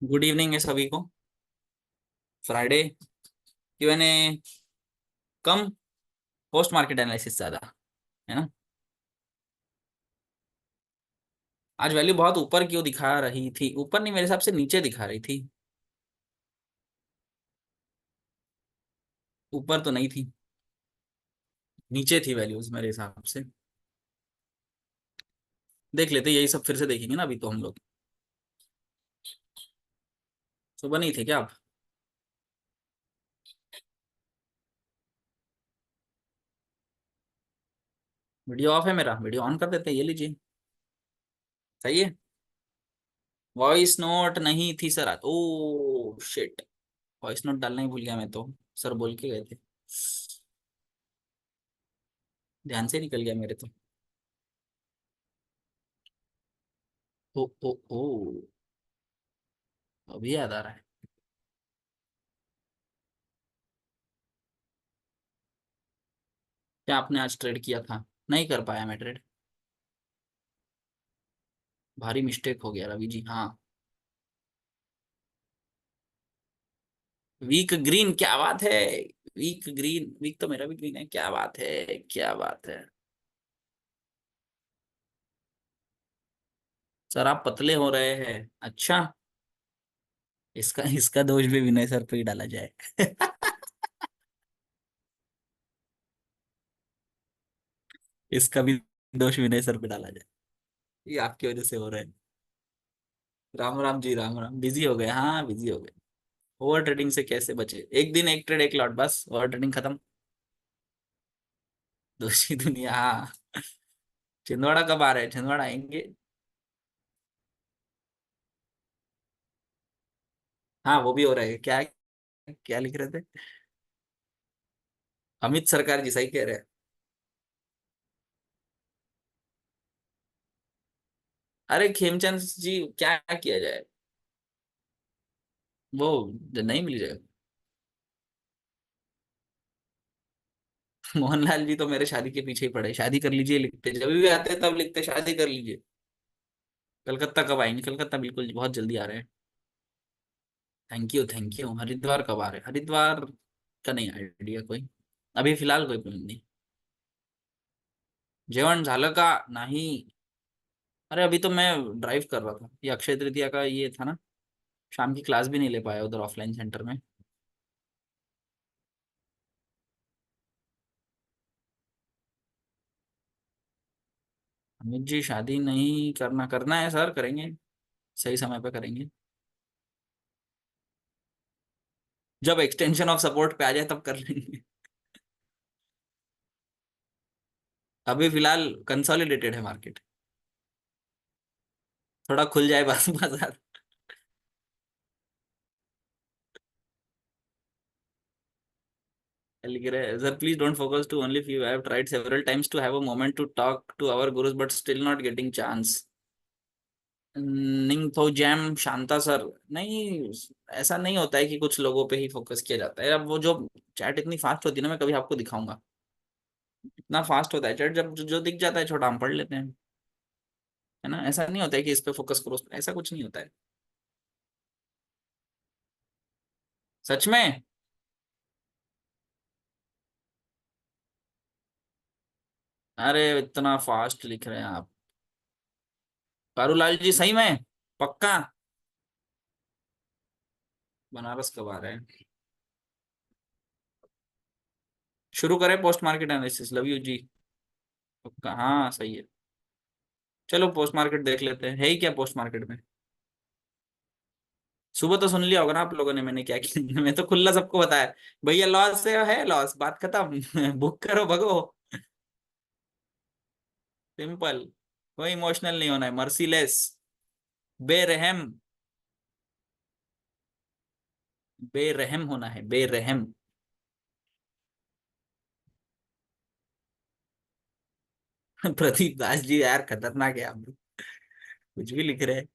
Good evening है सभी को। फ्राइडे की मैंने कम, पोस्ट मार्केट एनालिसिस ज्यादा, है ना। आज वैल्यू बहुत ऊपर क्यों दिखा रही थी? ऊपर नहीं, मेरे हिसाब से नीचे दिखा रही थी। ऊपर तो नहीं थी, नीचे थी वैल्यूज मेरे हिसाब से। देख लेते, यही सब फिर से देखेंगे ना अभी तो हम लोग। सुबह नहीं थे क्या आप? वीडियो ऑफ है मेरा, वीडियो ऑन कर देते हैं, ये लीजिए। सही है। वॉइस नोट नहीं थी सर आज, ओ शिट। वॉइस नोट डालना ही भूल गया मैं तो। सर बोल के गए थे, ध्यान से निकल गया मेरे तो। ओ ओ ओ, अभी याद आ रहा है। क्या आपने आज ट्रेड किया था? नहीं कर पाया मैं ट्रेड। भारी मिस्टेक हो गया रवि जी, हाँ। वीक ग्रीन, क्या बात है। वीक ग्रीन, वीक तो मेरा भी ग्रीन है, क्या बात है, क्या बात है। सर आप पतले हो रहे हैं, अच्छा। इसका इसका दोष भी विनय सर पे ही डाला जाए। इसका भी दोष विनय सर पे डाला जाए। ये आपकी वजह से हो रहा है। राम राम जी, राम राम। बिजी हो गए, हाँ बिजी हो गए। ओवर ट्रेडिंग से कैसे बचे? एक दिन एक ट्रेड एक लॉट, बस ओवर ट्रेडिंग खत्म। दोषी दुनिया, हाँ। छिंदवाड़ा कब आ रहे हैं? छिंदवाड़ा आएंगे। हाँ वो भी हो रहा है क्या? क्या लिख रहे थे? अमित सरकार जी सही कह रहे हैं। अरे खेमचंद जी, क्या किया जाए। वो नहीं मिल जाएगा। मोहनलाल जी तो मेरे शादी के पीछे ही पड़े, शादी कर लीजिए लिखते, जब भी आते हैं तब लिखते शादी कर लीजिए। कलकत्ता कब आएंगे? कलकत्ता बिल्कुल बहुत जल्दी आ रहे हैं। Thank you thank you. Haridwar कब आ रहे हैं? हरिद्वार का नहीं आइडिया कोई, अभी फिलहाल कोई प्लान नहीं। जेवण झालं का? नहीं। अरे अभी तो मैं ड्राइव कर रहा था, ये अक्षय तृतीया का ये था ना। शाम की क्लास भी नहीं ले पाया उधर ऑफलाइन सेंटर में। अमित जी शादी नहीं करना, करना है सर, करेंगे। सही समय पे करेंगे। जब एक्सटेंशन ऑफ सपोर्ट पे आ जाए तब कर लेंगे। अभी फिलहाल कंसोलिडेटेड है मार्केट। थोड़ा खुल जाए बस बाजार। लिख रहे हैं sir, please don't focus to only few, I have tried several times to have a moment to talk to our gurus but still not getting chance. Ningthoujam Shanta sir. नहीं, ऐसा नहीं होता है कि कुछ लोगों पे ही फोकस किया जाता है। अब वो जो चैट इतनी फास्ट होती है ना, मैं कभी आपको दिखाऊंगा। इतना फास्ट होता है चैट, जब जो दिख जाता है छोटा हम पढ़ लेते हैं। है ना, ऐसा नहीं होता है कि इस पे फोकस करो, ऐसा कुछ नहीं होता है। सच में। अरे इतना फास्ट लिख रहे हैं आप। कारूलाल जी सही में? पक्का? बनारस कब आ रहे हैं? शुरू करें post market analysis, love you जी। पक्का, हाँ सही है। चलो पोस्ट मार्केट देख लेते हैं, है ही क्या पोस्ट मार्केट में। सुबह तो सुन लिया होगा ना आप लोगों ने मैंने क्या किया। मैं तो खुला सबको बताया। भैया लॉस है लॉस, बात खत्म। बुक करो भगो। सिंपल। कोई इमोशनल नहीं होना है, मर्सीलेस, बेरहम। बेरहम होना है, बेरहम। प्रदीप दास जी यार खतरनाक है आप भी। कुछ भी लिख रहे हैं।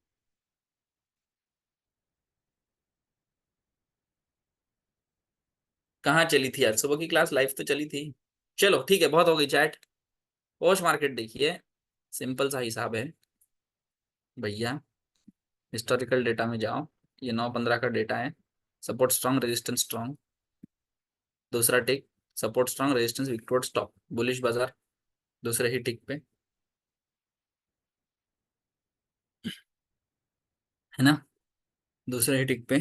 कहाँ चली थी यार सुबह की क्लास? लाइफ तो चली थी। चलो ठीक है, बहुत हो गई चैट। पोस्ट मार्केट देखिए, सिंपल सा हिसाब है भैया। हिस्टोरिकल डेटा में जाओ। ये 9:15 का डेटा है। Support strong, resistance strong. दूसरा tick, support strong, resistance weak towards stop, bullish बाजार। दूसरे ही टिक पे, है ना, दूसरे ही टिक पे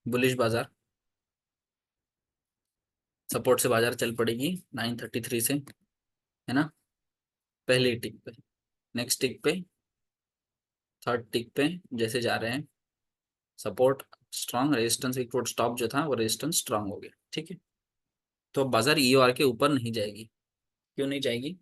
बुलिश बाजार। सपोर्ट से बाजार चल पड़ेगी 9:33 से, है ना, पहले टिक पे। नेक्स्ट टिक पे, थर्ड टिक पे जैसे जा रहे हैं, support strong, resistance equal stop जो था वो रेजिस्टेंस स्ट्रॉन्ग हो गया, ठीक है। तो अब बाजार ईओआर के ऊपर नहीं जाएगी। क्यों नहीं जाएगी,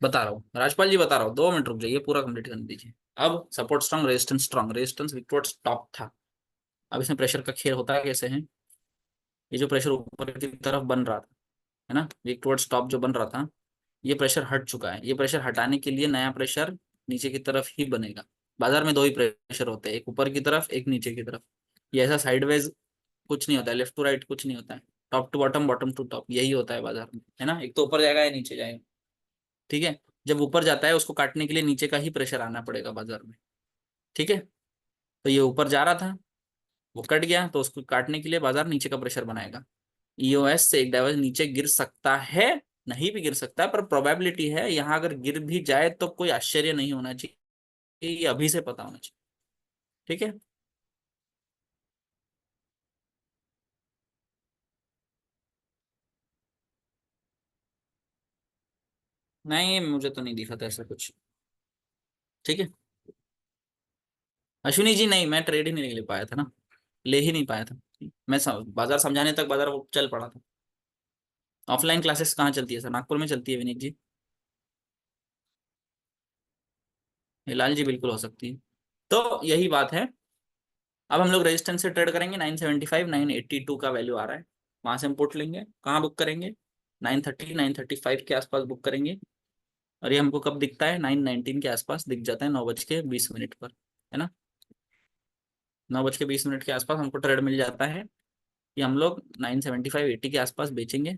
बता रहा हूँ राजपाल जी, बता रहा हूँ, 2 मिनट रुक जाइए, पूरा कंप्लीट करने दीजिए। अब support strong, resistance strong, resistance equal stop था। अब इसमें प्रेशर का खेल होता है कैसे है, ये जो प्रेशर ऊपर की तरफ बन रहा था, है ना, वीक टुवर्ड्स टॉप जो बन रहा था, ये प्रेशर हट चुका है। ये प्रेशर हटाने के लिए नया प्रेशर नीचे की तरफ ही बनेगा। बाजार में दो ही प्रेशर होते हैं, एक ऊपर की तरफ, एक नीचे की तरफ। ये ऐसा साइडवेज कुछ नहीं होता है, लेफ्ट टू राइट कुछ नहीं होता है, top to bottom, bottom to top, यही होता है बाजार में, है ना। एक तो ऊपर जाएगा या नीचे जाएगा, ठीक है। जब ऊपर जाता है उसको काटने के लिए नीचे का ही प्रेशर आना पड़ेगा बाजार में, ठीक है। तो ये ऊपर जा रहा था, वो कट गया, तो उसको काटने के लिए बाजार नीचे का प्रेशर बनाएगा। ईओएस से एक डायवर्जन नीचे गिर सकता है, नहीं भी गिर सकता है, पर प्रोबेबिलिटी है। यहाँ अगर गिर भी जाए तो कोई आश्चर्य नहीं होना चाहिए, ये अभी से पता होना चाहिए, ठीक है। नहीं, मुझे तो नहीं दिखा था ऐसा कुछ, ठीक है। अश्विनी जी नहीं, मैं ट्रेड ही नहीं ले पाया था ना, ले ही नहीं पाया था। बाजार समझाने तक बाजार वो चल पड़ा था। ऑफलाइन क्लासेस कहाँ चलती है सर, नागपुर में चलती है विनीत जी। हिलाल जी बिल्कुल हो सकती है। तो यही बात है। अब हम लोग रेजिस्टेंस से ट्रेड करेंगे, 975 982 का वैल्यू आ रहा है, वहां से हम पुट लेंगे। कहाँ बुक करेंगे, 930 935 के आसपास बुक करेंगे। और ये हमको कब दिखता है, 919 के आसपास दिख जाता है, 9:20 पर, है ना। 9:20 के आसपास हमको ट्रेड मिल जाता है कि हम लोग 975 80 के आसपास बेचेंगे।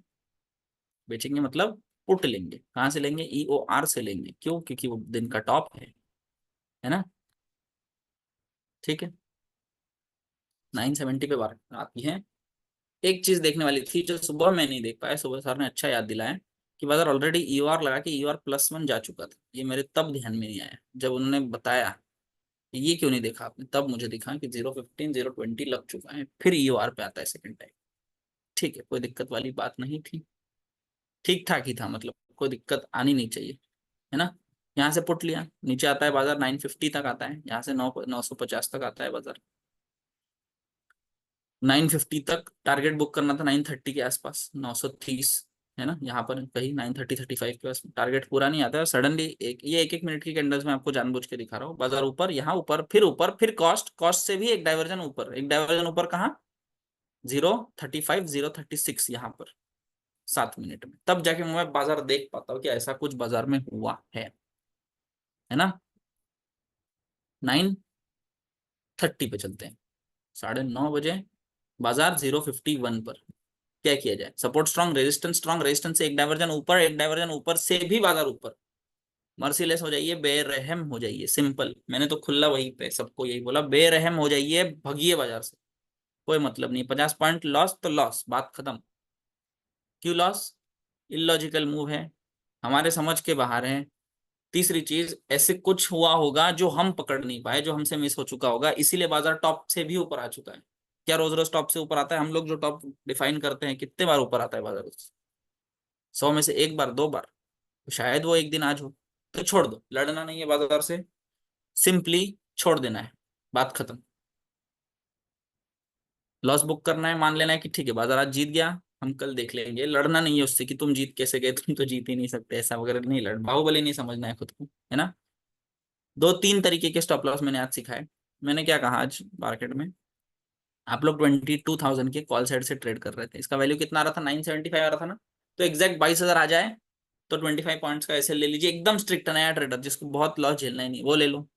बेचेंगे मतलब पुट लेंगे। कहाँ से लेंगे, ईओआर से लेंगे। क्यों, क्योंकि वो दिन का टॉप है ना, ठीक है। 970 पे बात आती है। एक चीज देखने वाली थी जो सुबह मैं नहीं देख पाया, सुबह सर ने अच्छा याद दिलाया कि बाजार ऑलरेडी ईओआर लगा के ईओआर+1 जा चुका था। ये मेरे तब ध्यान में नहीं आया जब उन्होंने बताया, ये क्यों नहीं देखा आपने, तब मुझे दिखा कि 015 020 लग चुका है, फिर ईओआर पे आता है सेकंड टाइम, ठीक है। कोई दिक्कत वाली बात नहीं थी, ठीक ठाक ही था, मतलब कोई दिक्कत आनी नहीं चाहिए, है ना। यहाँ से पुट लिया, नीचे आता है बाजार 950 तक आता है, यहाँ से 950 तक आता है बाजार। 950 तक टारगेट बुक करना था, 930 के आसपास, 930, है ना, यहाँ पर कहीं 930 35 के पास टारगेट पूरा नहीं आता है। सडनली एक एक मिनट की कैंडल्स में आपको जानबूझ के दिखा रहा हूँ, बाजार ऊपर, यहाँ ऊपर, फिर कॉस्ट, कॉस्ट से भी एक डाइवर्जन ऊपर, एक डाइवर्जन ऊपर कहाँ, 035 036 यहाँ पर 7 मिनट में, तब जाके मैं बाजार देख पाता हूँ कि ऐसा कुछ बाजार में हुआ है ना। 930 पे चलते हैं, 9:30 बजे बाजार 051 पर। क्या किया जाए, support strong, resistance strong, resistance से एक डाइवर्जन ऊपर, एक डाइवर्जन ऊपर से भी बाजार ऊपर। मर्सीलेस हो जाइए, बेरहम हो जाइए, सिंपल। मैंने तो खुला वही पे सबको यही बोला, बेरहम हो जाइए, भगिए बाजार से, कोई मतलब नहीं। 50 पॉइंट लॉस तो लॉस, बात खत्म। क्यों लॉस, इलॉजिकल मूव है, हमारे समझ के बाहर है। तीसरी चीज, ऐसे कुछ हुआ होगा जो हम पकड़ नहीं पाए, जो हमसे मिस हो चुका होगा, इसीलिए बाजार टॉप से भी ऊपर आ चुका है। क्या रोज रोज टॉप से ऊपर आता है, हम लोग जो टॉप डिफाइन करते हैं, कितने बार ऊपर आता है बाजार उससे? 100 में से एक बार, 2 बार, तो शायद वो एक दिन आज हो। तो छोड़ दो, लड़ना नहीं है बाजार से, सिंपली छोड़ देना है, बात खत्म। लॉस बुक करना है, मान लेना है कि ठीक है बाजार आज जीत गया, हम कल देख लेंगे। लड़ना नहीं है उससे कि तुम जीत कैसे गए, तुम तो जीत ही नहीं सकते, ऐसा वगैरह नहीं, लड़ बाहुबली नहीं समझना है खुद को, है ना। 2 3 तरीके के स्टॉप लॉस मैंने आज सिखाए। मैंने क्या कहा आज मार्केट में, आप लोग 22,000 के कॉल साइड से ट्रेड कर रहे थे, इसका वैल्यू कितना आ रहा था, 975 आ रहा था ना। तो एग्जैक्ट 22,000 आ जाए तो 25 पॉइंट्स का ऐसे ले लीजिए, एकदम स्ट्रिक्ट नया ट्रेडर जिसको बहुत लॉस झेलना ही नहीं, वो ले लो।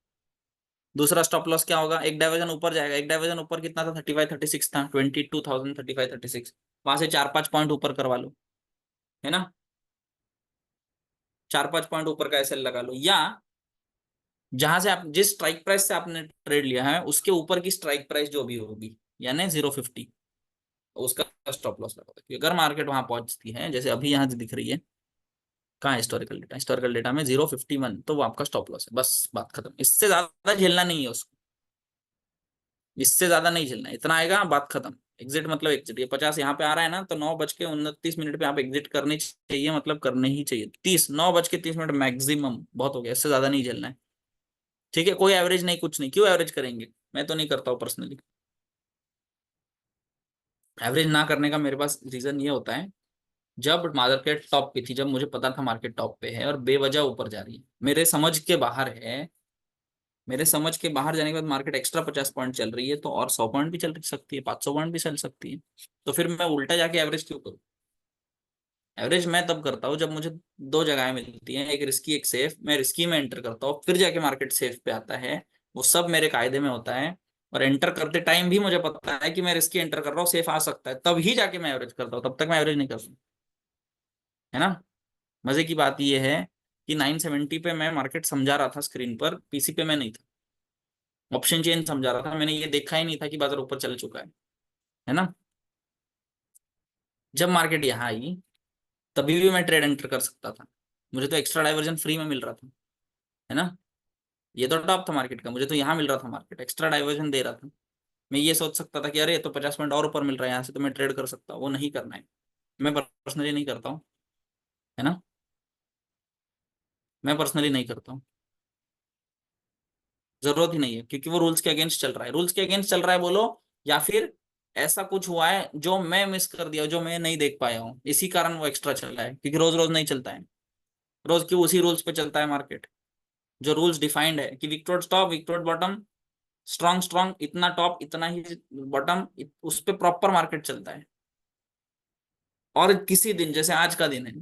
दूसरा स्टॉप लॉस क्या होगा, एक डाइवर्जन ऊपर जाएगा, एक डाइवर्जन ऊपर कितना था, 35 36 था, 22,000 35 36, वहां से 4 5 पॉइंट ऊपर करवा लो, है ना। 4 5 पॉइंट ऊपर का ऐसे लगा लो, या जहां से आप जिस स्ट्राइक प्राइस से आपने ट्रेड लिया है उसके ऊपर की स्ट्राइक प्राइस जो भी होगी, यानी 050, उसका स्टॉप लॉस लगा, क्योंकि अगर मार्केट वहां पहुंचती है जैसे अभी यहाँ से दिख रही है, कहाँ हिस्टोरिकल डेटा, हिस्टोरिकल डेटा में 051, तो वो आपका स्टॉप लॉस है, बस बात खत्म। इससे ज्यादा झेलना नहीं है उसको, इससे ज्यादा नहीं झेलना है, इतना आएगा बात खत्म। एग्जिट मतलब एग्जिट, ये 50 यहाँ पे आ रहा है ना, तो 9:29 पे आप एग्जिट करनी चाहिए, मतलब करने ही चाहिए। 9:30 मैक्सिमम बहुत हो गया, इससे ज्यादा नहीं झेलना है। ठीक है, कोई एवरेज नहीं, कुछ नहीं, क्यों एवरेज करेंगे, मैं तो नहीं करता हूँ पर्सनली। एवरेज ना करने का मेरे पास रीजन ये होता है, जब मार्केट टॉप पे थी, जब मुझे पता था मार्केट टॉप पे है और बेवजह ऊपर जा रही है, मेरे समझ के बाहर है, मेरे समझ के बाहर जाने के बाद मार्केट एक्स्ट्रा 50 पॉइंट चल रही है, तो और 100 पॉइंट भी चल सकती है, 500 पॉइंट भी चल सकती है, तो फिर मैं उल्टा जाके एवरेज क्यों करूँ। एवरेज मैं तब करता हूँ जब मुझे दो जगह मिलती हैं, एक रिस्की एक सेफ, मैं रिस्की में एंटर करता हूँ, फिर जाके मार्केट सेफ पे आता है, वो सब मेरे कायदे में होता है। और एंटर करते टाइम भी मुझे पता है कि मैं रिस्की एंटर कर रहा हूँ, सेफ आ सकता है, तब ही जाके मैं एवरेज करता हूँ, तब तक मैं एवरेज नहीं करता, है ना। मजे की बात यह है कि 970 पे मैं मार्केट समझा रहा था स्क्रीन पर, पीसी पे मैं नहीं था, ऑप्शन चेन समझा रहा था, मैंने ये देखा ही नहीं था कि बाजार ऊपर चल चुका है ना। जब मार्केट यहाँ आई तभी भी मैं ट्रेड एंटर कर सकता था, मुझे तो एक्स्ट्रा डाइवर्जन फ्री में मिल रहा था, है ना। ये तो टॉप था मार्केट का, मुझे तो यहाँ मिल रहा था, मार्केट एक्स्ट्रा डाइवर्जन दे रहा था। मैं ये सोच सकता था कि अरे ये तो 50 पॉइंट और ऊपर मिल रहा है यहाँ से, तो मैं ट्रेड कर सकता हूँ, वो नहीं करना है, मैं पर्सनली नहीं करता हूँ, है ना। मैं पर्सनली नहीं करता हूँ, जरूरत ही नहीं है, क्योंकि वो रूल्स के अगेंस्ट चल रहा है, रूल्स के अगेंस्ट चल रहा है बोलो, या फिर ऐसा कुछ हुआ है जो मैं मिस कर दिया, जो मैं नहीं देख पाया हूँ, इसी कारण वो एक्स्ट्रा चल रहा है, क्योंकि रोज रोज नहीं चलता है, रोज क्यों उसी रूल्स पे चलता है मार्केट, जो रूल्स डिफाइंड है कि victor top victor bottom, strong strong, इतना टॉप इतना ही बॉटम, उस पे प्रॉपर मार्केट चलता है। और किसी दिन जैसे आज का दिन है,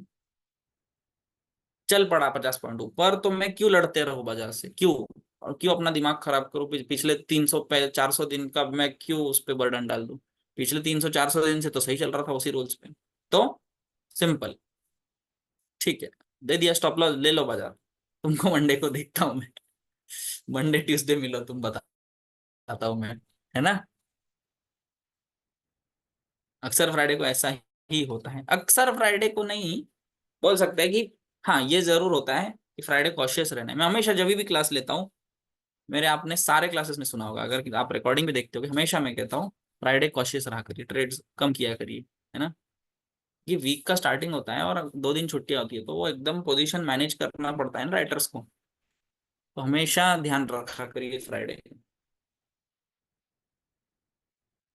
चल पड़ा 50 पॉइंट ऊपर, तो मैं क्यों लड़ते रहूं बाजार से, क्यों, और क्यों अपना दिमाग खराब करूं, पिछले 300 400 दिन का मैं क्यों उस पर बर्डन डाल दूं। पिछले 300 400 दिन से तो सही चल रहा था उसी रूल्स पे, तो सिंपल, ठीक है, दे दिया स्टॉप लॉस, ले लो बाजार, तुमको मंडे को देखता हूं मैं, मंडे ट्यूसडे मिलो, तुम बताता हूं मैं, है ना। अक्सर फ्राइडे को ऐसा ही होता है, अक्सर फ्राइडे को नहीं बोल सकते हैं कि, हाँ ये जरूर होता है कि फ्राइडे कॉशियस रहना है। मैं हमेशा जब भी क्लास लेता हूँ, मेरे आपने सारे क्लासेस में सुना होगा, अगर आप रिकॉर्डिंग भी देखते हो, हमेशा मैं कहता हूँ फ्राइडे कॉशियस रहा करिए, ट्रेड्स कम किया करिए, है ना। ये वीक का स्टार्टिंग होता है और 2 दिन छुट्टियां होती है, तो वो एकदम पोजीशन मैनेज करना पड़ता है ना राइटर्स को, तो हमेशा ध्यान रखा करिए फ्राइडे।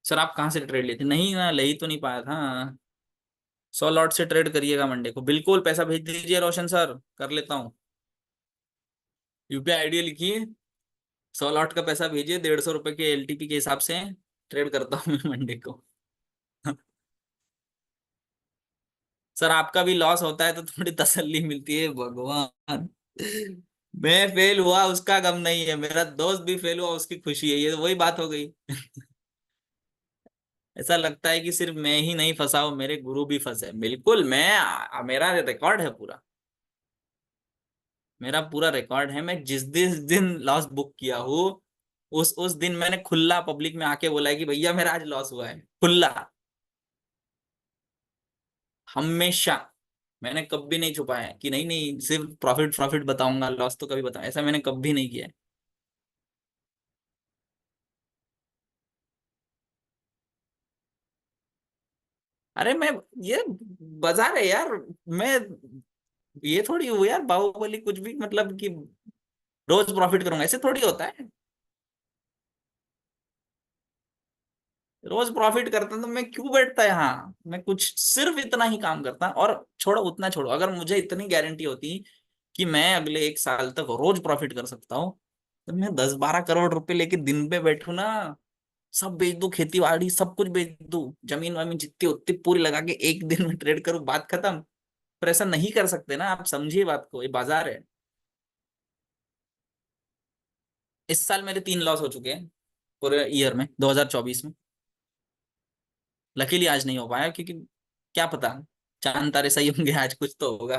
सर आप कहाँ से ट्रेड लिए थे, नहीं ना, ले ही तो नहीं पाया था। 100 लॉट से ट्रेड करिएगा मंडे को, बिल्कुल पैसा भेज दीजिए रोशन सर, कर लेता हूँ। यूपीआई आईडी लिखिए, 100 लॉट का पैसा भेजिए, 150 रुपए के एलटीपी के हिसाब से ट्रेड करता हूँ मैं मंडे को। सर आपका भी लॉस होता है तो थोड़ी तसल्ली मिलती है, भगवान। मैं फेल हुआ उसका गम नहीं है, मेरा दोस्त भी फेल हुआ उसकी खुशी है, ये वही बात हो गई। ऐसा लगता है कि सिर्फ मैं ही नहीं फंसा हूं, मेरे गुरु भी फंसे, बिल्कुल मैं, मेरा रिकॉर्ड है पूरा, मेरा पूरा रिकॉर्ड है, मैं जिस दिन लॉस बुक किया हूँ, उस दिन मैंने खुला पब्लिक में आके बोला है कि भैया मेरा आज लॉस हुआ है, खुला, हमेशा। मैंने कभी नहीं छुपाया कि नहीं नहीं सिर्फ प्रॉफिट प्रॉफिट बताऊंगा, लॉस तो कभी बताऊं, ऐसा मैंने कभी नहीं किया है। अरे मैं, ये बाजार है यार, मैं ये थोड़ी हूँ यार बाहुबली कुछ भी, मतलब कि रोज प्रॉफिट करूंगा, ऐसे थोड़ी होता है। रोज प्रॉफिट करता तो मैं क्यों बैठता यहाँ, मैं कुछ सिर्फ इतना ही काम करता, और छोड़ो उतना छोड़ो, अगर मुझे इतनी गारंटी होती कि मैं अगले 1 साल तक रोज प्रॉफिट कर सकता हूँ, तो मैं 10 12 करोड़ रुपए लेके दिन पे बैठू ना, सब बेच दूं, खेती बाड़ी सब कुछ बेच दूं, जमीन वमीन जितनी उतनी पूरी लगा के एक दिन में ट्रेड करूं, बात खत्म। पर ऐसा नहीं कर सकते ना, आप समझिए बात को, ये बाजार है। इस साल मेरे 3 लॉस हो चुके हैं, पूरे ईयर में, 2024 में। लकीली आज नहीं हो पाया, क्योंकि क्या पता, चांद तारे सही होंगे, आज कुछ तो होगा।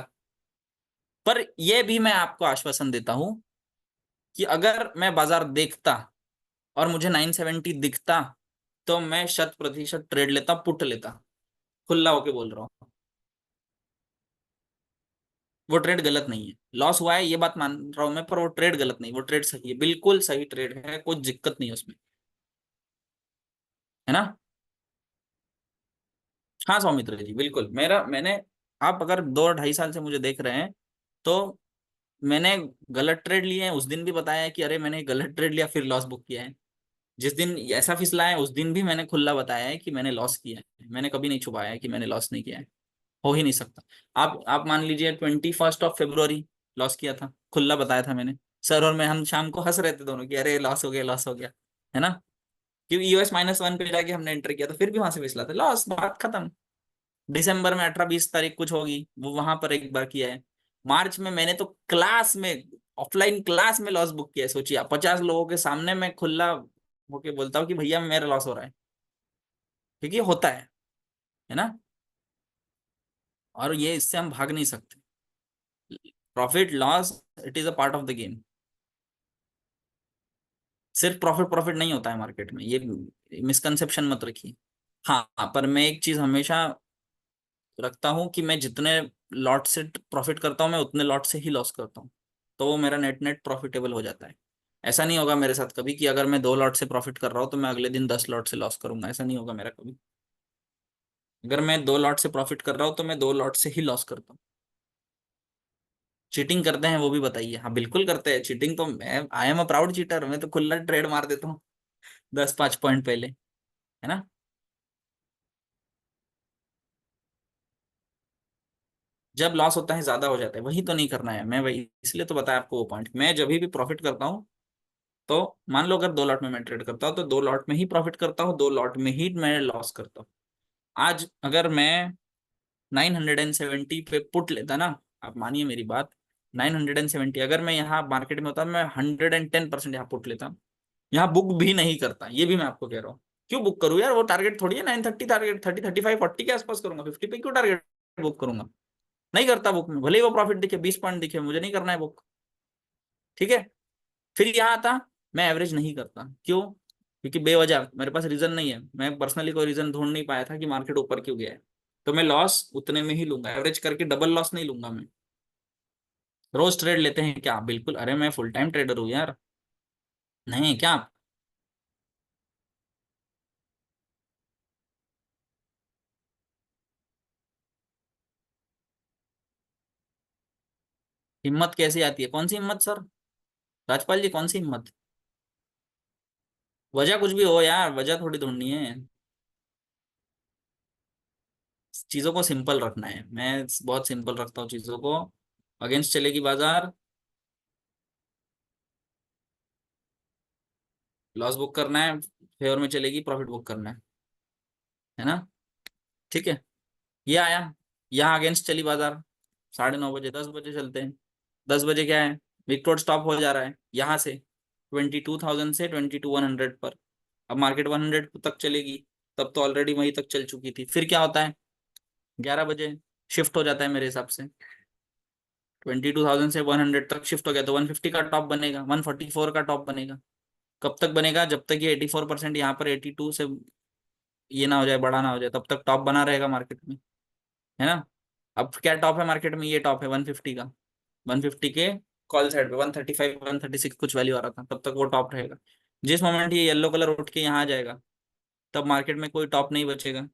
पर यह भी मैं आपको आश्वासन देता हूं कि अगर मैं बाजार देखता और मुझे 970 दिखता तो मैं 100% ट्रेड लेता, पुट लेता। खुला होके बोल रहा हूँ, वो ट्रेड गलत नहीं है। लॉस हुआ है ये बात मान रहा हूं मैं, पर वो ट्रेड गलत नहीं, वो ट्रेड सही है, बिल्कुल सही ट्रेड है, कोई दिक्कत नहीं है उसमें, है ना। हाँ सौमित्र जी, बिल्कुल मैंने, आप अगर 2 ढाई साल से मुझे देख रहे हैं तो मैंने गलत ट्रेड लिए हैं, उस दिन भी बताया है कि अरे मैंने गलत ट्रेड लिया फिर लॉस बुक किया है। जिस दिन ऐसा फिसला है उस दिन भी मैंने खुला बताया है कि मैंने लॉस किया है, मैंने कभी नहीं छुपाया है कि मैंने लॉस नहीं किया है। हो ही नहीं सकता। आप मान लीजिए 21 फरवरी लॉस किया था, खुला बताया था मैंने। सर और मैं, हम शाम को हंस रहे थे दोनों कि अरे लॉस हो गया, लॉस हो गया, है ना। क्योंकि US-1 पे जाके हमने एंटर किया था, फिर भी वहां से फिसला था, लॉस, बात खत्म। दिसंबर में 18-20 तारीख कुछ होगी, वो वहां पर एक बार किया है। मार्च में मैंने तो क्लास में, ऑफलाइन क्लास में लॉस बुक किया है, सोचिए आप, 50 लोगों के सामने मैं खुला होके बोलता हूँ कि भैया मेरा लॉस हो रहा है, क्योंकि ये होता है ना। और ये इससे हम भाग नहीं सकते। Profit loss, it is a part of the game. सिर्फ प्रॉफिट प्रॉफिट नहीं होता है मार्केट में, ये मिसकंसेप्शन मत रखिए। हाँ, पर मैं एक चीज हमेशा रखता हूँ कि मैं जितने लॉट से प्रॉफिट करता हूँ मैं उतने लॉट से ही लॉस करता हूँ, तो वो मेरा नेट नेट प्रॉफिटेबल हो जाता है। ऐसा नहीं होगा मेरे साथ कभी कि अगर मैं 2 लॉट से प्रॉफिट कर रहा हूँ तो मैं अगले दिन 10 लॉट से लॉस करूंगा, ऐसा नहीं होगा मेरा कभी। अगर मैं 2 लॉट से प्रॉफिट कर रहा हूँ तो मैं 2 लॉट से ही लॉस करता हूँ। चीटिंग करते हैं वो भी बताइए। हाँ बिल्कुल करते हैं चीटिंग, तो मैं, I am a proud cheater, मैं तो खुला ट्रेड मार देता हूँ 10-5 पॉइंट पहले, है ना। जब लॉस होता है, ज्यादा हो जाता है, वही तो नहीं करना है, मैं वही इसलिए तो बताया आपको वो पॉइंट। मैं जब भी प्रॉफिट करता हूँ तो मान लो अगर 2 लॉट में मैं ट्रेड करता हूँ तो 2 लॉट में ही प्रॉफिट करता हूँ, 2 लॉट में ही मैं लॉस करता हूँ। आज अगर मैं 970 पे पुट लेता ना, आप मानिए मेरी बात, 970 अगर मैं यहाँ मार्केट में होता मैं 110% यहाँ पुट लेता, यहाँ बुक भी नहीं करता, ये भी मैं आपको कह रहा हूँ। क्यों बुक करूँ यार, वो टारगेट थोड़ी है 930, टारगेट 30, 35, 40 के आसपास करूंगा, 50 पे क्यों टारगेट बुक करूंगा। नहीं करता बुक में, भले ही वो प्रॉफिट दिखे, 20 पॉइंट दिखे, मुझे नहीं करना है बुक। ठीक है। फिर यहाँ आता, मैं एवरेज नहीं करता, क्यों, क्योंकि बेवजह मेरे पास रीजन नहीं है, मैं पर्सनली कोई रीजन ढूंढ नहीं पाया था कि मार्केट ऊपर क्यों गया है। तो मैं लॉस उतने में ही लूंगा, एवरेज करके डबल लॉस नहीं लूंगा मैं। रोज ट्रेड लेते हैं क्या, बिल्कुल, अरे मैं फुल टाइम ट्रेडर हूँ यार। नहीं क्या आप, हिम्मत कैसी आती है, कौन सी हिम्मत सर, राजपाल जी कौन सी हिम्मत। वजह कुछ भी हो यार, वजह थोड़ी ढूंढनी है, चीजों को सिंपल रखना है, मैं बहुत सिंपल रखता हूँ चीजों को। अगेंस्ट चलेगी बाजार, लॉस बुक करना है, फेवर में चलेगी प्रॉफिट बुक करना है ना। ठीक है। ये आया, यहाँ अगेंस्ट चली बाजार, 9:30 बजे, 10 बजे चलते हैं, 10 बजे क्या है, विक्टोर स्टॉप हो जा रहा है यहाँ से 22,000 से 22,100 पर। अब मार्केट 100 तक चलेगी, तब तो ऑलरेडी वहीं तक चल चुकी थी, फिर क्या होता है, 11 बजे शिफ्ट हो जाता है मेरे हिसाब से, 22,000 से 100 तक शिफ्ट हो गया, तो 150 का टॉप बनेगा, 144 का टॉप बनेगा। कब तक बनेगा, जब तक ये 84% यहाँ पर 82 से ये ना हो जाए, बड़ा ना हो जाए, तब तक टॉप बना रहेगा मार्केट में, है ना। अब क्या टॉप है मार्केट में, ये टॉप है 150 का, 150 के कॉल साइड पे 135 136 कुछ वैल्यू आ रहा था, तब तक वो टॉप रहेगा। जिस मोमेंट ये येलो कलर उठ के यहाँ आ जाएगा, तब मार्केट में कोई टॉप नहीं बचेगा।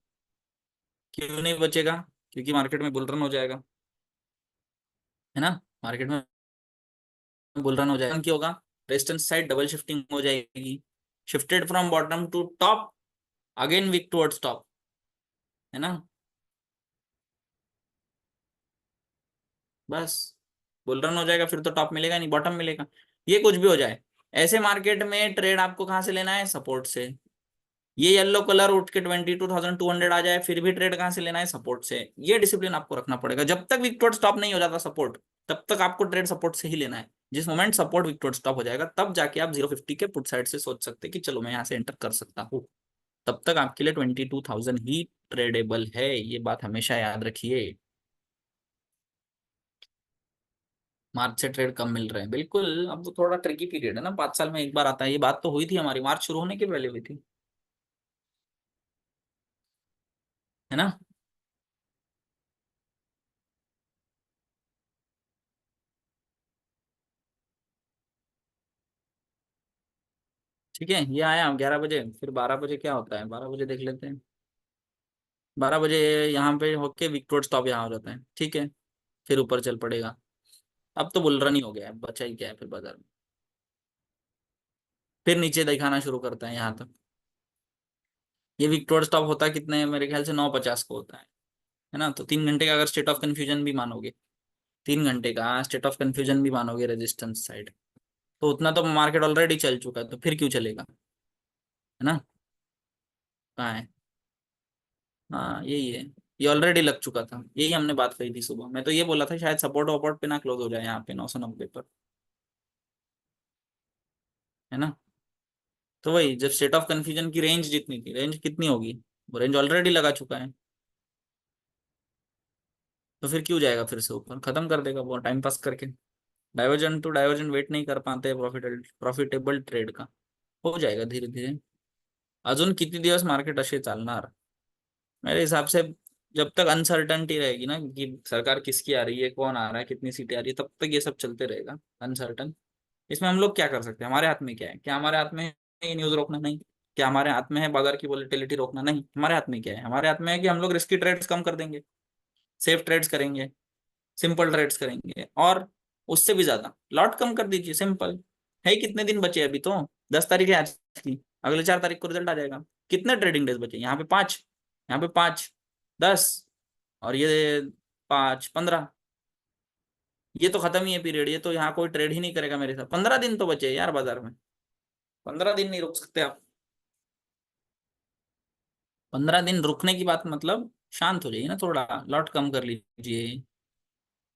क्यों नहीं बचेगा, क्योंकि मार्केट में बुल रन हो जाएगा, है ना। मार्केट में बुल रन हो जाएगा, क्या होगा, रेजिस्टेंस साइड डबल शिफ्टिंग हो जाएगी, shifted from bottom to top, again weak towards top, है ना। बस बुल रन हो जाएगा, फिर तो टॉप मिलेगा नहीं, बॉटम मिलेगा। ये कुछ भी हो जाए, ऐसे मार्केट में ट्रेड आपको कहाँ से लेना है, सपोर्ट से। ये येलो कलर उठ के 22,200 आ जाए, फिर भी ट्रेड कहाँ से लेना है, सपोर्ट से। ये डिसिप्लिन आपको रखना पड़ेगा, जब तक विक्टोर स्टॉप नहीं हो जाता सपोर्ट, तब तक आपको ट्रेड सपोर्ट से ही लेना है। जिस मोमेंट सपोर्ट विक्टोर स्टॉप हो जाएगा, तब जाके आप 050 के पुट साइड से सोच सकते हैं कि चलो मैं यहाँ से एंटर कर सकता हूँ। तब तक आपके लिए 22,000 ही ट्रेडेबल है, ये बात हमेशा याद रखिए। मार्च से ट्रेड कम मिल रहे हैं, बिल्कुल। अब तो थोड़ा ट्रिकी पीरियड है ना, 5 साल में एक बार आता है। ये बात तो हुई थी हमारी, मार्च शुरू होने के पहले हुई थी, है ना। ठीक है, ये आया 11 बजे, फिर 12 बजे क्या होता है, 12 बजे देख लेते हैं। 12 बजे यहाँ पे होके विक्टोर स्टॉप यहाँ हो जाता है, ठीक है। फिर ऊपर चल पड़ेगा। अब तो बुल रन ही हो गया है, बचा ही क्या है फिर बाजार में। फिर नीचे दिखाना शुरू करता है यहाँ तक। ये विक्टोर स्टॉप होता है कितने, मेरे ख्याल से 9:50 को होता है ना। तो 3 घंटे का अगर स्टेट ऑफ कंफ्यूजन भी मानोगे, 3 घंटे का स्टेट ऑफ कंफ्यूजन भी मानोगे रेजिस्टेंस साइड, तो उतना तो मार्केट ऑलरेडी चल चुका है, तो फिर क्यों चलेगा, है ना। कहाँ है। हाँ यही है। ये ऑलरेडी लग चुका था, यही हमने बात कही थी सुबह। मैं तो ये बोला था शायद सपोर्ट वपोर्ट पे ना क्लोज हो जाए यहाँ पे 990 पर, है ना। तो वही, जब स्टेट ऑफ कंफ्यूजन की रेंज जितनी थी, रेंज कितनी होगी, वो रेंज ऑलरेडी लगा चुका है। तो फिर क्यों जाएगा फिर से ऊपर, खत्म कर देगा वो टाइम पास करके। डाइवर्जन टू डाइवर्जन वेट नहीं कर पाते प्रॉफिटेबल ट्रेड का। हो जाएगा धीरे धीरे। अजून किती दिवस मार्केट असे चालणार मेरे हिसाब से। जब तक अनसर्टनटी रहेगी ना कि सरकार किसकी आ रही है, कौन आ रहा है, कितनी सीटें आ रही है, तब तक ये सब चलते रहेगा अनसर्टन। इसमें हम लोग क्या कर सकते हैं, हमारे हाथ में क्या है, क्या हमारे हाथ में है ये न्यूज रोकना, नहीं। क्या हमारे हाथ में है बाजार की वोलेटिलिटी रोकना, नहीं। हमारे हाथ में क्या है, हमारे हाथ में है कि हम लोग रिस्की ट्रेड्स कम कर देंगे, सेफ ट्रेड्स करेंगे, सिंपल ट्रेड्स करेंगे, और उससे भी ज्यादा लॉट कम कर दीजिए, सिंपल। है कितने दिन बचे अभी तो, 10 तारीख है आज की, अगले 4 तारीख को रिजल्ट आ जाएगा। कितने ट्रेडिंग डेज बचे, यहाँ पे 5, यहाँ पे 5, 10, और ये 5, 15। ये तो खत्म ही है पीरियड, ये तो यहाँ कोई ट्रेड ही नहीं करेगा मेरे साथ। 15 दिन तो बचे हैं यार बाजार में, 15 दिन नहीं रुक सकते आप। 15 दिन रुकने की बात मतलब शांत हो जाइए ना थोड़ा, लॉट कम कर लीजिए,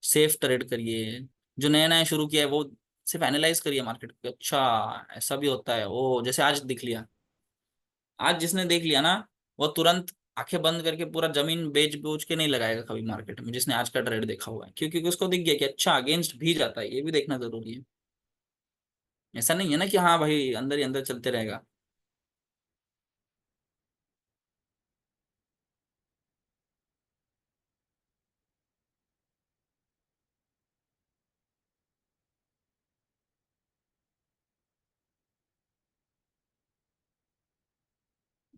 सेफ ट्रेड करिए। जो नया नया शुरू किया है वो सिर्फ एनालाइज करिए मार्केट को, अच्छा ऐसा भी होता है, ओ जैसे आज दिख लिया। आज जिसने देख लिया ना, वो तुरंत आंखें बंद करके पूरा जमीन बेच बूच के नहीं लगाएगा कभी मार्केट में, जिसने आज का ट्रेड देखा हुआ है, क्योंकि उसको दिख गया कि अच्छा अगेंस्ट भी जाता है, ये भी देखना जरूरी है। ऐसा नहीं है ना कि हाँ भाई अंदर ही अंदर चलते रहेगा।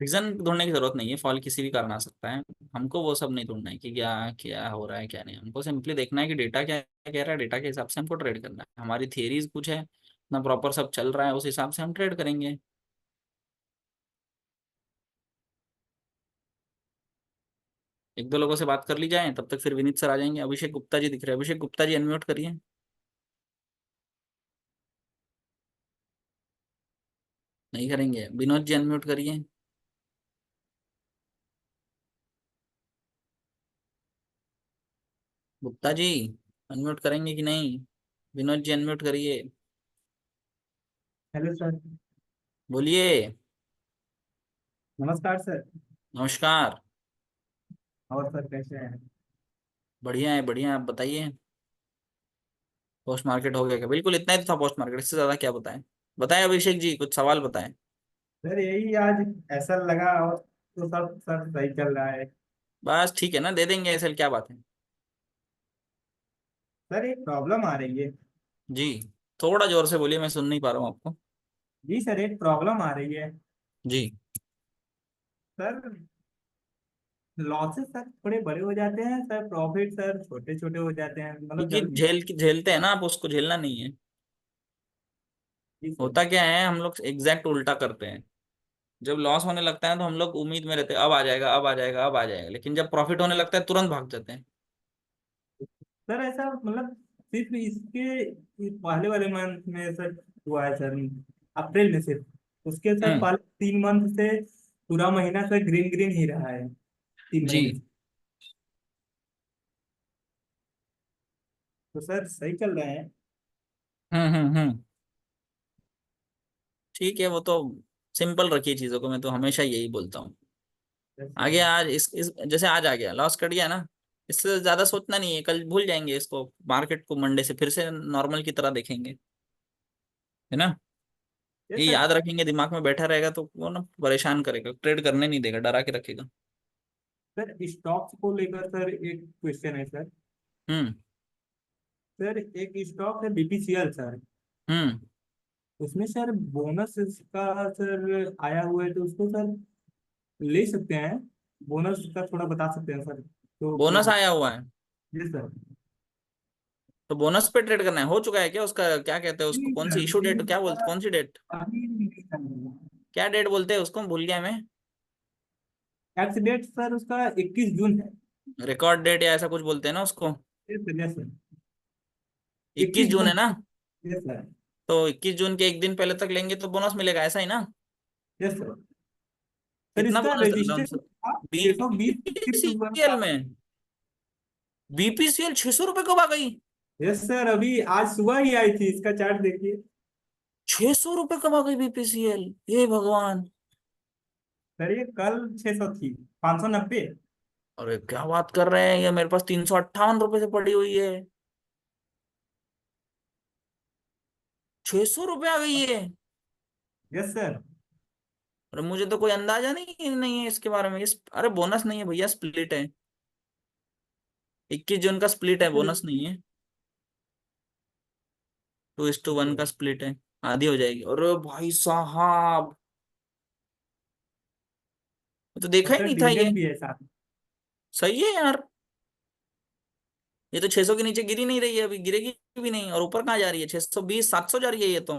रीजन ढूंढने की जरूरत नहीं है, फॉल किसी भी कारण आ सकता है। हमको वो सब नहीं ढूंढना है कि क्या क्या हो रहा है क्या नहीं, हमको सिंपली देखना है कि डेटा क्या कह रहा है, डेटा के हिसाब से हमको ट्रेड करना है। हमारी थियरीज कुछ है ना, प्रॉपर सब चल रहा है, उस हिसाब से हम ट्रेड करेंगे। एक दो लोगों से बात कर ली जाए, तब तक फिर विनीत सर आ जाएंगे। अभिषेक गुप्ता जी दिख रहे हैं, अभिषेक गुप्ता जी अनम्यूट करिए। नहीं करेंगे, विनोद जी अनम्यूट करिए। गुप्ता जी अनम्यूट करेंगे कि नहीं, विनोद जी अनम्यूट करिए। Hello sir. बोलिए। नमस्कार सर। नमस्कार। और सर कैसे हैं? बढ़िया है बढ़िया है, आप बताइए। पोस्ट मार्केट हो गया क्या, बिल्कुल इतना ही तो था पोस्ट मार्केट, इससे ज्यादा क्या बताएं। बताएं अभिषेक जी, कुछ सवाल बताएं। सर यही आज ऐसा लगा और तो सब सब सही चल रहा है। बस ठीक है ना, दे देंगे ऐसे, क्या बात है। सर एक प्रॉब्लम आ रही है। जी, थोड़ा जोर से बोलिए, मैं सुन नहीं पा रहा हूँ आपको। जी सर एक प्रॉब्लम आ रही है। जी। सर लॉसेस सर थोड़े बड़े हो जाते हैं सर, प्रॉफिट सर छोटे छोटे हो जाते हैं, मतलब क्योंकि जल्दी। झेलते हैं ना आप, उसको झेलना नहीं है। जी सर। होता क्या है, हम लोग एग्जैक्ट उल्टा करते हैं। जब लॉस होने लगता है तो हम लोग उम्मीद में रहते हैं अब आ जाएगा अब आ जाएगा अब आ जाएगा, लेकिन जब प्रॉफिट होने लगता है तुरंत भाग जाते हैं। सर ऐसा मतलब सिर्फ इसके इस पहले वाले मंथ में सर हुआ है सर, अप्रैल में सिर्फ। उसके सर हम्म। पहले 3 मंथ से पूरा महीना सर ग्रीन ग्रीन ही रहा है, 3 महीने जी। से। तो सर सही चल रहे हैं। हम्म। ठीक है, वो तो सिंपल रखिए चीजों को, मैं तो हमेशा यही बोलता हूँ। सर आ सही गया है। आज, इस जैसे आज आ गया, लॉस कट गया ना, इससे ज्यादा सोचना नहीं है, कल भूल जाएंगे इसको, मार्केट को मंडे से फिर से नॉर्मल की तरह देखेंगे, है ना। ये ये सर। याद रखेंगे, दिमाग में बैठा रहेगा तो वो ना परेशान करेगा, ट्रेड करने नहीं देगा, डरा के रखेगा। सर स्टॉक्स को लेकर सर एक क्वेश्चन है सर। हम्म। सर एक स्टॉक है बीपीसीएल सर। हम्म। उसमें सर बोनस का सर आया हुआ है, तो उसको सर ले सकते हैं? बोनस का थोड़ा बता सकते हैं सर तो बोनस मतलब। आया हुआ है, जी सर। तो बोनस पे ट्रेड करना है, हो चुका है क्या उसका, क्या कहते हैं उसको, जी कौन सी सर, इशू ये डेट, क्या बोलते, कौन सी डेट, अभी नहीं करना। क्या डेट बोलते हैं उसको, भूल गया मैं। एक्स डेट सर उसका 21 जून है। रिकॉर्ड डेट या ऐसा कुछ बोलते हैं ना उसको। Yes sir, yes sir. 21 जून 21 जून। है ना। Yes sir. तो 21 जून के एक दिन पहले तक लेंगे तो बोनस मिलेगा, ऐसा ही ना। Yes sir. सर कितना इसका बोनस डल रहा है रजिस्ट्रेशन उनसे था 620 हुआ बीपीसीएल था। में। बीपीसीएल 600 रुपये कब आ गई। यस सर, अभी आज सुबह ही आई थी, इसका चार्ट देखिए। 600 रुपये कब आ गई बीपीसीएल, हे भगवान। सर ये कल 600 थी, 590। अरे क्या बात कर रहे हैं, ये मेरे पास 358 रुपये से पड़ी हुई है, 600 रुपये आ गई है। Yes sir. अरे मुझे तो कोई अंदाजा नहीं नहीं है इसके बारे में, इस अरे बोनस नहीं है भैया, स्प्लिट है, 21 जून का स्प्लिट है, बोनस नहीं है। 2:1 का स्प्लिट है, आधी हो जाएगी। अरे भाई साहब, मैं तो देखा ही सर नहीं था ये। डिविडेंड भी है साथ में। सही है यार, ये तो 600 के नीचे गिरी नहीं रही है, अभी गिरेगी भी नहीं, और ऊपर कहाँ जा रही है, 620 700 जा रही है ये तो।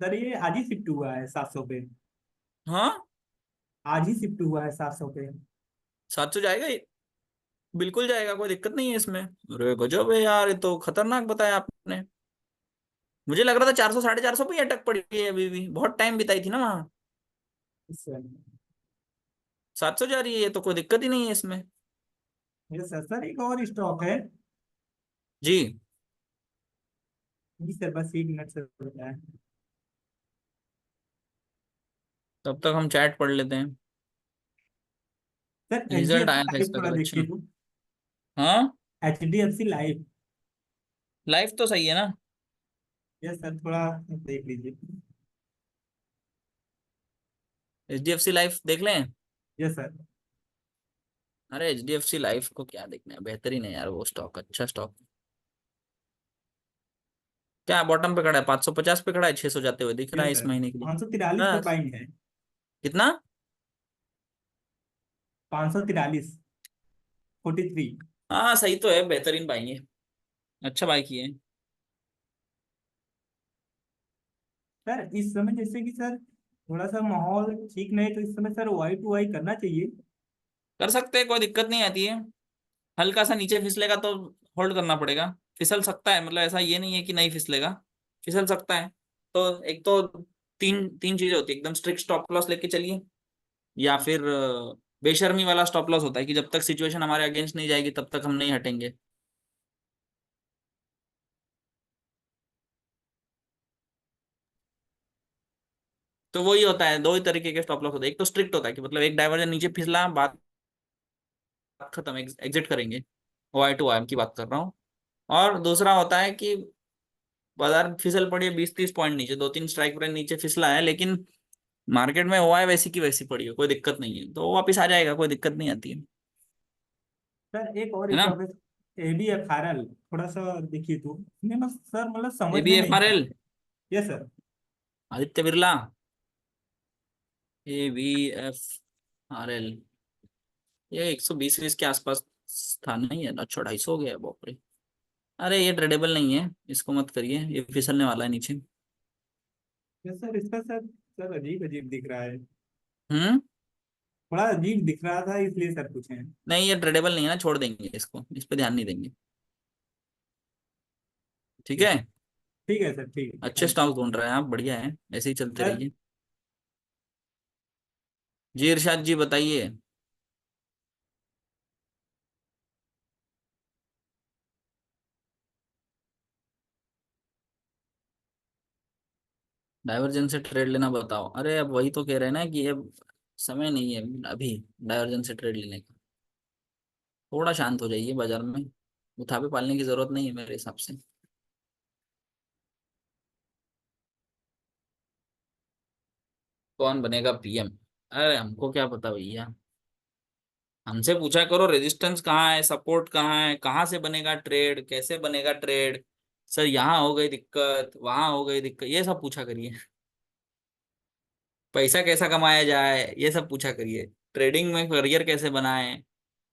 सर ये आज ही शिफ्ट हुआ है 700 पे। हाँ, आज ही शिफ्ट हुआ है 700 पे। 700 जाएगा ये, बिल्कुल जाएगा, कोई दिक्कत नहीं है इसमें। अरे गजब है यार, ये तो खतरनाक बताया आपने। मुझे लग रहा था 400 450 पे ही अटक पड़ी है, अभी भी बहुत टाइम बिताई थी ना वहाँ। सर। 700 जा रही है, ये तो कोई दिक्कत ही नहीं है इसमें। Yes sir. सर एक और स्टॉक है। जी। जी सर, बस 1 मिनट सर बताया। तब तक हम चैट पढ़ लेते हैं। Sir H D result F C आया था लाइव इसका थोड़ा कल, देखिए अच्छा। तो। हाँ, HDFC लाइव। लाइफ तो सही है ना। यस सर, थोड़ा देख लीजिए। HDFC लाइफ देख लें। Yes sir. अरे HDFC लाइफ को क्या देखना है, बेहतरीन है यार वो स्टॉक, अच्छा स्टॉक। क्या बॉटम पे खड़ा है, 550 पे खड़ा है, 600 जाते हुए दिख रहा यस है इस सर, महीने के लिए। 543 पे बस। बाइंग है। कितना। 543, 43। हाँ सही तो है, बेहतरीन बाई है, अच्छा बाई किए हैं। सर इस समय जैसे कि सर थोड़ा सा माहौल ठीक नहीं, तो इस समय सर वाई टू वाई करना चाहिए। कर सकते हैं, कोई दिक्कत नहीं आती है। हल्का सा नीचे फिसलेगा तो होल्ड करना पड़ेगा, फिसल सकता है, मतलब ऐसा ये नहीं है कि नहीं फिसलेगा, फिसल सकता है। तो एक तो तीन तीन चीजें होती है, एकदम स्ट्रिक्ट स्टॉप लॉस लेके चलिए, या फिर बेशर्मी वाला स्टॉप लॉस होता है कि जब तक सिचुएशन हमारे अगेंस्ट नहीं जाएगी तब तक हम नहीं हटेंगे। तो वही होता है, दो ही तरीके के स्टॉप लॉस होते हैं, एक तो स्ट्रिक्ट होता है कि मतलब एक डाइवर्जन नीचे फिसला, बात खत्म, एग्जिट करेंगे, वाई टू आई की बात कर रहा हूँ। और दूसरा होता है कि बाजार फिसल पड़ी है 20-30 पॉइंट नीचे, 2-3 स्ट्राइक रेंज नीचे फिसला है, लेकिन मार्केट में हुआ है वैसी की वैसी पड़ी है, कोई दिक्कत नहीं है, तो वो वापिस आ जाएगा, कोई दिक्कत नहीं आती सर एक और है ना। स्टॉक है, ABFRL, थोड़ा सा देखिए तो नहीं ना सर, मतलब समझ में नहीं आ ABFRL, रहा। Yes sir. Aditya Birla, ABFRL, ये 120 के आसपास था, नहीं है, अच्छा 250 हो गया है, बाप रे। अरे ये ट्रेडेबल नहीं है, इसको मत करिए, ये फिसलने वाला है नीचे। यस सर, इसका सर सर अजीब अजीब दिख रहा है। हम्म। थोड़ा अजीब दिख रहा था, इसलिए सर पूछे हैं। नहीं ये ट्रेडेबल नहीं है ना, छोड़ देंगे इसको, इस पे ध्यान नहीं देंगे। ठीक है। ठीक है सर, ठीक है, अच्छे थैंक यू। स्टॉक ढूंढ रहे हैं आप, बढ़िया है, ऐसे ही चलते सर रहिए। जी इरशाद जी बताइए। डाइवर्जन से ट्रेड लेना बताओ, अरे अब वही तो कह रहे हैं ना कि अब समय नहीं है अभी डाइवर्जन से ट्रेड लेने का। थोड़ा शांत हो जाइए बाजार में, उठापे पालने की जरूरत नहीं है मेरे हिसाब से। कौन बनेगा पीएम? अरे हमको क्या पता भैया, हमसे पूछा करो रेजिस्टेंस कहाँ है, सपोर्ट कहाँ है, कहाँ से बनेगा ट्रेड, कैसे बनेगा ट्रेड। सर यहाँ हो गई दिक्कत, वहां हो गई दिक्कत, ये सब पूछा करिए। पैसा कैसा कमाया जाए ये सब पूछा करिए। ट्रेडिंग में करियर कैसे बनाएं,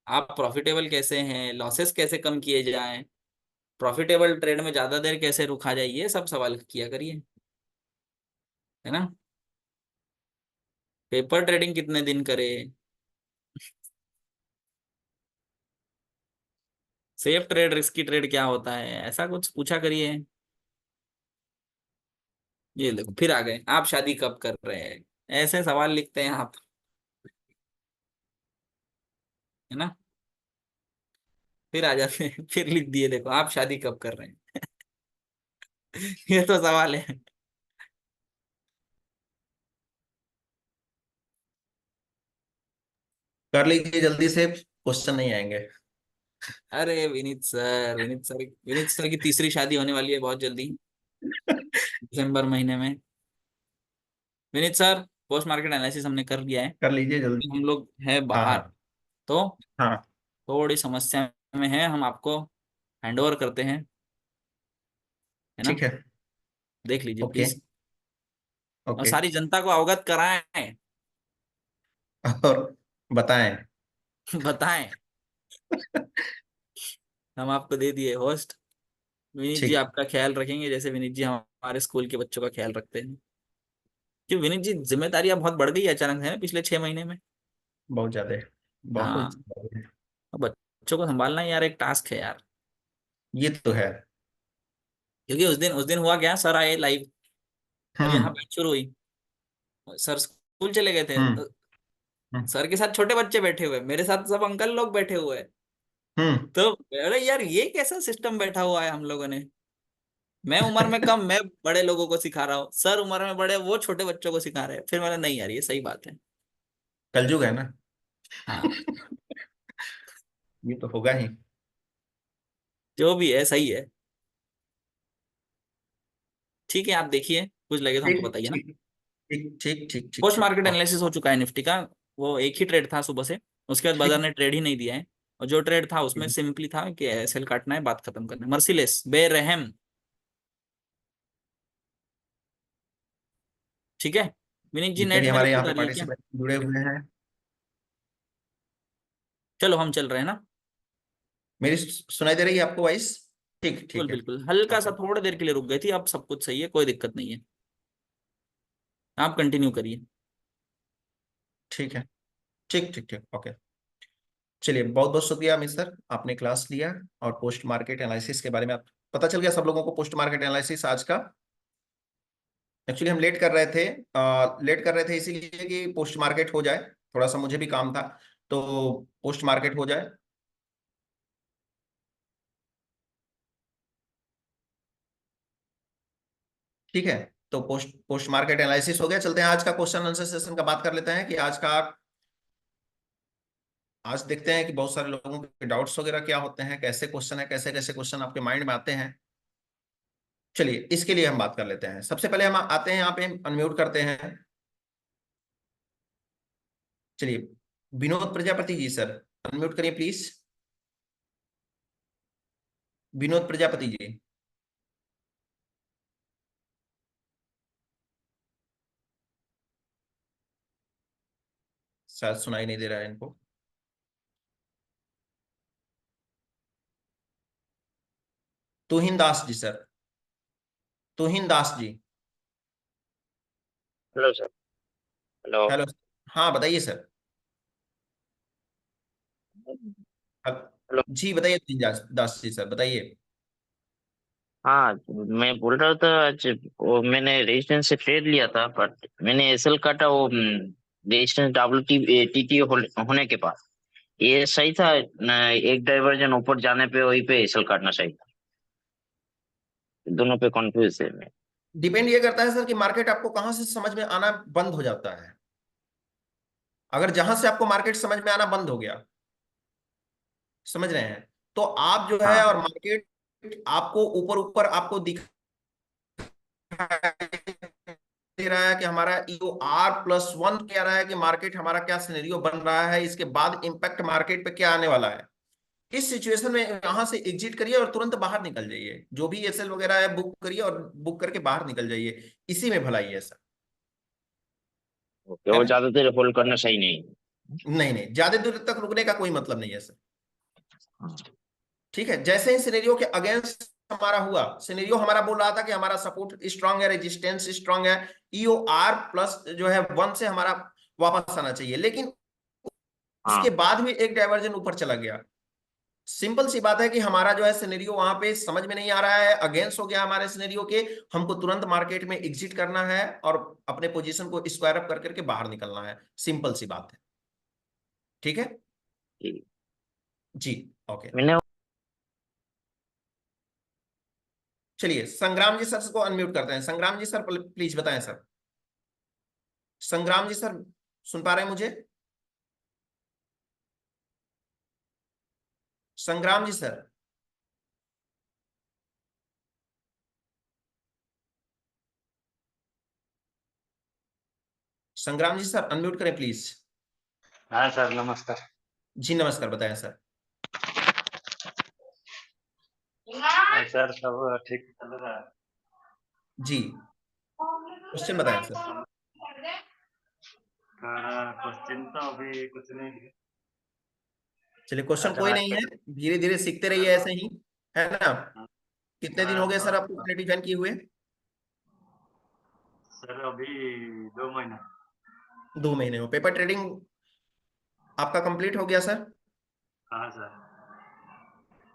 आप प्रॉफिटेबल कैसे हैं, लॉसेस कैसे कम किए जाएं, प्रॉफिटेबल ट्रेड में ज्यादा देर कैसे रुका जाए, ये सब सवाल किया करिए, है ना। पेपर ट्रेडिंग कितने दिन करे, सेफ ट्रेड रिस्की ट्रेड क्या होता है, ऐसा कुछ पूछा करिए। ये देखो फिर आ गए, आप शादी कब कर रहे हैं, ऐसे सवाल लिखते हैं आप, है ना। फिर आ जाते हैं, फिर लिख दिए देखो आप शादी कब कर रहे हैं। ये तो सवाल है। कर लीजिए जल्दी से, क्वेश्चन नहीं आएंगे। अरे विनीत सर की तीसरी शादी होने वाली है बहुत जल्दी, दिसंबर महीने में। Vineet sir, post market analysis हमने कर लिया है, कर लीजिए जल्दी। हम लोग है हाँ बाहर, हाँ। तो हाँ। थोड़ी समस्या में है, हम आपको हैंड ओवर करते हैं, है ना। ठीक है। देख लीजिए ओके। प्लीज, और ओके। सारी जनता को अवगत कराएं। और बताएं। बताएं, हम आपको दे दिए होस्ट। विनीत जी ठीक। आपका ख्याल रखेंगे जैसे विनीत जी हमारे स्कूल के बच्चों का ख्याल रखते हैं। कि विनीत जी जिम्मेदारियां बहुत बढ़ गई है अचानक, है ना, पिछले 6 महीने में। बहुत ज्यादा। बहुत हाँ, ज्यादा। अब बच्चों को संभालना यार एक टास्क है यार। ये तो है। क्योंकि उस दिन हुआ क्या, सर आए लाइव और यहाँ हम्म। बैच शुरू हुई, सर स्कूल चले गए थे, हम्म। हम्म। सर के साथ छोटे बच्चे बैठे हुए हैं, मेरे साथ सब अंकल लोग बैठे हुए हैं। हम्म। तो अरे यार ये कैसा सिस्टम बैठा हुआ है हम लोगों ने। मैं उम्र में कम, मैं बड़े लोगों को सिखा रहा हूँ, सर उम्र में बड़े, वो छोटे बच्चों को सिखा रहे हैं। फिर मैंने, नहीं यार ये सही बात है। कलयुग है ना। हाँ, ये तो होगा ही। जो भी है सही है। ठीक है, आप देखिए, कुछ लगे तो हमको ठीक बताइए ना। ठीक ठीक ठीक ठीक ठीक पोस्ट ठीक मार्केट ओके। एनालिसिस हो चुका है निफ्टी का, वो एक ही ट्रेड था सुबह से, उसके बाद बाजार ठीक। ने ट्रेड ही नहीं दिया है। और जो ट्रेड था उसमें सिंपली था कि सेल काटना है, बात खत्म करना है, मर्सीलेस, बेरहम। ठीक है। विनीत जी जितने भी नेट मेरे हमारे को यहाँ पे उतारी है क्या? पार्टिसिपेंट जुड़े हुए हैं। चलो हम चल रहे हैं ना। मेरी सुनाई दे रही है आपको वॉइस? ठीक बिल्कुल ठीक है। बिल्कुल, हल्का सा ओके। थोड़ी देर के लिए रुक गई थी, अब सब कुछ सही है, कोई दिक्कत नहीं है। आप कंटिन्यू करिए। ठीक है। ठीक ठीक ठीक ओके। चलिए, बहुत बहुत शुक्रिया मिस्टर, आपने क्लास लिया और पोस्ट मार्केट एनालिसिस के बारे में आप पता चल गया सब लोगों को। पोस्ट मार्केट एनालिसिस आज का एक्चुअली हम लेट कर रहे थे इसीलिए कि पोस्ट मार्केट हो जाए। थोड़ा सा मुझे भी काम था, तो पोस्ट मार्केट हो जाए। ठीक है। तो पोस्ट पोस्ट मार्केट एनालिसिस हो गया, चलते हैं आज का क्वेश्चन आंसर सेशन का बात कर लेते हैं कि आज देखते हैं कि बहुत सारे लोगों के डाउट्स वगैरह क्या होते हैं, कैसे क्वेश्चन है, कैसे कैसे क्वेश्चन आपके माइंड में आते हैं। चलिए इसके लिए हम बात कर लेते हैं। सबसे पहले हम आते हैं यहाँ पे, अनम्यूट करते हैं। चलिए, विनोद प्रजापति जी सर, अनम्यूट करिए प्लीज। विनोद प्रजापति जी, शायद सुनाई नहीं दे रहा है इनको। Tuhin Das ji sir, Tuhin Das ji. Hello sir. Hello. Hello. हाँ बताइए सर। हेलो। जी बताइए तुहिन दास जी सर, बताइए। हाँ, मैं बोल रहा था आज वो मैंने रेजिस्टेंस से ट्रेड लिया था, बट मैंने एसएल काटा वो resistance W T T T होने के बाद। ये सही था एक डाइवर्जन ऊपर जाने पे वहीं पे एसएल काटना सही था। दोनों पे कंफ्यूज है मैं। डिपेंड ये करता है सर कि मार्केट आपको कहाँ से समझ में आना बंद हो जाता है। अगर जहां से आपको मार्केट समझ में आना बंद हो गया, समझ रहे हैं? तो आप जो है, हाँ और मार्केट आपको ऊपर ऊपर आपको दिखाई दे रहा है कि हमारा EOR+1 कह रहा है कि मार्केट हमारा क्या सिनेरियो बन रहा है, इसके बाद इम्पैक्ट मार्केट पे क्या आने वाला है। इस सिचुएशन में यहां से एग्जिट करिए और तुरंत बाहर निकल जाइए, जो भी एसएल वगैरह है बुक करिए और बुक करके बाहर निकल जाइए, इसी में भलाई है सर। ओके, है वो ना? ज्यादा देर होल्ड करना सही नहीं। नहीं नहीं, ज्यादा दूर तक रुकने का कोई मतलब नहीं है सर। हाँ ठीक है, जैसे ही सिनेरियो के अगेंस्ट हमारा हुआ, सिनेरियो हमारा बोल रहा था कि हमारा सपोर्ट स्ट्रांग है, रेजिस्टेंस स्ट्रांग है, EOR+ जो है 1 से हमारा वापस आना चाहिए, लेकिन उसके हाँ बाद भी एक डाइवर्जन ऊपर चला गया। सिंपल सी बात है कि हमारा जो है सिनेरियो वहां पे समझ में नहीं आ रहा है, अगेंस्ट हो गया हमारे सिनेरियो के। हमको तुरंत मार्केट में एग्जिट करना है और अपने पोजीशन को स्क्वायर अप कर करके बाहर निकलना है, सिंपल सी बात है। ठीक है ठीक। जी, ओके। मैंने चलिए संग्राम जी सर को अनम्यूट करते हैं। संग्राम जी सर प्लीज बताएं सर। संग्राम जी सर, सुन पा रहे हैं मुझे? संग्राम जी सर। संग्राम जी सर अनम्यूट करें प्लीज। हाँ सर, नमस्कार। जी नमस्कार, बताएं सर। हाँ सर, सब ठीक चल रहा है। जी, क्वेश्चन बताएं सर। क्वेश्चन तो अभी कुछ नहीं है। चलिए, क्वेश्चन अच्छा, कोई नहीं है, मार्केट। धीरे धीरे सीखते रहिए ऐसे ही, है ना? कितने दिन हो गए सर आपको तो कम्युनिटी ज्वाइन किए हुए? सर अभी 2 महीना। 2 महीने हो। पेपर ट्रेडिंग आपका कंप्लीट हो गया सर? हाँ सर।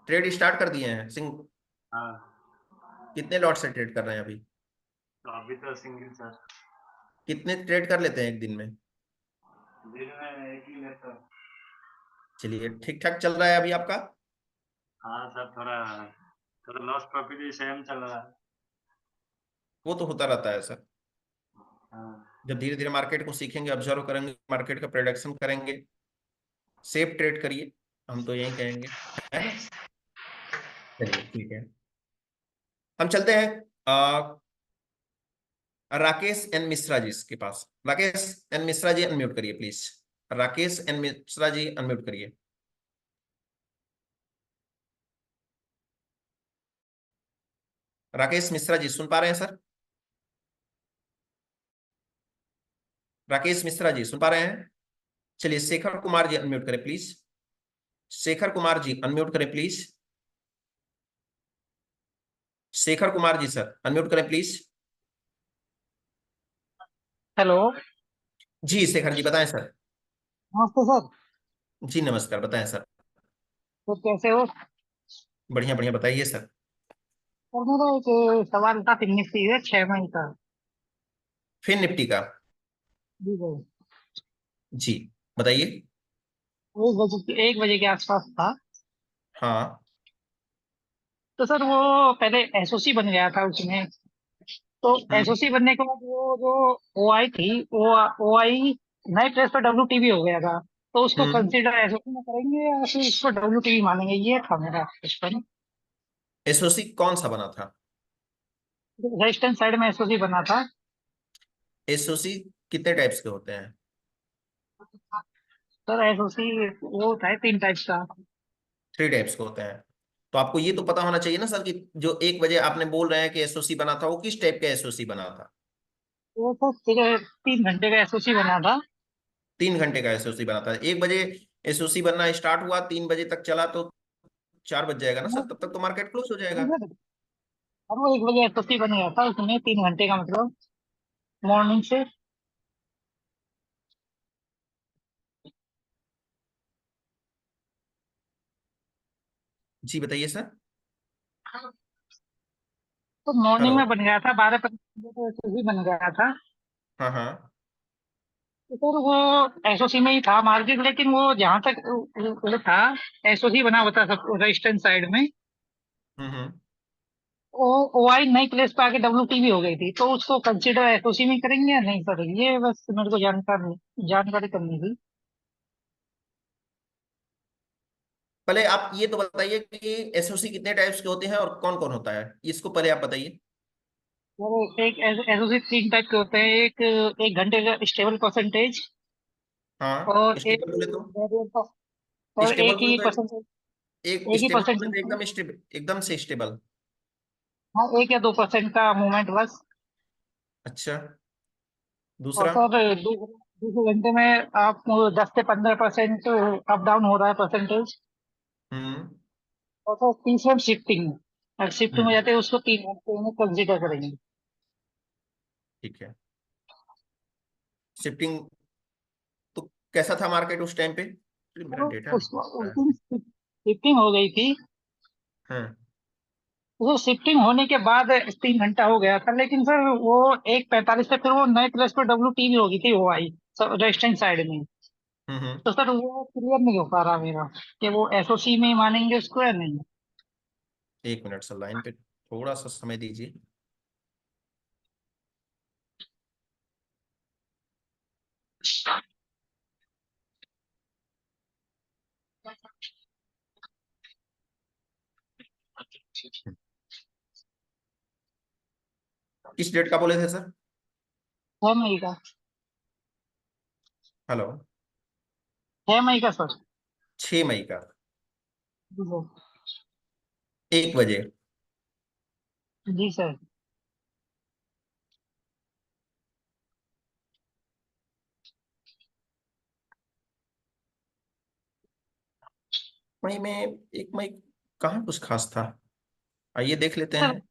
ट्रेड स्टार्ट कर दिए हैं सिंह? हाँ, कितने लॉट से ट्रेड कर रहे हैं अभी? तो अभी तो सिंगल सर। कितने ट्रेड कर लेते हैं एक दिन में? दिन में एक ही लेता हूँ। चलिए, ठीक ठाक चल रहा है अभी आपका? हाँ सर, थोड़ा थोड़ा लॉस प्रॉफिट भी सेम चल रहा है। वो तो होता रहता है सर। हाँ जब धीरे धीरे मार्केट को सीखेंगे, ऑब्जर्व करेंगे, मार्केट का प्रोडक्शन करेंगे, सेफ ट्रेड करिए, हम तो यही कहेंगे, है ना? चलिए ठीक है, हम चलते हैं राकेश एन मिश्रा जी के पास। राकेश एन मिश्रा जी अनम्यूट करिए please. Rakesh N Mishra ji unmute करिए। राकेश मिश्रा जी सुन पा रहे हैं सर? राकेश मिश्रा जी सुन पा रहे हैं? चलिए, शेखर कुमार जी अनम्यूट करें प्लीज। शेखर कुमार जी अनम्यूट करें please. Shekhar Kumar ji sir unmute करें प्लीज। हेलो। जी शेखर जी बताएं सर। नमस्ते सर। जी नमस्कार, बताएं सर। तो कैसे हो? बढ़िया बढ़िया, बताइए सर। सर मेरा एक सवाल था, फिर निफ्टी है 6 मई का। फिर निफ्टी का? जी भाई। जी बताइए। 1 बजे के आसपास था। हाँ। तो सर वो पहले एसओसी बन गया था उसमें। तो हम्म एसओसी बनने के बाद वो जो ओआई थी, वो ओआई नए प्लेस पर डब्ल्यूटीबी हो गया था। तो उसको हम्म। कंसीडर एसओसी में करेंगे या फिर उसको डब्ल्यूटीबी मानेंगे, ये था मेरा क्वेश्चन। एसओसी कौन सा बना था? रेजिस्टेंस साइड में एसओसी बना था। एसओसी कितने टाइप्स के होते हैं? सर एसओसी वो होता है 3 टाइप्स का। 3 टाइप्स के होते हैं। तो आपको ये तो पता होना चाहिए ना सर कि जो 1 बजे आपने बोल रहे हैं कि एसओसी बना था, वो किस टाइप का एसओसी बना था? वो सर 3 घंटे का एसओसी बना था। 3 घंटे का एसओसी बना था। 1 बजे एसओसी बनना स्टार्ट हुआ, 3 बजे तक चला तो 4 बज जाएगा ना सर, तब तक तो मार्केट क्लोज हो जाएगा। और वो 1 बजे एसओसी बन गया था, उसमें 3 घंटे का मतलब मॉर्निंग से। जी बताइए सर। तो मॉर्निंग हेलो। में बन गया था 12:55 को एसओसी बन गया था। हाँ हाँ। तो सर वो एसओसी में ही था मार्केट, लेकिन वो जहां तक वो था, एसओसी बना हुआ था सब रेजिस्टेंस साइड में। हम्म। वो ओआई नई प्लेस पे आके डब्ल्यूटीबी हो गई थी, तो उसको कंसिडर एसओसी में करेंगे या नहीं करेंगे, ये बस मेरे को जानकारी जानकारी करनी थी। पहले आप ये तो बताइए कि एसओसी कितने टाइप्स के होते हैं और कौन कौन होता है, इसको पहले आप बताइए। और एक एसओसी 3 टाइप के होते हैं। एक 1 घंटे का स्टेबल परसेंटेज, हाँ, और एक स्टेबल बोले तो, variable का- और स्टेबल एक बोले ही तो परसेंटेज, एक एक ही स्टेबल बोले परसेंटेज तो का। एकदम स्टेबल, एकदम से स्टेबल। हाँ, 1 या 2% का मूवमेंट बस। अच्छा, और दूसरा। सर दूसरे घंटे में आप 10 से 15% अप डाउन हो रहा है परसेंटेज। हम्म। और सर तीसरा शिफ्टिंग, अगर शिफ्टिंग हो हम्म। जाते हैं उसको 3 घंटे में कंसिडर करेंगे। ठीक है। शिफ्टिंग तो कैसा था मार्केट उस टाइम पे? मेरा तो डेटा नहीं उस है। दिन शिफ्टिंग हो गई थी। हाँ। वो शिफ्टिंग होने के बाद 3 घंटा हो गया था, लेकिन सर वो 1:45 पे फिर वो नए प्लेस पे WT भी हो गई थी, वो आई रेजिस्टेंस साइड में। हम्म। तो सर वो क्लियर नहीं हो पा रहा मेरा कि वो एसओसी में ही मानेंगे उसको या नहीं। एक मिनट सर, लाइन पे थोड़ा सा समय दीजिए। किस डेट का बोले थे सर? 6 मई का। हेलो। 6 मई का सर। 6 मई का जी सर। 1 बजे। जी सर। मई में 1 मई कहाँ कुछ खास था? आइए देख लेते सर हैं।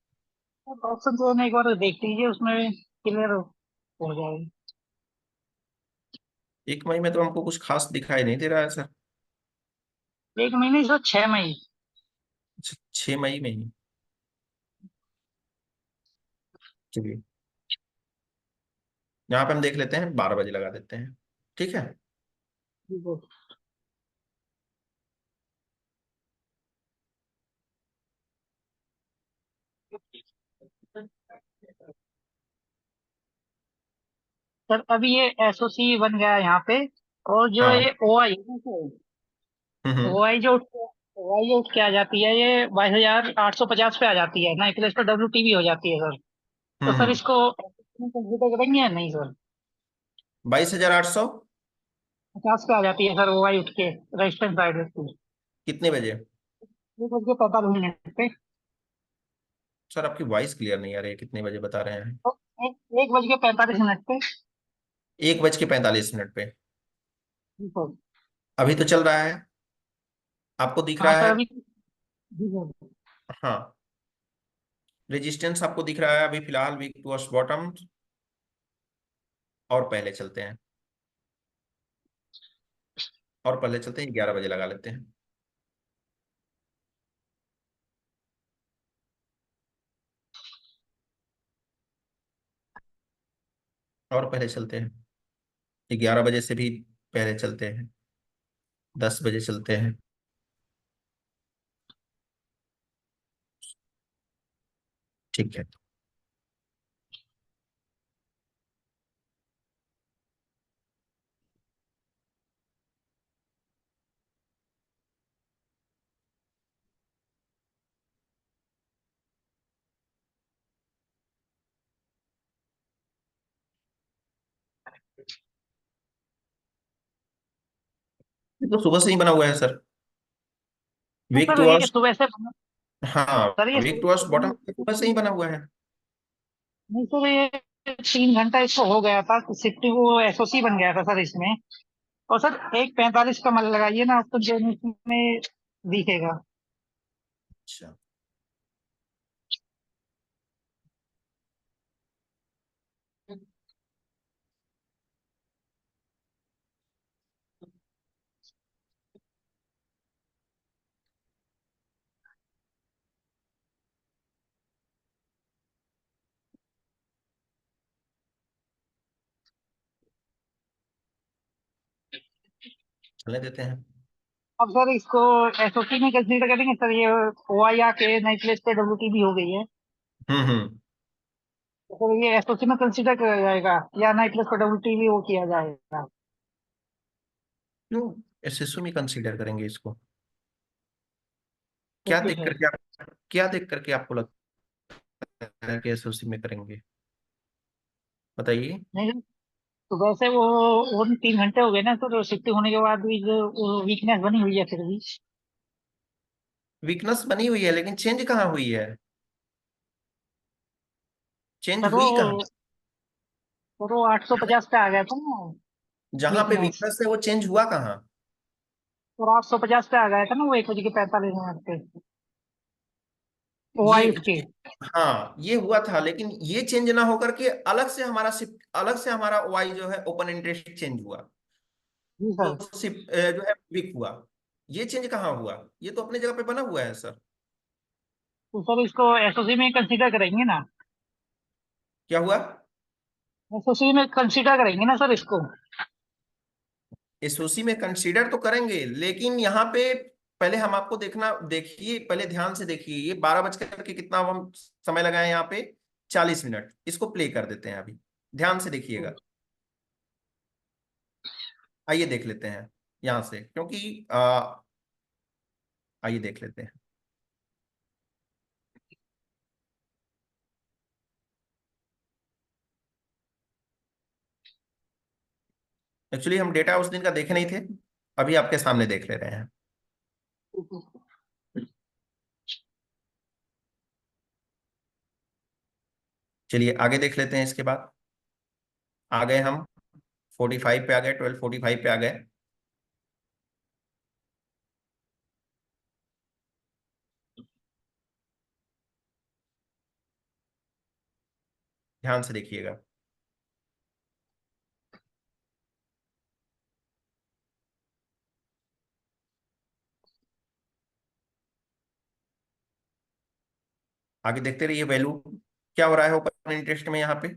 ऑप्शन जो है एक बार देख लीजिए, उसमें क्लियर हो जाएगा। 1 मई में तो हमको कुछ खास दिखाई नहीं दे रहा है सर। 1 महीने सर, 6 मई। 6 मई में ही। चलिए, यहाँ पे हम देख लेते हैं, 12 बजे लगा देते हैं। ठीक है। जी सर। सर अभी ये एसओसी बन गया है यहाँ पे। और जो हाँ। ये ओआई है ना सर, हम्म। ओआई जो उठ के आ जाती है, ये 22,850 पे आ जाती है ना, प्लेस पे WT भी हो जाती है सर। तो सर हम्म। इसको कंसिडर करेंगे या नहीं सर? 22,800। 50 पे आ जाती है सर ओआई उठ के रजिस्टेंस साइड पे। कितने बजे? 1:45 पे। सर आपकी वॉइस क्लियर नहीं आ रही है, कितने बजे बता रहे हैं? तो 1:45 पे। 1:45 पे। जी सर। अभी तो चल रहा है, आपको दिख हाँ रहा सर है? अभी। जी सर। हाँ। रेजिस्टेंस आपको दिख रहा है अभी फिलहाल, वीक टू बॉटम। और पहले चलते हैं, और पहले चलते हैं, 11 बजे लगा लेते हैं। और पहले चलते हैं, 11 बजे से भी पहले चलते हैं, 10 बजे चलते हैं। ठीक है। ये तो सुबह से ही बना हुआ है सर, नहीं वीक सर, टू ये सुबह से हाँ, सर ये वीक सुबह टू से बॉटम सुबह से ही बना हुआ है। नहीं सर, ये 3 घंटा इसको हो गया था, शिफ्टिंग वो एसओसी बन गया था सर इसमें। और सर 1:45 का मन लगाइए ना, आपको जो इसमें दिखेगा। अच्छा, चलने देते हैं। अब सर इसको एसओसी में कंसीडर करेंगे सर, ये ओआई आके नई प्लेस पे WT भी हो गई है। हम्म। तो सर ये एसओसी में कंसीडर किया जाएगा या नई प्लेस पे WT भी वो किया जाएगा? क्यों, एसएसयू में कंसीडर करेंगे इसको? क्या ओके देख सर। करके आप क्या देख करके आपको लगता है कि एसओसी में करेंगे, बताइए। नहीं सर, तो वैसे वो 3 घंटे हो गए ना सर, शिफ्ट होने के बाद भी जो वीकनेस बनी हुई है फिर भी। वीकनेस बनी हुई है लेकिन चेंज कहाँ हुई है, चेंज सर हुई कहाँ। वो 850 पे आ गया था ना जहां पे वीकनेस। वीकनेस है वो चेंज हुआ कहाँ। और 850 पे आ गया था ना वो 1:45 पे ये OI उसके। हाँ ये हुआ था, लेकिन ये चेंज ना होकर के अलग से हमारा शिफ्ट, अलग से हमारा वाई जो है ओपन इंटरेस्ट चेंज हुआ, जी तो सर। शिफ्ट जो है वीक हुआ। ये चेंज कहाँ हुआ, ये तो अपने जगह पे बना हुआ है सर। तो सर इसको एसओसी में कंसीडर करेंगे ना। क्या हुआ, एसओसी में कंसीडर करेंगे ना सर इसको। एसओसी में कंसीडर तो करेंगे, लेकिन यहाँ पे पहले हम आपको देखना, देखिए पहले ध्यान से देखिए, ये 12 बज के कितना हम समय लगाए यहाँ पे, 40 मिनट। इसको प्ले कर देते हैं अभी, ध्यान से देखिएगा। आइए देख लेते हैं यहाँ से, क्योंकि आइए देख लेते हैं। एक्चुअली हम डेटा उस दिन का देखे नहीं थे, अभी आपके सामने देख ले रहे हैं। चलिए आगे देख लेते हैं। इसके बाद आ गए हम 45 पे आ गए, 12:45 पे आ गए। ध्यान से देखिएगा। आगे देखते रहिए वैल्यू क्या हो रहा है ओपन इंटरेस्ट में यहाँ पे।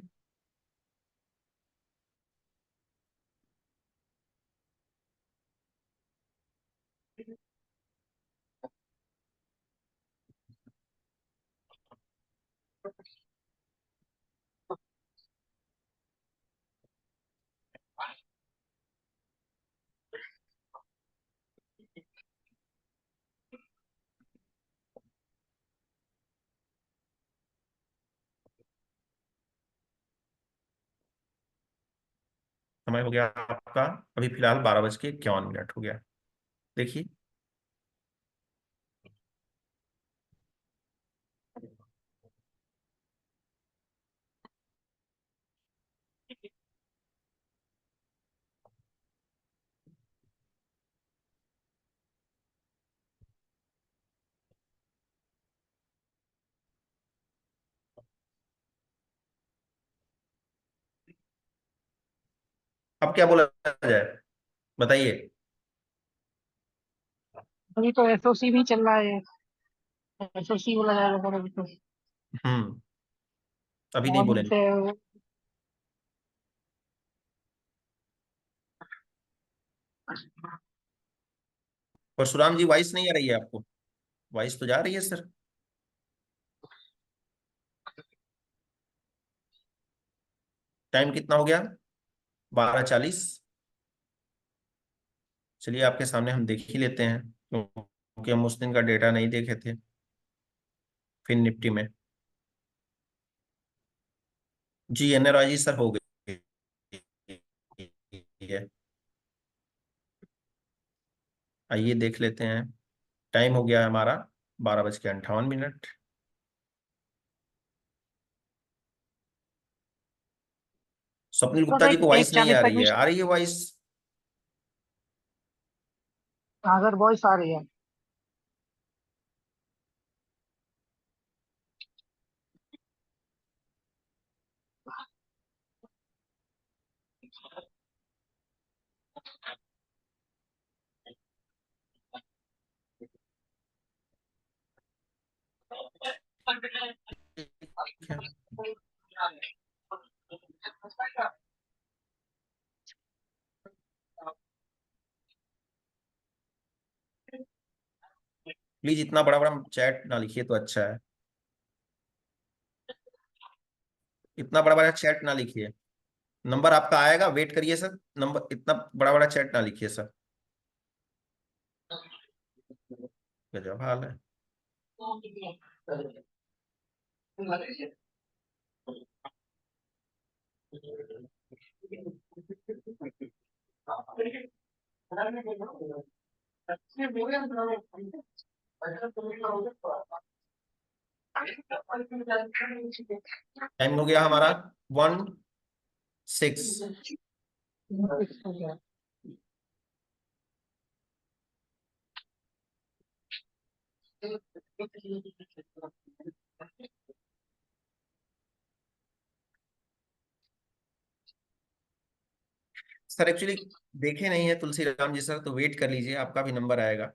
समय हो गया आपका अभी फिलहाल 12:51 हो गया। देखिए अब क्या बोला जाए, बताइए। अभी तो एसओसी भी चल रहा है, एसओसी बोला जाएगा सर अभी तो। हम्म, अभी नहीं मॉर्निंग बोलेंगे। से। परशुराम जी वॉइस नहीं आ रही है आपको, वॉइस तो जा रही है सर। टाइम कितना हो गया, 12:40। चलिए आपके सामने हम देख ही लेते हैं, क्योंकि हम उस दिन का डेटा नहीं देखे थे। फिर निफ्टी में जी एनआरआई सर हो गई है। आइए देख लेते हैं। टाइम हो गया है हमारा 12:58। स्वप्निल तो गुप्ता जी एक को एक वॉइस नहीं 40 आ तक रही भी। है, आ रही है वॉइस। हाँ सर वॉइस आ रही है। प्लीज इतना बड़ा बड़ा चैट ना लिखिए तो अच्छा है, इतना बड़ा बड़ा चैट ना लिखिए। नंबर आपका आएगा, वेट करिए सर। नंबर, इतना बड़ा बड़ा चैट ना लिखिए सर। गजब हाल है। टाइम हो गया हमारा 1:06। सर एक्चुअली देखे नहीं है तुलसीराम जी सर, तो वेट कर लीजिए, आपका भी नंबर आएगा।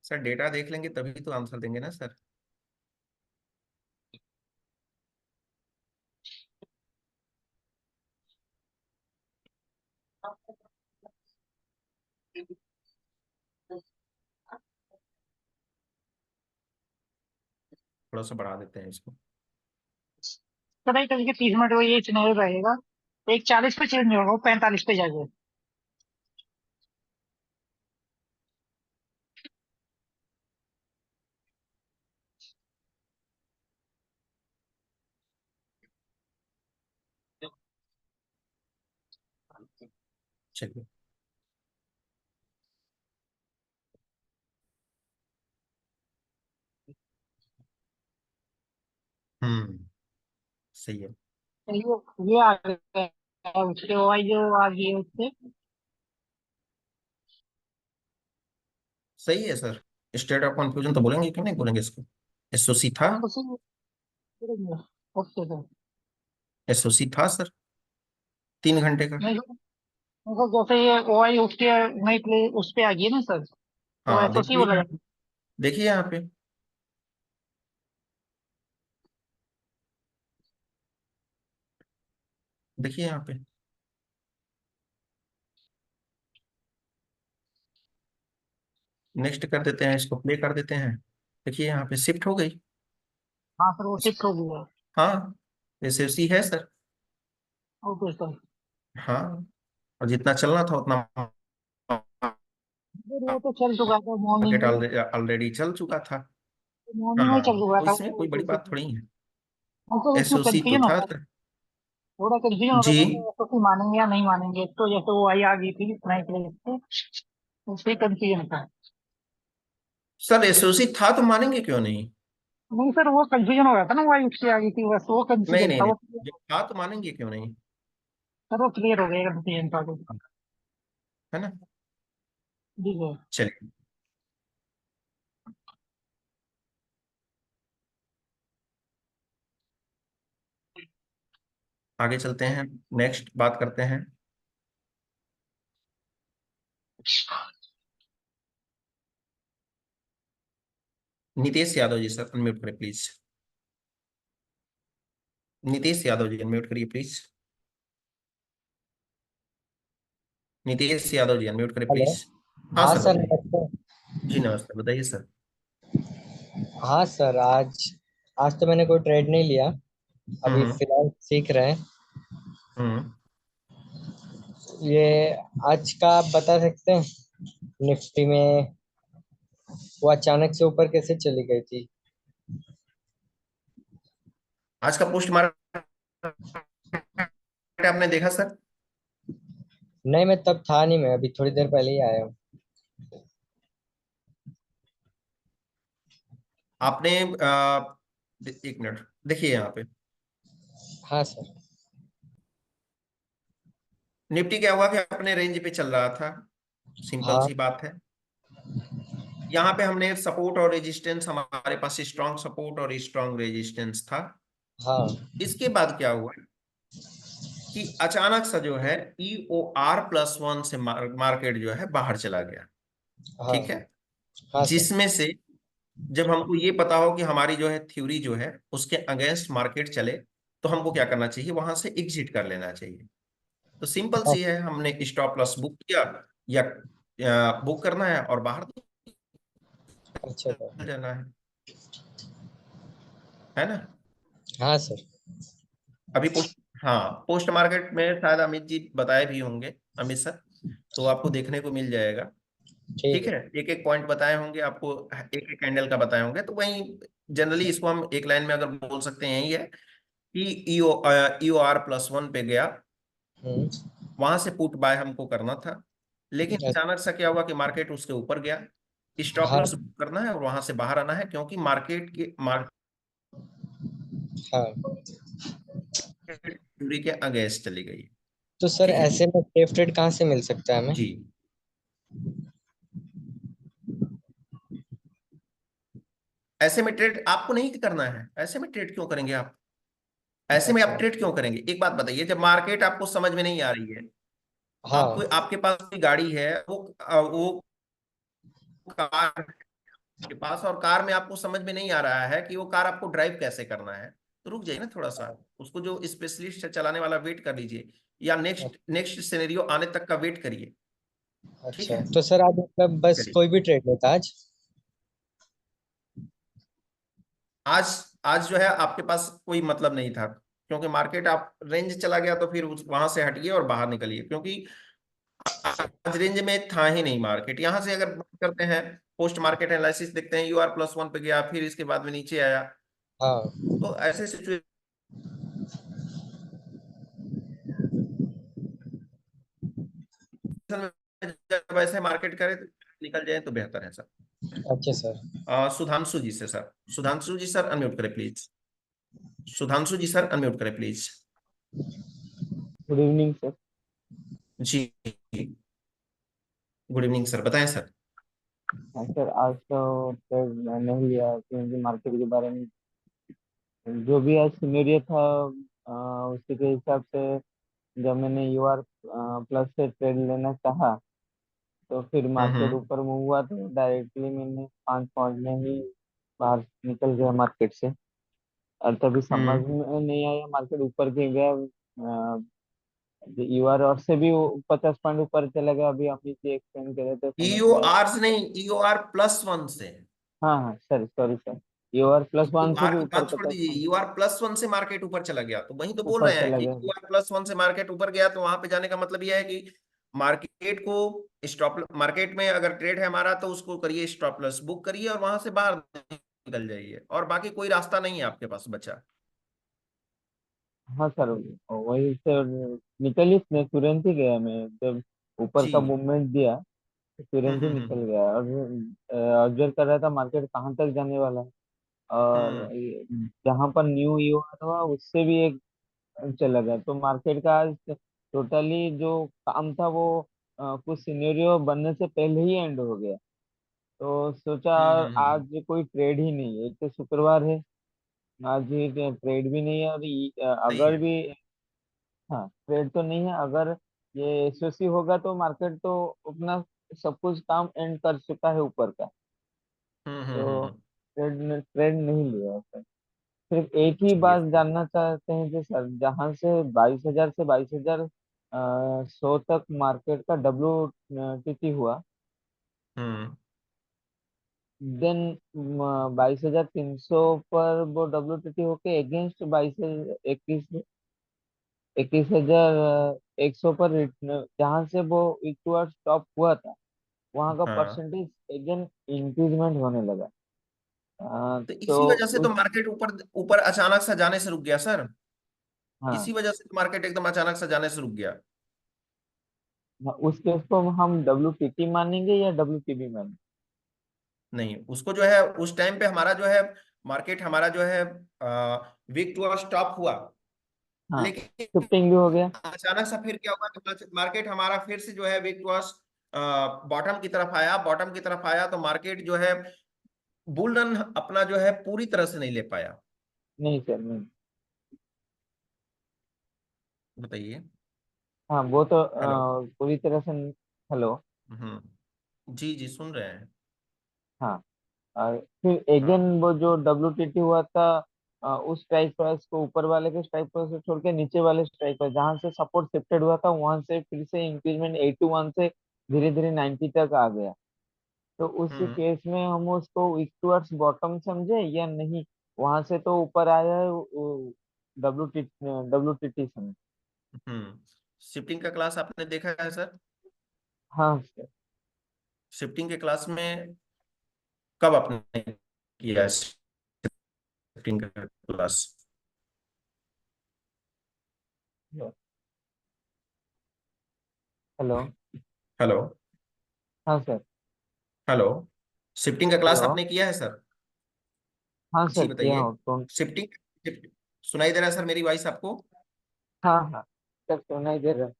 सर डेटा देख लेंगे तभी तो आंसर देंगे ना सर। थोड़ा सा बढ़ा देते हैं इसको। तो नहीं कभी 30 मिनट वो ये सिनेरियो रहेगा, एक 40 पे चेंज होगा, वो 45 पे जाएगा। चलिए। सही है। तो ये आ गया उसके वाई जो आ गई है उससे। सही है सर। स्टेट ऑफ कंफ्यूजन तो बोलेंगे, क्यों नहीं बोलेंगे इसको। एसओसी था। हाँ तो ओके सर। एसओसी था सर, 3 घंटे का। नहीं मतलब जैसे ये ओ आई उसके नई प्ले उस पे आ गई है ना सर, तो हाँ एसओसी देखिए बोला यहाँ, जाता देखिए यहाँ पे, देखिए यहाँ पे। नेक्स्ट कर देते हैं, इसको प्ले कर देते हैं। देखिए यहाँ पे शिफ्ट हो गई। है। हाँ सर वो शिफ्ट हो गया है। हाँ एसओसी है सर। Okay sir. हाँ, और जितना चलना था उतना सर वो तो चल चुका था मॉर्निंग मार्केट में, ऑलरेडी चल चुका था। मॉर्निंग में चल हाँ चुका तो था इसमें कोई बड़ी बात थोड़ी है। हमको इसमें एसओसी तो कंफ्यूजन था होता है, सर। थोड़ा कंफ्यूजन होता जी था कि एसओसी मानेंगे या नहीं मानेंगे, तो जैसे वो आई आ गई थी नई प्लेस पे, उससे कंफ्यूजन था। सर, एसओसी था तो मानेंगे क्यों नहीं। नहीं सर वो कंफ्यूजन हो रहा था ना, वो आई उससे आ गई थी, बस वो नहीं कंफ्यूजन नहीं था नहीं, वो। जब था तो मानेंगे क्यों नहीं। सर वो क्लियर हो गया कंफ्यूजन था तो। है ना। जी सर। चलिए आगे चलते हैं, नेक्स्ट बात करते हैं। नीतीश यादव जी सर, अनम्यूट करें प्लीज। नीतीश यादव जी अनम्यूट करिए प्लीज। नीतीश यादव जी अनम्यूट करें हेलो। प्लीज। हाँ हाँ सर सर बताइए। नमस्ते। जी नमस्ते, बताइए सर। हाँ सर आज आज तो मैंने कोई ट्रेड नहीं लिया, अभी हम्म फिलहाल सीख रहे हैं। हम्म। ये आज का आप बता सकते हैं निफ्टी में वो अचानक से ऊपर कैसे चली गई थी। आज का पोस्ट मार्केट आपने देखा सर। नहीं मैं तब था नहीं, मैं अभी थोड़ी देर पहले ही आया हूँ। आपने एक मिनट देखिए यहाँ पे। हाँ सर। निफ्टी क्या हुआ कि अपने रेंज पे चल रहा था, सिंपल हाँ सी बात है। यहाँ पे हमने सपोर्ट और रेजिस्टेंस, हमारे पास स्ट्रॉन्ग सपोर्ट और स्ट्रॉन्ग रेजिस्टेंस था। हाँ इसके बाद क्या हुआ कि अचानक सा जो है EOR+1 से मार्केट जो है बाहर चला गया। हाँ ठीक है। हाँ सर। जिसमें से जब हमको ये पता हो कि हमारी जो है थ्योरी जो है उसके अगेंस्ट मार्केट चले, तो हमको क्या करना चाहिए, वहां से एग्जिट कर लेना चाहिए। तो सिंपल हाँ सी है, हमने स्टॉप लॉस बुक किया या बुक करना है और बाहर अच्छा सर। निकल जाना है ना। हाँ सर। अभी पोस्ट हाँ, पोस्ट मार्केट में शायद अमित जी बताए भी होंगे, अमित सर, तो आपको देखने को मिल जाएगा। ठीक ठीक है, एक एक पॉइंट बताए होंगे आपको, एक एक कैंडल का बताए होंगे, तो वही जनरली इसको हम एक लाइन में अगर बोल सकते हैं, यही है कि EOR+1 पे गया, है। वहां से पुट बाय हमको करना था, लेकिन अच्छा, अचानक से क्या हुआ कि मार्केट उसके ऊपर गया। स्टॉप हाँ लॉस करना है और वहां से बाहर आना है, क्योंकि मार्केट हाँ। दूरी के अगेंस्ट चली गई। तो सर ठीक है ऐसे में सेफ ट्रेड कहाँ से मिल सकता है हमें? जी। ऐसे में ट्रेड आपको नहीं करना है, ऐसे में ट्रेड क्यों करेंगे आप? ऐसे में आप अच्छा। ट्रेड क्यों करेंगे? एक बात बताइए, जब मार्केट आपको समझ में नहीं आ रही है, आपको हाँ। आपके पास कोई गाड़ी है, वो कार के पास, और कार में आपको समझ में नहीं आ रहा है कि वो कार आपको ड्राइव कैसे करना है, तो रुक जाइए ना थोड़ा सा, उसको जो स्पेशलिस्ट है चलाने वाला, वेट कर लीजिए, या नेक्स्ट नेक्स्ट सिनेरियो आने तक का वेट करिए। ठीक अच्छा, है, तो सर आप मतलब बस चलिए। कोई भी ट्रेड लेता आज? आज आज जो है आपके पास कोई मतलब नहीं था, क्योंकि मार्केट आप रेंज चला गया, तो फिर वहां से हटिए और बाहर निकलिए, क्योंकि आज रेंज में था ही नहीं मार्केट। यहां से अगर बात करते हैं, पोस्ट मार्केट एनालिसिस देखते हैं, UR+1 पे गया, फिर इसके बाद में नीचे आया, हाँ। तो ऐसे सिचुएशन में जब ऐसे मार्केट करे तो निकल जाए तो बेहतर है सर। अच्छा सर। सुधांशु जी से sir, Sudhanshu ji sir unmute करें please. Sudhanshu ji sir unmute करें प्लीज। Good evening sir. जी, गुड इवनिंग सर, बताएं सर। हाँ सर, आज तो ट्रेड नहीं लिया क्योंकि मार्केट के बारे में जो भी आज सिनेरियो था उसी के हिसाब से जब मैंने यूआर प्लस से ट्रेड लेना चाहा, तो फिर मार्केट हम्म। ऊपर मूव हुआ तो डायरेक्टली मैंने 5 पॉइंट में ही बाहर निकल गया मार्केट से। और तभी समझ हम्म। में नहीं आया, मार्केट ऊपर क्यों गया। यूआर और से भी 50 पॉइंट ऊपर चला गया, अभी आप इसे एक्सप्लेन करे तो समझ ईओ में आया। आर से नहीं, EOR+1 से। हाँ हाँ sir, sorry sir, UR plus EO one से आर भी की ऊपर बात छोड़ 50 दीजिए, पॉइंट EOR+1 से मार्केट ऊपर चला गया, तो वही तो बोल ऊपर रहे हैं चला कि गया। EOR+1 से मार्केट ऊपर गया, तो वहां पे जाने का मतलब यह है कि मार्केट को स्टॉप, मार्केट में अगर ट्रेड है हमारा, तो उसको करिए, स्टॉप लॉस बुक करिए और वहां से बाहर निकल जाइए, और बाकी कोई रास्ता नहीं है आपके पास बचा। हाँ सर, वही सर, निकल ही तुरंत ही गया मैं जब ऊपर का जी। मूवमेंट दिया, तो तुरंत ही निकल हम्म। गया। और ऑब्जर्व कर रहा था मार्केट कहाँ तक जाने वाला है। और हम्म। जहाँ पर न्यू ईओ हुआ उससे भी एक चला गया, तो मार्केट का आज टोटली जो काम था वो कुछ सिनेरियो बनने से पहले ही एंड हो गया। तो सोचा आज कोई ट्रेड ही नहीं है, एक तो शुक्रवार है, आज ये ट्रेड भी नहीं है। और सही अगर है। भी, हाँ ट्रेड तो नहीं है, अगर ये एसओसी होगा तो मार्केट तो अपना सब कुछ काम एंड कर चुका है ऊपर का। तो हम्म। ट्रेड ट्रेड नहीं लिया है सर। सिर्फ एक ही चलिए। बात जानना चाहते हैं कि सर, जहाँ से 22,000 से 22,100 तक मार्केट का WTT हुआ, हम्म। देन 22,300 पर वो WTT होके अगेंस्ट 21,100 पर जहाँ से वो इक्वल स्टॉप हुआ था, वहाँ का हाँ, परसेंटेज अगेन इंक्रीजमेंट होने लगा। तो तो इसी वजह से तो उस, मार्केट ऊपर ऊपर अचानक से जाने से रुक गया सर। हाँ इसी वजह से तो मार्केट एकदम अचानक से जाने से रुक गया। उस केस को हम WTT मानेंगे या WTB मानेंगे? नहीं, उसको जो है उस टाइम पे हमारा जो है, मार्केट हमारा जो है वीक टू स्टॉप हुआ, हाँ, लेकिन शिफ्टिंग भी हो गया। अचानक से फिर क्या हुआ कि मार्केट हमारा फिर से जो है वीक टू बॉटम की तरफ आया, बॉटम की तरफ आया, तो मार्केट जो है बुल रन अपना जो है पूरी तरह से नहीं ले पाया। नहीं सर, नहीं। बताइए। हाँ वो तो हेलो। पूरी तरह से हेलो। जी जी, सुन रहे हैं। हाँ, और फिर हाँ। अगेन वो जो WTT हुआ था, उस स्ट्राइक प्राइस को, ऊपर वाले के स्ट्राइक प्राइस को छोड़ के नीचे वाले स्ट्राइक प्राइस जहाँ से सपोर्ट शिफ्टेड हुआ था, वहां से फिर से इंक्रीजमेंट 81 से धीरे धीरे 90 तक आ गया। तो उस हम्म। केस में हम उसको इक्वर्ड्स बॉटम समझे या नहीं? वहां से तो ऊपर आया है WTT समय। शिफ्टिंग का क्लास आपने देखा है सर? हाँ सर। शिफ्टिंग के क्लास में कब आपने किया है शिफ्टिंग का क्लास? हेलो। हेलो। हाँ सर। हेलो। शिफ्टिंग का क्लास हेलो। आपने किया है सर? हाँ जी सर किया बताइए। हूँ तो। शिफ्टिंग सुनाई दे रहा है सर मेरी वॉइस आपको? हाँ हाँ सर सुनाई दे रहा है।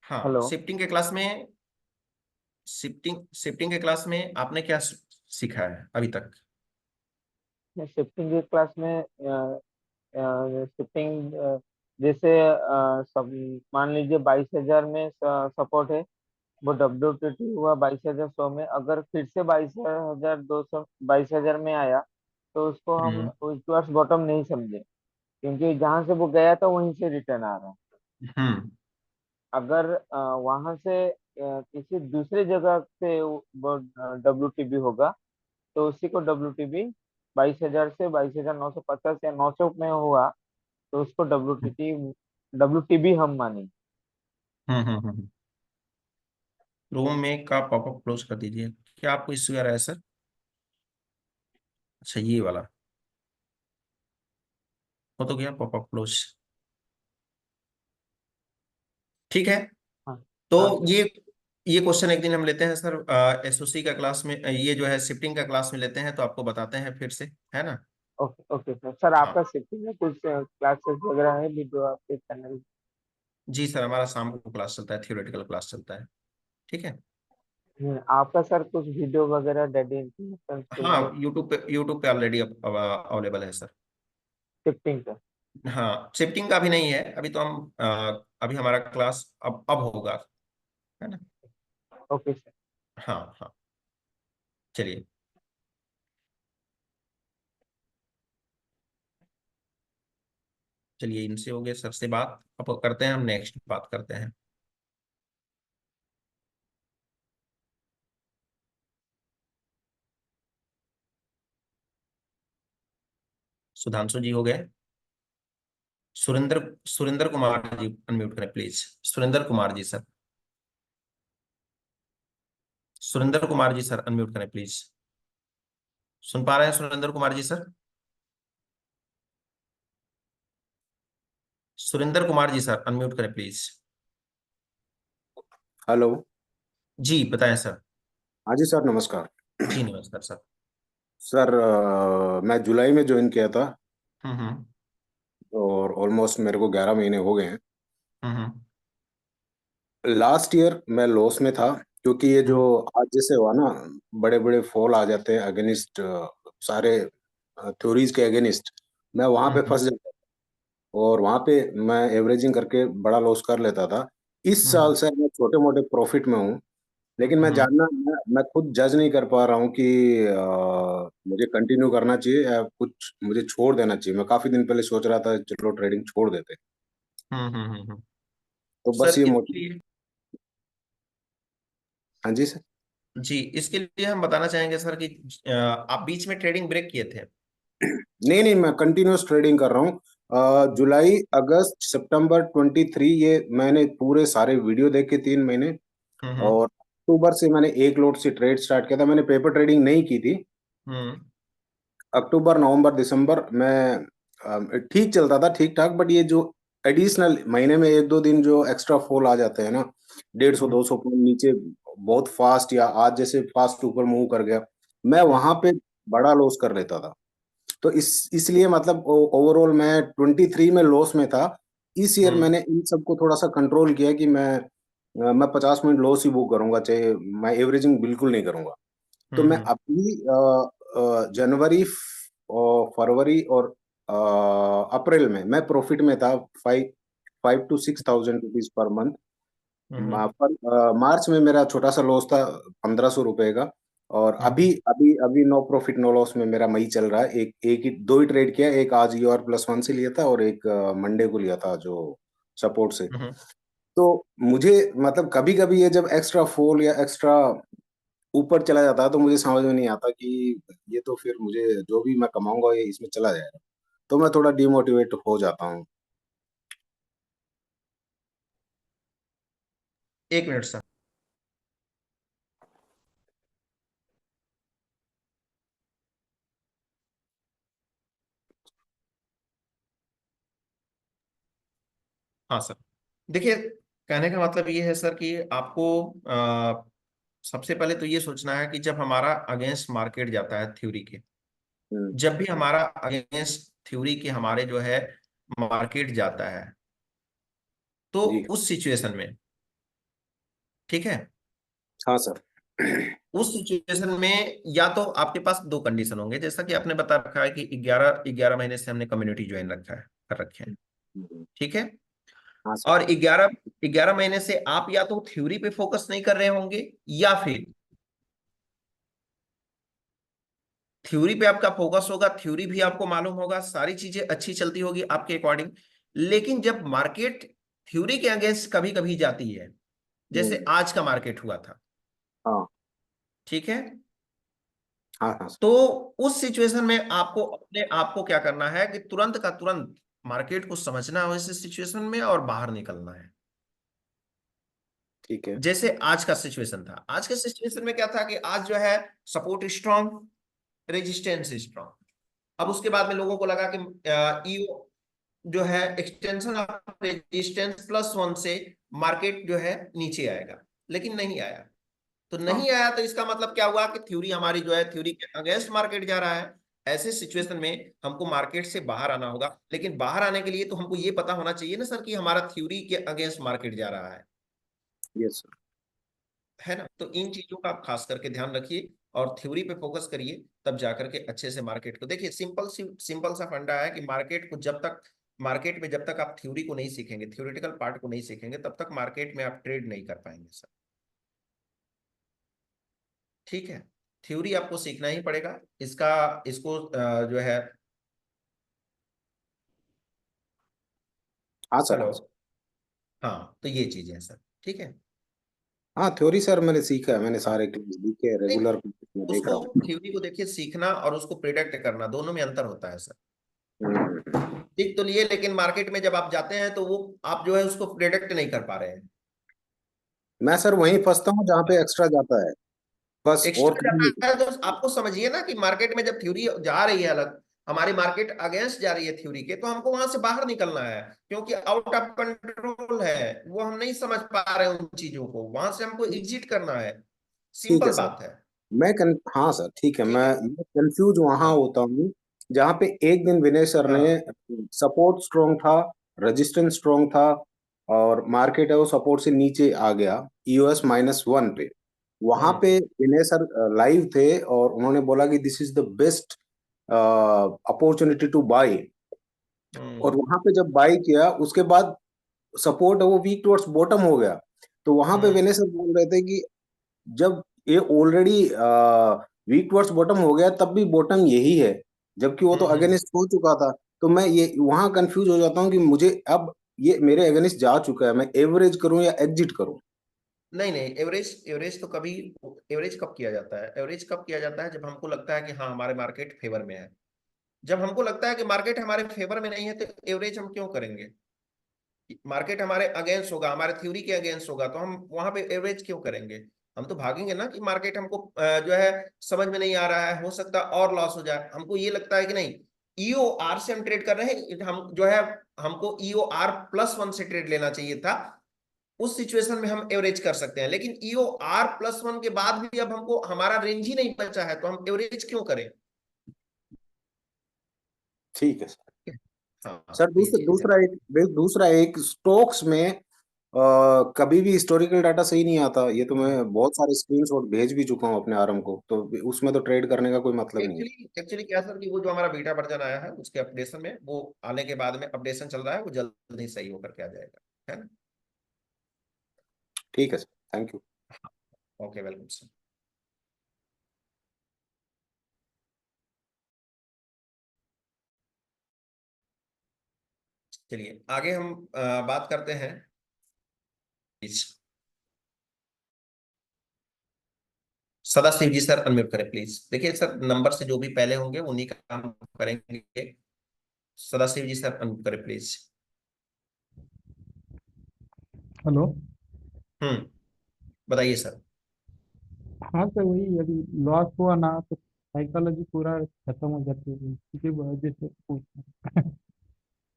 हाँ, हेलो। शिफ्टिंग के क्लास में आपने क्या सीखा है अभी तक? शिफ्टिंग की क्लास में शिफ्टिंग जैसे सब मान लीजिए 22,000 में सपोर्ट है, वो WTT हुआ 22,100 में, अगर फिर से 22,200 22,000 में आया तो उसको हम हम्म। टूवर्ड्स बॉटम नहीं समझे, क्योंकि जहां से वो गया था वहीं से रिटर्न आ रहा है। हम्म। अगर वहां से किसी दूसरी जगह से WTB होगा तो उसी को WTB 22,000 से 22,950 या 900 में हुआ तो उसको WTB हम मानेंगे। हम्म। रूम में का पॉपअप क्लोज कर दीजिए। क्या आपको इश्यू आ रहा है सर? अच्छा, ये वाला हो तो गया पॉपअप क्लोज। ठीक है। हाँ तो हाँ सर। ये क्वेश्चन एक दिन हम लेते हैं सर, एसओसी का क्लास में, ये जो है शिफ्टिंग का क्लास में लेते हैं तो आपको बताते हैं फिर से, है ना? Okay okay sir. सर हाँ आपका शिफ्टिंग में कुछ क्लासेस वगैरह है वीडियो आपके चैनल? जी सर, हमारा शाम को क्लास चलता है, थियोरेटिकल क्लास चलता है। ठीक है। आपका सर कुछ वीडियो वगैरह डेडिकेशन के हाँ, लिए यूट्यूब पे ऑलरेडी अवेलेबल है सर। शिफ्टिंग का? हाँ, शिफ्टिंग का अभी नहीं है, अभी तो हम अभी हमारा क्लास अब होगा, है ना? Okay sir. हाँ हाँ। चलिए। चलिए, इनसे हो गए सर से बात, अब करते हैं हम नेक्स्ट बात करते हैं। सुधांशु जी हो गए। सुरेंद्र सुरेंद्र कुमार जी अनम्यूट करें please. Surendra Kumar ji sir. Surendra Kumar ji sir unmute करें प्लीज। सुन पा रहे हैं Surendra Kumar ji sir? Surendra Kumar ji sir unmute करें प्लीज। हेलो। जी बताएं सर। हाँ जी सर, नमस्कार। जी नमस्कार सर। सर मैं जुलाई में ज्वाइन किया था हम्म। और ऑलमोस्ट मेरे को 11 महीने हो गए हैं। हम्म। लास्ट ईयर मैं लॉस में था, क्योंकि ये जो आज जैसे हुआ ना, बड़े बड़े फॉल आ जाते हैं अगेनिस्ट सारे थ्योरीज के अगेनिस्ट, मैं वहां पे हम्म। फंस जाता था और वहां पे मैं एवरेजिंग करके बड़ा लॉस कर लेता था। इस हम्म। साल से मैं छोटे मोटे प्रॉफिट में हूँ, लेकिन हम्म। मैं खुद जज नहीं कर पा रहा हूँ कि मुझे कंटिन्यू करना चाहिए या कुछ मुझे छोड़ देना चाहिए। मैं काफी दिन पहले सोच रहा था चलो ट्रेडिंग छोड़ देते, हम्म। तो बस सर ये इसके मोटिव। लिए, हाँ जी सर। जी इसके लिए हम बताना चाहेंगे सर कि आप बीच में ट्रेडिंग ब्रेक किए थे। नहीं नहीं, मैं कंटिन्यूअस ट्रेडिंग कर रहा हूँ। जुलाई अगस्त सितंबर 23 ये मैंने पूरे सारे वीडियो देखे 3 महीने, हम्म। और अक्टूबर से मैंने एक लोट से ट्रेड स्टार्ट किया था। मैंने पेपर ट्रेडिंग नहीं की थी। हम्म। अक्टूबर नवंबर दिसंबर में ठीक चलता था, ठीक ठाक, बट ये जो एडिशनल महीने में एक दो दिन जो एक्स्ट्रा फॉल आ जाते हैं ना, 150 हम्म। 200 पॉइंट नीचे बहुत फास्ट, या आज जैसे फास्ट ऊपर मूव कर गया, मैं वहां पे बड़ा लॉस कर लेता था। तो इसलिए मतलब ओवरऑल मैं 23 में लॉस में था। इस ईयर हम्म। मैंने इन सबको थोड़ा सा कंट्रोल किया कि मैं 50 मिनट लॉस ही बुक करूंगा, चाहे मैं एवरेजिंग बिल्कुल नहीं करूंगा। तो मैं हम्म। अभी जनवरी और फरवरी और अप्रैल में मैं प्रॉफिट में था, 5 to 6 thousand rupees per month. हम्म। पर मार्च में मेरा छोटा सा लॉस था 1,500 रुपए का। और हम्म। अभी अभी अभी नो प्रॉफिट नो लॉस में मेरा मई चल रहा है। एक एक ही दो ही ट्रेड किया, एक आज EOR+1 से लिया था और एक मंडे को लिया था जो सपोर्ट से। हम्म। तो मुझे मतलब कभी कभी ये जब एक्स्ट्रा फॉल या एक्स्ट्रा ऊपर चला जाता है तो मुझे समझ में नहीं आता कि ये तो फिर मुझे जो भी मैं कमाऊंगा ये इसमें चला जाएगा, तो मैं थोड़ा डिमोटिवेट हो जाता हूँ। 1 मिनट सर। हाँ सर, देखिए, कहने का मतलब ये है सर कि आपको सबसे पहले तो ये सोचना है कि जब हमारा अगेंस्ट मार्केट जाता है थ्योरी के, हम्म, जब भी हमारा अगेंस्ट थ्योरी के हमारे जो है मार्केट जाता है, तो जी उस सिचुएशन में, ठीक है, हाँ सर। उस सिचुएशन में या तो आपके पास दो कंडीशन होंगे, जैसा कि आपने बता रखा है कि 11 महीने से हमने कम्युनिटी ज्वाइन रखा है, कर रखे हैं, ठीक है। हाँ सर। और 11 महीने से आप या तो थ्योरी पे फोकस नहीं कर रहे होंगे, या फिर थ्योरी पे आपका फोकस होगा, थ्योरी भी आपको मालूम होगा, सारी चीजें अच्छी चलती होगी आपके अकॉर्डिंग, लेकिन जब मार्केट थ्योरी के अगेंस्ट कभी कभी जाती है, जैसे हम्म, आज का मार्केट हुआ था, हाँ ठीक है, हाँ हाँ तो सर। उस सिचुएशन में आपको अपने आप को क्या करना है कि तुरंत का तुरंत मार्केट को समझना है उस सिचुएशन में और बाहर निकलना है। ठीक है। जैसे आज का सिचुएशन था, आज के सिचुएशन में क्या था कि आज जो है सपोर्ट स्ट्रॉन्ग, रेजिस्टेंस स्ट्रॉन्ग। अब उसके बाद में लोगों को लगा कि ईओ जो है एक्सटेंशन ऑफ रेजिस्टेंस +1 से मार्केट जो है नीचे आएगा, लेकिन नहीं आया। तो हाँ नहीं आया तो इसका मतलब क्या हुआ कि थ्योरी हमारी जो है थ्योरी के अगेंस्ट मार्केट जा रहा है। ऐसे सिचुएशन में हमको मार्केट से बाहर आना होगा, लेकिन बाहर आने के लिए तो हमको ये पता होना चाहिए ना सर कि हमारा थ्योरी के अगेंस्ट मार्केट जा रहा यस सर। है ना। तो इन चीजों का आप खास करके ध्यान रखिए और थ्योरी पे फोकस करिए, तब जाकर के अच्छे से मार्केट को देखिए। सिंपल सा फंडा है कि मार्केट में जब तक आप थ्योरी को नहीं सीखेंगे, थ्योरेटिकल पार्ट को नहीं सीखेंगे, तब तक मार्केट में आप ट्रेड नहीं कर पाएंगे सर, ठीक है। थ्योरी आपको सीखना ही पड़ेगा, इसको जो है, हाँ सर। हेलो, हाँ सर। हाँ, तो ये चीजें हैं सर, ठीक है। हाँ थ्योरी सर मैंने सीखा है, मैंने हाँ, सारे क्लास लिखे हैं, नहीं, रेगुलर में देख उसको रहा हूँ। थ्योरी को देखिए, सीखना और उसको प्रिडिक्ट करना दोनों में अंतर होता है सर। हम्म, सीख तो लिए, लेकिन मार्केट में जब आप जाते हैं तो वो आप जो है उसको प्रिडिक्ट नहीं कर पा रहे हैं। मैं सर वहीं फंसता हूँ जहाँ पे एक्स्ट्रा जाता है, बस और एक्स्ट्रा कहीं नहीं। जाता है तो आपको समझिए ना कि मार्केट में जब थ्योरी जा रही है अलग, हमारी मार्केट अगेंस्ट जा रही है थ्योरी के, तो हमको वहां से बाहर निकलना है, क्योंकि आउट ऑफ कंट्रोल है वो, हम नहीं समझ पा रहे हैं उन चीजों को, वहां से हमको एग्जिट करना है। ठीक है सिंपल सर। बात है, हाँ सर ठीक है, ठीक है। मैं कंफ्यूज वहां हाँ, होता हूँ जहाँ पे एक दिन विनय सर ने हाँ, सपोर्ट स्ट्रॉन्ग था, रेजिस्टेंस स्ट्रॉन्ग था, और मार्केट है वो सपोर्ट से नीचे आ गया EOS-1 पे। वहां हम्म, पे विनय सर लाइव थे और उन्होंने बोला कि this is the best opportunity two by, और हम्म, वहां पे जब बाई किया उसके बाद सपोर्ट है वो वीक टुवर्ड्स बॉटम हो गया। तो वहां पे हम्म, विनय सर बोल रहे थे कि जब ये ऑलरेडी वीक टुवर्ड्स बॉटम हो गया तब भी बॉटम यही है, जबकि वो तो हम्म। अगेंस्ट हो चुका था। तो मैं ये वहां कंफ्यूज हो जाता हूँ कि मुझे अब ये मेरे अगेंस्ट जा चुका है, मैं एवरेज करूं या एग्जिट करूं। नहीं, नहीं, एवरेज एवरेज तो कभी, एवरेज कब किया जाता है, एवरेज कब किया जाता है जब हमको लगता है कि हाँ हमारे मार्केट फेवर में है। जब हमको लगता है कि मार्केट हमारे फेवर में नहीं है तो एवरेज हम क्यों करेंगे। मार्केट हमारे अगेंस्ट होगा, हमारे थ्योरी के अगेंस्ट होगा, तो हम वहां पे एवरेज क्यों करेंगे। हम तो भागेंगे ना कि मार्केट हमको जो है समझ में नहीं आ रहा है, हो सकता है और लॉस हो जाए, हमको ये लगता है कि नहीं, EOR से हम ट्रेड कर रहे हैं, हम जो है हमको EOR+1 से ट्रेड लेना चाहिए था। उस सिचुएशन में हम एवरेज कर सकते हैं, लेकिन EOR+1 के बाद भी अब हमको हमारा रेंज ही नहीं बचा है, तो हम एवरेज क्यों करें। ठीक है सर। हाँ, सर तो ये चीज है। दूसरा एक स्टॉक्स में कभी भी हिस्टोरिकल डाटा सही नहीं आता, ये तो मैं बहुत सारे स्क्रीनशॉट भेज भी चुका हूँ अपने आरएम को, तो उसमें तो ट्रेड करने का कोई मतलब नहीं है। एक्चुअली क्या सर कि वो जो हमारा बीटा वर्जन आया है उसके अपडेशन में, वो आने के बाद में अपडेशन चल रहा है, वो जल्द ही सही होकर के आ जाएगा, है ना। ठीक है sir, thank you. Okay, welcome sir. चलिए आगे हम बात करते हैं सदाशिव जी सर अनम्यूट करें प्लीज। देखिए सर, नंबर से जो भी पहले होंगे उन्हीं का काम करेंगे। सदाशिव जी सर अनम्यूट करें प्लीज। हेलो। बताइए सर। हाँ सर, वही अभी लॉस हुआ ना तो साइकोलॉजी पूरा खत्म हो जाती है, इसी वजह से पूछ रहा हूँ।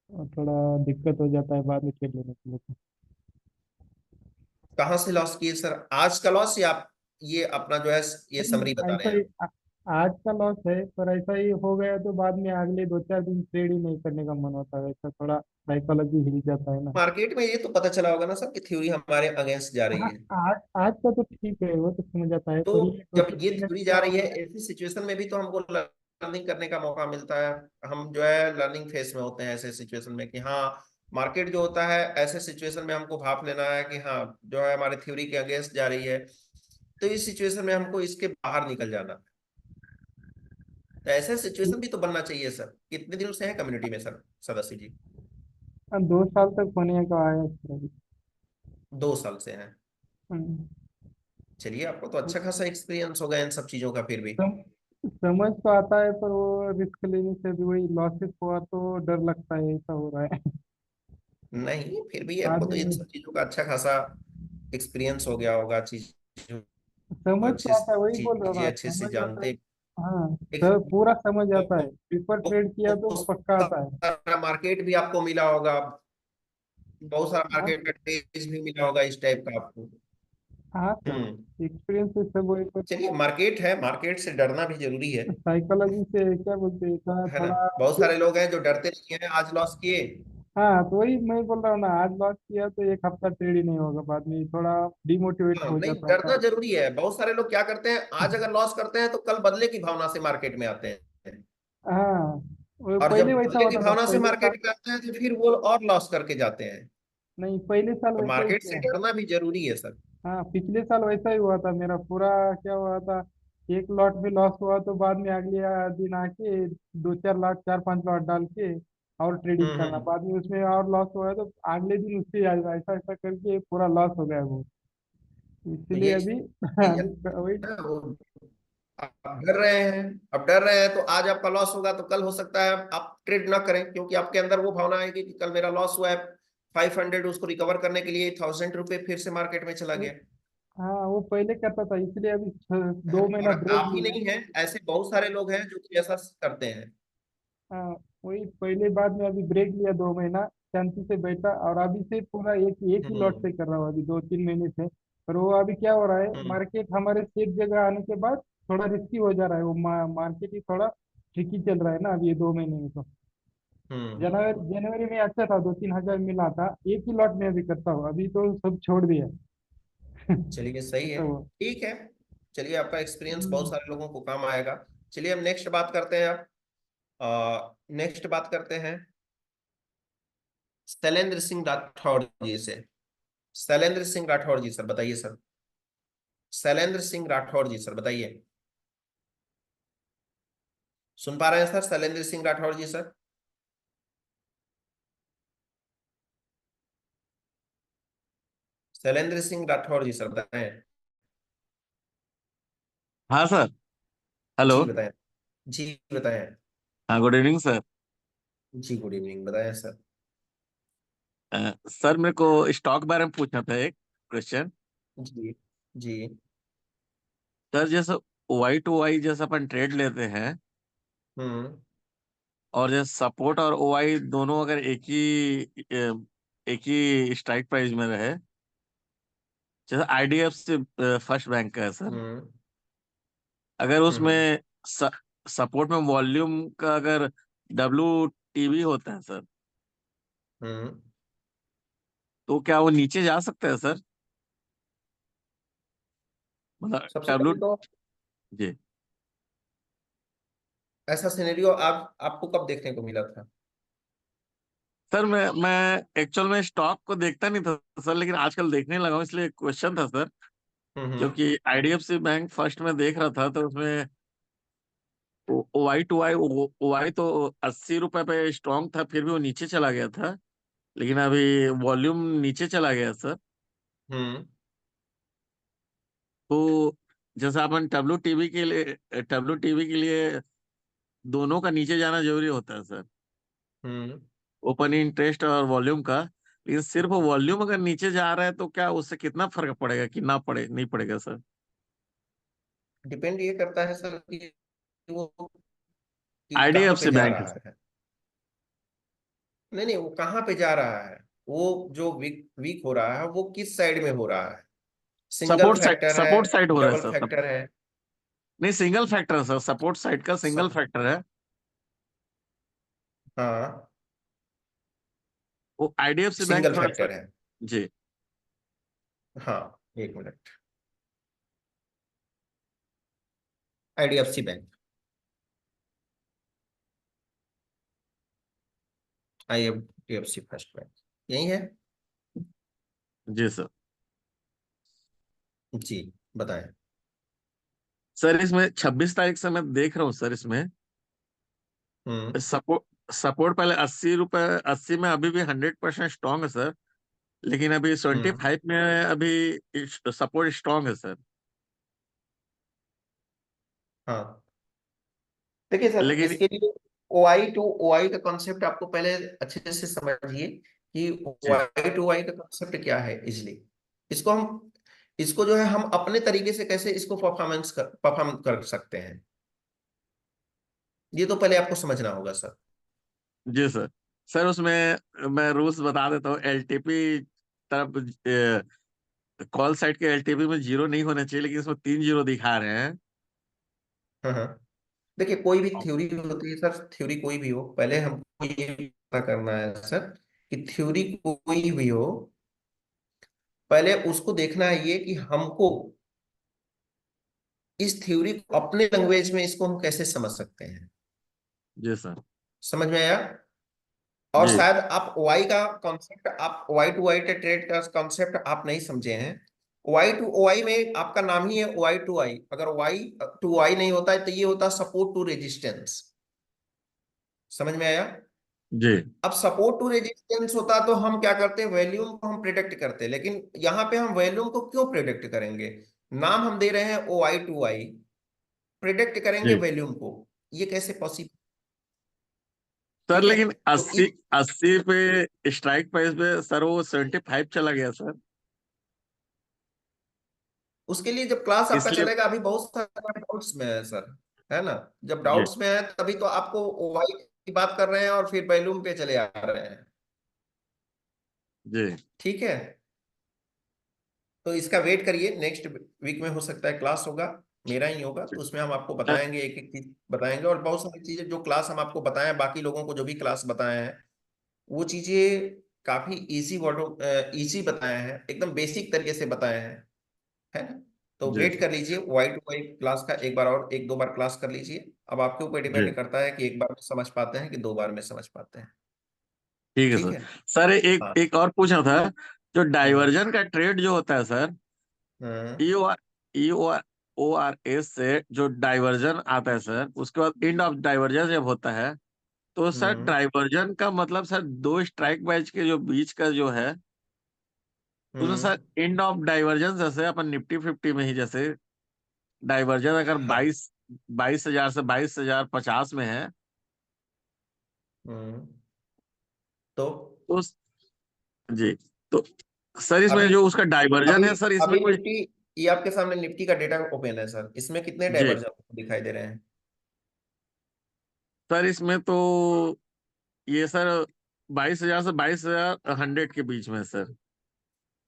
और थोड़ा दिक्कत हो जाता है बाद में खेल लेने के लिए तो। कहाँ से लॉस किए सर? आज का लॉस या आप ये अपना जो है ये समरी नहीं, बता रहे ऐसा हैं? ही आज का लॉस है, पर ऐसा ही हो गया तो बाद में अगले 2-4 दिन ट्रेड ही नहीं करने का मन होता है, ऐसा थोड़ा साइकोलॉजी हिल जाता है ना। मार्केट में ये तो पता चला होगा ना सर कि थ्योरी हमारे अगेंस्ट जा रही हाँ, है। आज आज का तो ठीक है, वो तो समझ आता है, तो पर ये दो जब तीन ये मिनट थ्योरी जा क्या रही है, होता है। ऐसी सिचुएशन में भी तो हमको लर्निंग करने का मौका मिलता है। हम जो है लर्निंग फेज में होते हैं ऐसे सिचुएशन में कि हाँ, मार्केट जो होता है ऐसे सिचुएशन में हमको भाप लेना है कि हाँ जो है हमारी थ्योरी के अगेंस्ट जा रही है, तो इस सिचुएशन में हमको इसके बाहर निकल जाना है। तो ऐसे सिचुएशन भी तो बनना चाहिए सर। कितने दिनों से है कम्युनिटी में सर सदस्य जी? 2 साल तक होने का आया है अभी। 2 साल से हैं? हम्म। चलिए, आपको तो अच्छा खासा एक्सपीरियंस होगा इन सब चीजों का फिर भी। समझ तो आता है, पर वो रिस्क लेने से भी वही लॉसेस हुआ तो डर लगता है ऐसा हो रहा है। नहीं, फिर भी आपको बाद तो इन में सब चीजों का अच्छा खासा एक्सपीरियंस हो गया होगा, चीजों को समझ तो अच्छे आता है, वही बोल रहा हूँ चीजें ना, अच्छे से समझ आता है। जानते। हाँ एक सर, पूरा समझ आता है, पेपर ट्रेड किया तो बहुत पक्का आता है। सारा मार्केट भी आपको मिला होगा, बहुत सारा हाँ मार्केट का टेस्ट भी मिला होगा इस टाइप का आपको। हाँ सर, हम्म। एक्सपीरियंस से सब वही पर। चलिए, मार्केट है, मार्केट से डरना भी जरूरी साइकोलॉजी से क्या बोलते हैं, थोड़ा है ना? थोड़ा बहुत सारे लोग हैं जो डरते नहीं है, आज लॉस किए। हाँ, तो वही मैं बोल रहा हूँ ना, आज लॉस किया तो एक हफ्ता ट्रेड ही नहीं होगा, बाद में थोड़ा डिमोटिवेट हाँ, हो नहीं, जाता है डरना था। जरूरी है। बहुत सारे लोग क्या करते हैं, आज अगर लॉस करते हैं तो कल बदले की भावना से मार्केट में आते हैं, हाँ, वो और जब पहले वैसा बदले की होता था भावना से पहले साल। मार्केट में आते हैं तो फिर वो और लॉस करके जाते हैं। नहीं, पहले साल तो वैसा ही मार्केट से किया। डरना भी जरूरी है सर। हाँ, पिछले साल वैसा ही हुआ था मेरा पूरा। क्या हुआ था, एक लॉट में लॉस हुआ तो बाद में अगले दिन आके 2-4 लाख 4-5 लॉट डाल के और ट्रेडिंग करना, हम्म। बाद में उसमें और लॉस हुआ तो अगले दिन उससे आएगा, ऐसा ऐसा करके पूरा लॉस हो गया वो। तो इसलिए यही अभी चीज अभी वही। है वो। आप डर रहे हैं, अब डर रहे हैं तो आज आपका लॉस होगा तो कल हो सकता है आप ट्रेड ना करें, क्योंकि आपके अंदर वो भावना आएगी कि कल मेरा लॉस हुआ है 500, उसको रिकवर करने के लिए 1000 रुपये फिर से मार्केट में चला गया। हाँ, वो पहले करता था, इसलिए अभी है दो ना? महीना और ब्रेक आप ही लिया। नहीं है, ऐसे बहुत सारे लोग हैं जो कि ऐसा करते हैं। हाँ, वही पहले बाद में अभी ब्रेक लिया 2 महीना, शांति से बैठा, और अभी से पूरा एक एक ही लॉट हम्म। से कर रहा हूँ अभी 2-3 महीने से। पर वो अभी क्या हो रहा है, हम्म। मार्केट हमारे सेफ जगह आने के बाद थोड़ा रिस्की हो जा रहा है, वो मार्केट ही थोड़ा ट्रिकी चल रहा है ना अभी ये 2 महीने में तो। हम्म। जनवरी जनवरी में अच्छा था, 2-3 हजार मिला था, एक ही लॉट में अभी करता हूँ, अभी तो सब छोड़ दिया। चलिए, सही है। तो ठीक है। चलिए, आपका एक्सपीरियंस बहुत हम्म, सारे लोगों को काम आएगा। चलिए, हम नेक्स्ट बात करते हैं अब। नेक्स्ट बात करते हैं शैलेंद्र सिंह राठौड़ जी से। शैलेंद्र सिंह राठौड़ जी सर बताइए सर। शैलेंद्र सिंह राठौड़ जी सर बताइए। सुन पा रहे हैं सर शैलेंद्र सिंह राठौड़ जी सर? शैलेंद्र सिंह राठौड़ जी सर बताएं। हाँ सर। हेलो। जी बताएं। जी बताएं। हाँ, गुड इवनिंग सर। जी गुड इवनिंग, बताएं सर। सर, मेरे को स्टॉक बारे में पूछना था एक क्वेश्चन। जी। जी। सर, जैसे वाई टू वाई जैसे अपन ट्रेड लेते हैं, हम्म। और जैसे सपोर्ट और ओ आई दोनों अगर एक ही स्ट्राइक प्राइस में रहे, जैसे आईडीएफसी फर्स्ट बैंक का है सर, हम्म। अगर हम्म। उसमें सपोर्ट में वॉल्यूम का अगर डब्ल्यू टीवी होता है सर, हम्म। तो क्या वो नीचे जा सकता है सर? मतलब सबसे डब्ल्यू। पहले तो जी ऐसा सिनेरियो आप आपको कब देखने को मिला था? सर, मैं एक्चुअल में स्टॉक को देखता नहीं था सर, लेकिन आजकल देखने लगा हूँ, इसलिए क्वेश्चन था सर। हम्म। क्योंकि आईडीएफसी बैंक फर्स्ट में देख रहा था तो उसमें ओआई टू आई ओआई तो 80 रुपए पे स्ट्रांग था, फिर भी वो नीचे चला गया था। लेकिन अभी वॉल्यूम नीचे चला गया सर। हम्म। तो जैसे अपन डब्ल्यू टीवी के लिए दोनों का नीचे जाना जरूरी होता है सर, हम्म ओपनिंग इंटरेस्ट और वॉल्यूम का। लेकिन सिर्फ वॉल्यूम अगर नीचे जा रहा है तो क्या उससे कितना फर्क पड़ेगा कि ना पड़े, नहीं पड़ेगा सर? डिपेंड ये करता है सर वो कि कहाँ पे आईडीएफसी जा बैंक है रहा सर। है। नहीं नहीं, वो कहाँ पे जा रहा है, वो जो वीक वीक हो रहा है वो किस साइड में हो रहा है। सिंगल फैक्टर है, सपोर्ट साइड हो रहा है डबल सर, फैक्टर है। नहीं सिंगल फैक्टर है सर, सपोर्ट साइड का सिंगल सब, फैक्टर है। हाँ वो आईडीएफसी बैंक सिंगल थोड़ा सा। फैक्टर है। जी। हाँ, एक minute. IDFC bank, IFDFC first bank, यही है। जी सर। जी, बताएं। सर इसमें 26 तारीख से मैं देख रहा हूँ सर, इसमें हम्म सपोर्ट सपोर्ट पहले 80 रुपए, 80 में अभी भी 100% स्ट्रांग है सर। लेकिन अभी सेवेंटी हम्म फाइव में अभी सपोर्ट स्ट्रांग है सर। हाँ, देखिए सर, लेकिन इसके लिए ओआई टू ओआई का कॉन्सेप्ट आपको पहले अच्छे से समझिए कि जी ओआई टू ओआई का कॉन्सेप्ट क्या है। इजली इसको हम इसको जो है हम अपने तरीके से कैसे इसको परफॉर्म कर सकते हैं, ये तो पहले आपको समझना होगा सर। जी सर। सर उसमें मैं रूल्स बता देता हूँ। एलटीपी तरफ, कॉल साइड के एलटीपी में जीरो नहीं होना चाहिए, लेकिन इसमें 3 जीरो दिखा रहे हैं। हाँ हाँ, देखिए कोई भी थ्योरी होती है सर, थ्योरी कोई भी हो, पहले हमको ये पता करना है सर कि थ्योरी कोई भी हो, पहले उसको देखना है ये कि हमको इस थ्योरी को अपने लैंग्वेज में इसको हम कैसे समझ सकते हैं। जी सर। समझ में आया? और जी शायद आप वाई का कॉन्सेप्ट, आप वाई टू वाई ट्रेड का कॉन्सेप्ट आप नहीं समझे हैं। वाई टू वाई में आपका नाम ही है वाई टू आई, अगर वाई टू वाई नहीं होता है तो ये होता सपोर्ट टू रेजिस्टेंस। समझ में आया? जी अब सपोर्ट टू रेजिस्टेंस होता तो हम क्या करते हैं, वॉल्यूम को हम प्रिडिक्ट करते, लेकिन यहाँ पे हम वॉल्यूम को क्यों प्रिडिक्ट करेंगे? नाम हम दे रहे हैं ओ आई टू आई, प्रिडिक्ट करेंगे जी वॉल्यूम को, ये कैसे पॉसिबल? सर। ठीक है, लेकिन तो 80 80 पे स्ट्राइक प्राइस पे सर वो 75 चला गया सर। उसके लिए जब क्लास आपका इसलिए चलेगा, अभी बहुत सारा डाउट्स में है सर, है ना? जब जी डाउट्स में है तभी तो आपको वाई की बात कर रहे हैं और फिर वॉल्यूम पे चले आ रहे हैं। जी ठीक है, तो इसका वेट करिए, नेक्स्ट वीक में हो सकता है क्लास होगा, मेरा ही होगा, तो उसमें हम आपको अ, बताएंगे, एक एक चीज बताएंगे, और बहुत सारी चीजें जो क्लास हम आपको बताएं, बाकी लोगों को जो भी क्लास बताए हैं वो चीजें काफी इजी वर्डों इजी बताए हैं, एकदम बेसिक तरीके से बताए हैं, है ना? तो जी वेट कर लीजिए, वाई टू वाई क्लास का एक बार और एक दो बार क्लास कर लीजिए। अब आपके ऊपर जी डिपेंड करता है कि एक बार में समझ पाते हैं कि दो बार में समझ पाते हैं। ठीक है ठीक सर। है। सर एक हाँ। एक और पूछना था। जो हम्म डाइवर्जन का ट्रेड जो होता है सर, हम्म ई ओ आर एस से जो डाइवर्जन आता है सर, उसके बाद एंड ऑफ डाइवर्जन जब होता है, तो सर हम्म डाइवर्जन का मतलब सर दो स्ट्राइक बैच के जो बीच का जो है, उसमें हम्म सर एंड ऑफ डाइवर्जन जैसे अपन निफ्टी 50 में ही जैसे डाइवर्जन अगर हाँ। 22,000 से 22,050 में है, हम्म तो तो जी, तो सर इसमें अभी जो उसका डाइवर्जन अभी है सर, इसमें अभी कोई। निफ्टी, ये आपके सामने निफ्टी का डेटा ओपन है सर, इसमें कितने जी डाइवर्जन दिखाई दे रहे हैं? सर इसमें तो ये सर 22,000 से 22,100 के बीच में है सर।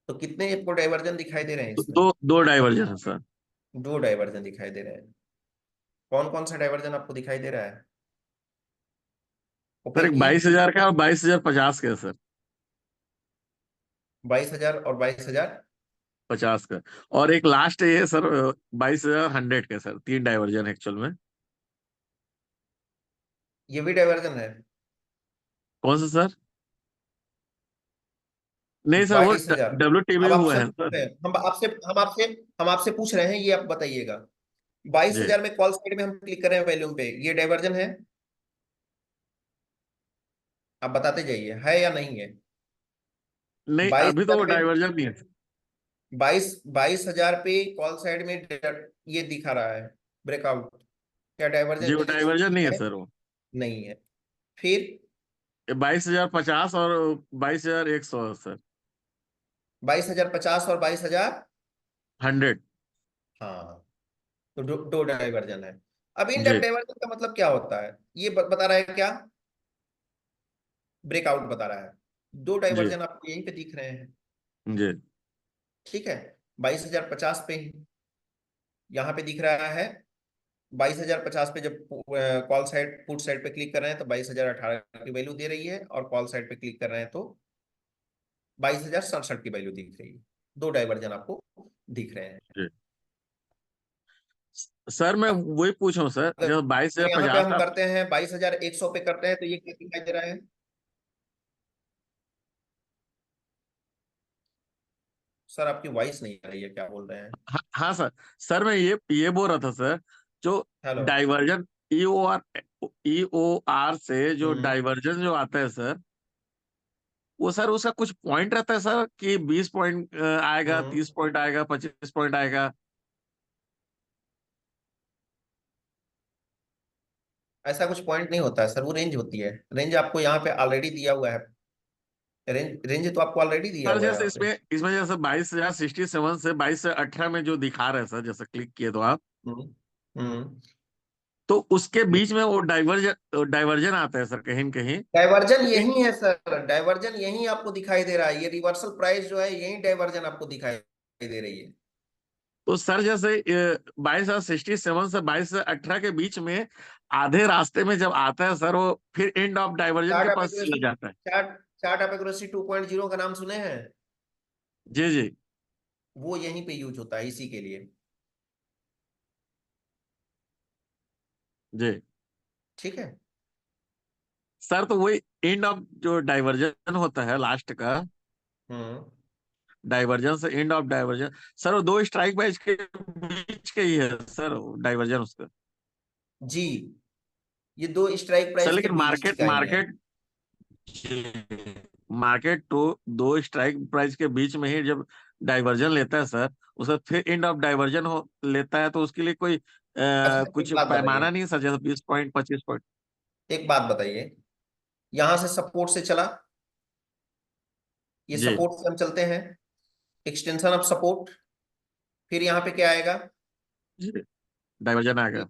तो कितने आपको डाइवर्जन दिखाई दे रहे हैं तो इसमें? दो दो डाइवर्जन है सर। दो डाइवर्जन दिखाई दे रहे हैं। कौन कौन सा डाइवर्जन आपको दिखाई दे रहा है? सर ओपन एक किए? 22,000 का और 22,050 का है सर। 22,000 और 22,000। 50 का। और एक लास्ट ये सर 22,100 का सर। तीन डाइवर्जन एक्चुअल में। ये भी डाइवर्जन है? कौन सा सर? नहीं सर, वो 22,000। डब्ल्यू टीवी अब हुआ आपसे है पूछ सर। रहे हैं, हम आपसे पूछ रहे हैं, ये आप बताइएगा। बाईस जी हजार में कॉल साइड में हम क्लिक करें वॉल्यूम पे, ये डाइवर्जन है? आप बताते जाइए है या नहीं है। नहीं, बाईस अभी तो वो हजार में डाइवर्जन नहीं है। 22,000 पे कॉल साइड में ये दिखा रहा है ब्रेकआउट, क्या जी, वो डाइवर्जन डाइवर्जन नहीं है है? सर वो। नहीं है। फिर 22,050 और 22,100 सर। 22,050 और 22,000। 100। हाँ, तो दो डाइवर्जन है। अब इन जी डाइवर्जन का मतलब क्या होता है, ये बता रहा है क्या? ब्रेकआउट बता रहा है। दो जी डाइवर्जन आपको यहीं पे दिख रहे हैं। जी ठीक है, 22,050 पे यहाँ पे दिख रहा है। 22,050 पे जब कॉल साइड पुट साइड पे क्लिक कर रहे हैं तो 22,018 की वैल्यू दे रही है, और कॉल साइड पे क्लिक कर रहे हैं तो 22,067 की वैल्यू दिख रही है। दो डाइवर्जन आपको दिख रहे हैं। जी सर, मैं वही पूछ रहा हूँ सर, अगर जब बाईस हजार यहाँ पे पचास हम का। करते हैं 22,100 पे करते हैं तो ये क्या दिखाई दे रहा है? सर आपकी वॉइस नहीं आ रही है, क्या बोल रहे हैं? हाँ, हाँ सर। सर मैं ये बोल रहा था सर, जो हेलो। डाइवर्जन ई ओ आर से जो हम्म डाइवर्जन जो आता है सर, वो सर उसका कुछ पॉइंट रहता है सर कि 20 पॉइंट आएगा, हम्म 30 पॉइंट आएगा, 25 पॉइंट आएगा। ऐसा कुछ पॉइंट नहीं होता है सर, वो रेंज होती है। रेंज आपको यहाँ पे ऑलरेडी दिया हुआ है। रेंज तो आपको ऑलरेडी दिया सर हुआ है जैसे यहाँ पे। इसमें जैसे 22,067 से 22,018 में जो दिखा रहे हैं सर, जैसे क्लिक किए तो आप, हम्म हम्म तो उसके बीच में वो डाइवर्जन आता है सर कहीं न कहीं। डाइवर्जन तो यही है सर, डाइवर्जन यही आपको दिखाई दे रहा है। ये रिवर्सल प्राइस जो है यही डाइवर्जन आपको दिखाई दे रही है। तो सर जैसे 22,067 से 22,018 के बीच में आधे रास्ते में जब आता है सर, वो फिर एंड ऑफ डाइवर्जन के चार्ट ऑफ पास चला एक्यूरेसी, जाता है। चार्ट ऑफ एक्यूरेसी 2.0 का नाम सुने हैं? जी जी वो यहीं पे यूज होता है इसी के लिए। जी ठीक है। सर, तो वही एंड ऑफ जो डाइवर्जन होता है लास्ट का, हम्म डाइवर्जन से एंड ऑफ डाइवर्जन, सर वो दो स्ट्राइक प्राइस के बीच का ही है सर, डाइवर्जन उसका। जी, ये दो स्ट्राइक सर प्राइस के लेकिन बीच मार्केट का ही है। मार्केट मार्केट तो दो स्ट्राइक प्राइस के बीच में ही जब डाइवर्जन लेता है सर, उसका फिर एंड ऑफ डाइवर्जन हो लेता है, तो उसके लिए कोई अच्छा एक कुछ बात पैमाना बताइए, नहीं है सर, जैसे 20 पॉइंट, 25 पॉइंट। एक बात बताइए, यहां से सपोर्ट से चला, ये जी सपोर्ट से हम चलते हैं, एक्सटेंशन ऑफ सपोर्ट, फिर यहाँ पे क्या आएगा? जी डाइवर्जन आ ये गया।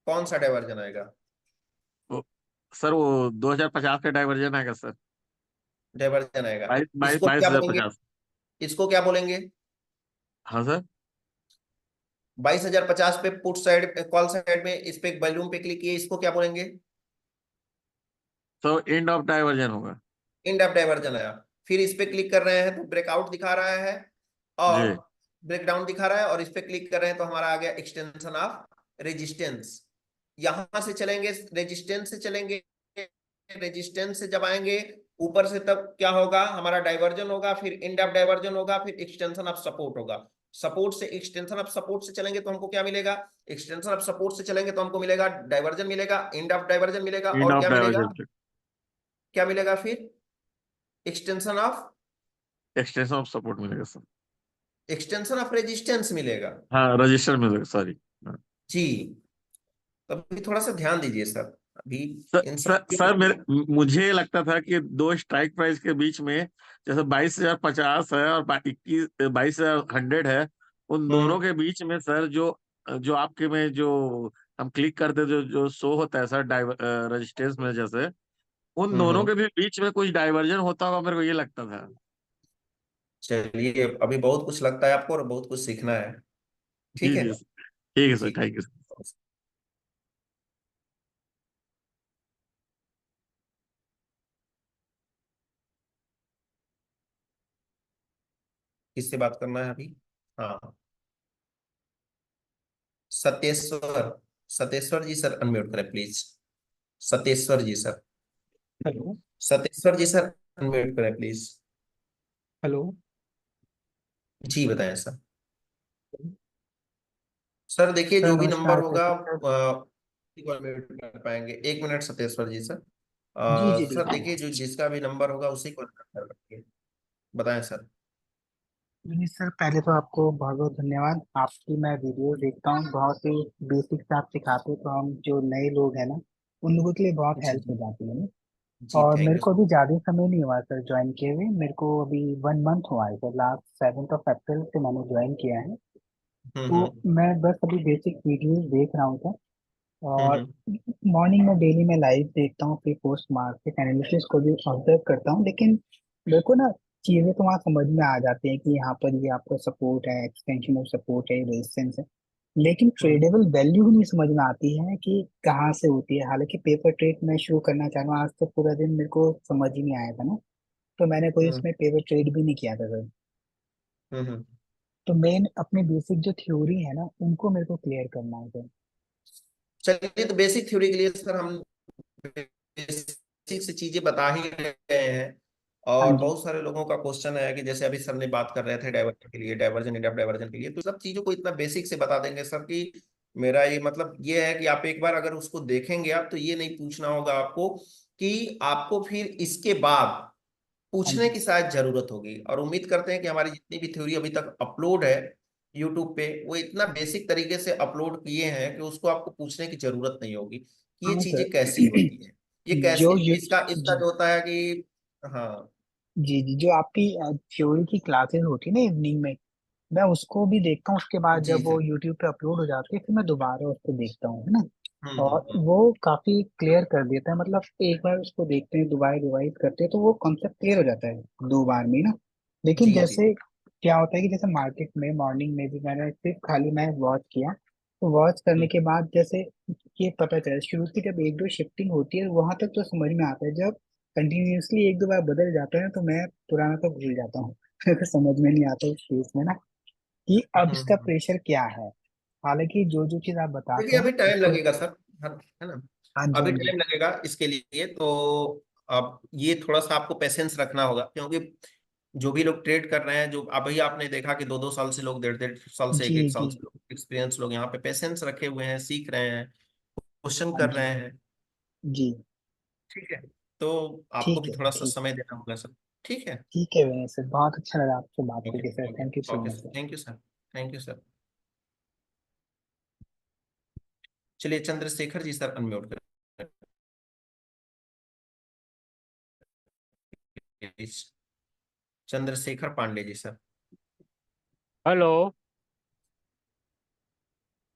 कौन सा डाइवर्जन आएगा? वो सर वो 2,050 का डाइवर्जन आएगा सर। डाइवर्जन आएगा। बाईस बाईस इसको बाईस क्या हजार बोलेंगे? पचास इसको क्या बोलेंगे? हाँ सर। 22,050 पे पुट साइड कॉल साइड में इस पे वॉल्यूम पे क्लिक किए, इसको क्या बोलेंगे? तो एंड ऑफ डाइवर्जन होगा। एंड ऑफ डाइवर्जन आया। फिर इस पे क्लिक कर रहे हैं तो ब्रेकआउट दिखा रहा है, और जी ब्रेकडाउन दिखा रहा है, और इस पे क्लिक कर रहे हैं तो हमारा आ गया एक्सटेंशन ऑफ रेजिस्टेंस। यहां से चलेंगे, रेजिस्टेंस से चलेंगे, रेजिस्टेंस से जब आएंगे ऊपर से तब क्या होगा? हमारा डाइवर्जन होगा, फिर एंड ऑफ डाइवर्जन होगा, फिर एक्सटेंशन ऑफ सपोर्ट होगा। सपोर्ट से एक्सटेंशन ऑफ सपोर्ट से चलेंगे तो हमको क्या मिलेगा? एक्सटेंशन ऑफ सपोर्ट से चलेंगे तो हमको मिलेगा डाइवर्जन मिलेगा, एंड ऑफ डाइवर्जन मिलेगा, एंड और ऑफ क्या मिलेगा? डाइवर्जन, क्या मिलेगा फिर? Extension of, extension of support मिलेगा सर। एक्सटेंशन ऑफ रेजिस्टेंस मिलेगा। हाँ, रजिस्टर मिलेगा, सॉरी। जी, तो अभी थोड़ा सा ध्यान दीजिए सर, अभी सर इन सब सर सर मुझे लगता था कि दो स्ट्राइक प्राइस के बीच में, जैसे 22,050 है और 22,100 है, उन दोनों हम्म के बीच में सर जो जो आपके में जो हम क्लिक करते जो जो शो होता है सर रजिस्टेंस में, जैसे उन दोनों हम्म। के भी बीच में कुछ डाइवर्जन होता होगा, मेरे को ये लगता था। चलिए, अभी बहुत कुछ लगता है आपको और बहुत कुछ सीखना है। ठीक जी है। जी ठीक है सर, ठीक थैंक यू। है। किससे बात करना है अभी? हाँ, सतेश्वर, सतेश्वर जी सर अनम्यूट करें please. Sateshwar ji sir, hello. Sateshwar ji sir unmute करें प्लीज। हेलो। जी बताएं सर। सर देखिए, सर जो भी नंबर नमस्कार, होगा कैसे सर? उसी को अनम्यूट कर पाएंगे। एक मिनट सतेश्वर जी सर। जी जी सर बिल्कुल। देखिए, जो जिसका भी नंबर होगा उसी को unmute कर पाएंगे। बताएं सर। जी सर, पहले तो आपको बहुत बहुत धन्यवाद। आपकी मैं वीडियो देखता हूँ, बहुत ही बेसिक से आप सिखाते हो, तो हम जो नए लोग हैं ना, उन लोगों के लिए बहुत जी हेल्प हो जी जाती है ना। जी, और थैंक मेरे यू को सर। अभी ज्यादा समय नहीं हुआ सर ज्वाइन किए हुए, मेरे को अभी 1 मंथ हुआ है सर, लास्ट 7 अप्रैल से मैंने ज्वाइन किया है। तो हम्म। मैं बस अभी बेसिक वीडियोस देख रहा हूँ सर। और हम्म। मॉर्निंग में डेली मैं लाइव देखता हूँ, फिर पोस्ट मार्केट एनालिसिस को भी ऑब्जर्व करता हूँ, लेकिन मेरे को ना चीजें तो वहाँ समझ में आ जाती हैं कि यहाँ पर ये आपका सपोर्ट है, एक्सटेंशन ऑफ सपोर्ट है, रेजिस्टेंस है। लेकिन हम्म। ट्रेडेबल वैल्यू नहीं समझ में आती है कि कहाँ से होती है। हालांकि पेपर ट्रेड मैं शुरू करना चाह रहा हूँ, आज तो पूरा दिन मेरे को समझ ही नहीं आया था ना, तो मैंने कोई हम्म। इसमें पेपर ट्रेड भी नहीं किया था सर। हम्म। तो मेन अपने बेसिक जो थ्योरी है ना, उनको मेरे को क्लियर करना है सर। चलिए, तो बेसिक थ्योरी के लिए सर हम बेसिक से चीजें बता ही रहे हैं। हाँ और जी। बहुत सारे लोगों का क्वेश्चन है कि जैसे अभी सर ने बात कर रहे थे डाइवर्जन के लिए, डाइवर्जन इंडिया डाइवर्जन के लिए, तो सब चीजों को इतना बेसिक से बता देंगे सर कि मेरा ये मतलब ये है कि आप एक बार अगर उसको देखेंगे आप, तो ये नहीं पूछना होगा आपको कि आपको फिर इसके बाद हाँ पूछने जी। की शायद जरूरत होगी। और उम्मीद करते हैं कि हमारी जितनी भी थ्योरी अभी तक अपलोड है यूट्यूब पे, वो इतना बेसिक तरीके से अपलोड किए हैं कि उसको आपको पूछने की जरूरत नहीं होगी कि ये हाँ चीजें सर। कैसी होती हैं, ये कैसे, जो यू इसका इसका जी जो होता है कि हाँ। जी जी, जो आपकी थ्योरी की क्लासेस होती है ना इवनिंग में, मैं उसको भी देखता हूँ। उसके बाद जी जब वो सर। यूट्यूब पे अपलोड हो जाती है, फिर मैं दोबारा उसको देखता हूँ, है ना। और हम्म। वो काफी क्लियर कर देता है, मतलब एक बार उसको देखते हैं, दोबारा रिवाइज करते हैं, तो वो कॉन्सेप्ट क्लियर हो जाता है 2 बार में ना। लेकिन जी जी। जैसे क्या होता है कि जैसे मार्केट में मॉर्निंग में भी मैंने सिर्फ खाली मैं वॉच किया, तो वॉच करने हम्म। के बाद जैसे ये पता चला शुरू की जब एक दो शिफ्टिंग होती है वहां तक तो समझ में आता है। जब कंटिन्यूअसली एक दो बार बदल जाता है तो मैं पुराना तो भूल जाता हूँ मेरे को समझ में नहीं आता उस केस में ना कि अब इसका हम्म। प्रेशर क्या है। हालांकि जो जो चीज आप बताते देखिए, हैं अभी टाइम उसको। लगेगा सर, है ना। हाँ जी, अभी हाँ जी। टाइम लगेगा इसके लिए, तो अब ये थोड़ा सा आपको पेशेंस रखना होगा, क्योंकि जो भी लोग ट्रेड कर रहे हैं, जो अभी आपने देखा कि 2-2 साल से लोग, 1.5-1.5 साल से, एक जी एक साल जी। से लोग, एक्सपीरियंस लोग यहाँ पे पेशेंस रखे हुए हैं, सीख रहे हैं, क्वेश्चन हाँ कर जी। रहे हैं। जी। ठीक है, तो आपको ठीक भी है सर, थोड़ा सा ठीक। समय देना होगा सर। ठीक है। ठीक है विनय सर, बहुत अच्छा लगा आपसे बात ओके करके sir, okay thank you so okay much sir, sir. Thank you sir. Thank you sir. चलिए, चंद्रशेखर जी सर अनम्यूट कर, Chandrashekhar Pandey ji sir. Hello.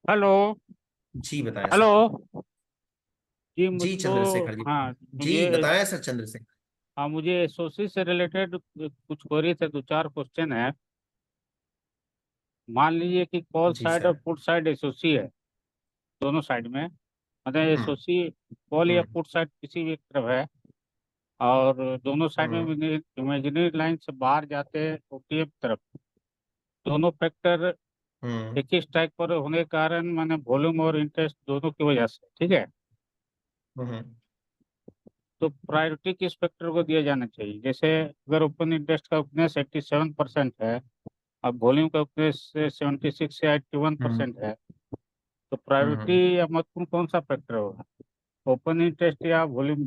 Hello. जी बताएं हेलो। सर। जी जी मुझको, चंद्रशेखर जी। हाँ जी मुझे, बताएं सर चंद्रशेखर। हाँ मुझे एसओसी से रिलेटेड कुछ क्वेरी थे, 2-4 क्वेश्चन है। मान लीजिए कि कॉल जी साइड और सर। पुट साइड एसओसी है, दोनों साइड में, मतलब हम्म। एसओसी कॉल या हम्म। पुट साइड किसी भी एक तरफ है, और दोनों साइड में हम्म। इमेजिनरी लाइन से बाहर जाते हैं ओटीएफ तरफ। दोनों फैक्टर हम्म। एक ही स्ट्राइक पर होने के कारण मैंने वॉल्यूम और इंटरेस्ट दोनों की वजह से, ठीक है, हम्म। तो प्रायोरिटी किस फैक्टर को दिया जाना चाहिए? जैसे अगर ओपन इंटरेस्ट का उपनेस 87% है और वॉल्यूम का उपनेस 76 से 81% हम्म। है, तो हम्म। प्रायोरिटी या महत्वपूर्ण कौन सा फैक्टर होगा, ओपन इंटरेस्ट या वॉल्यूम?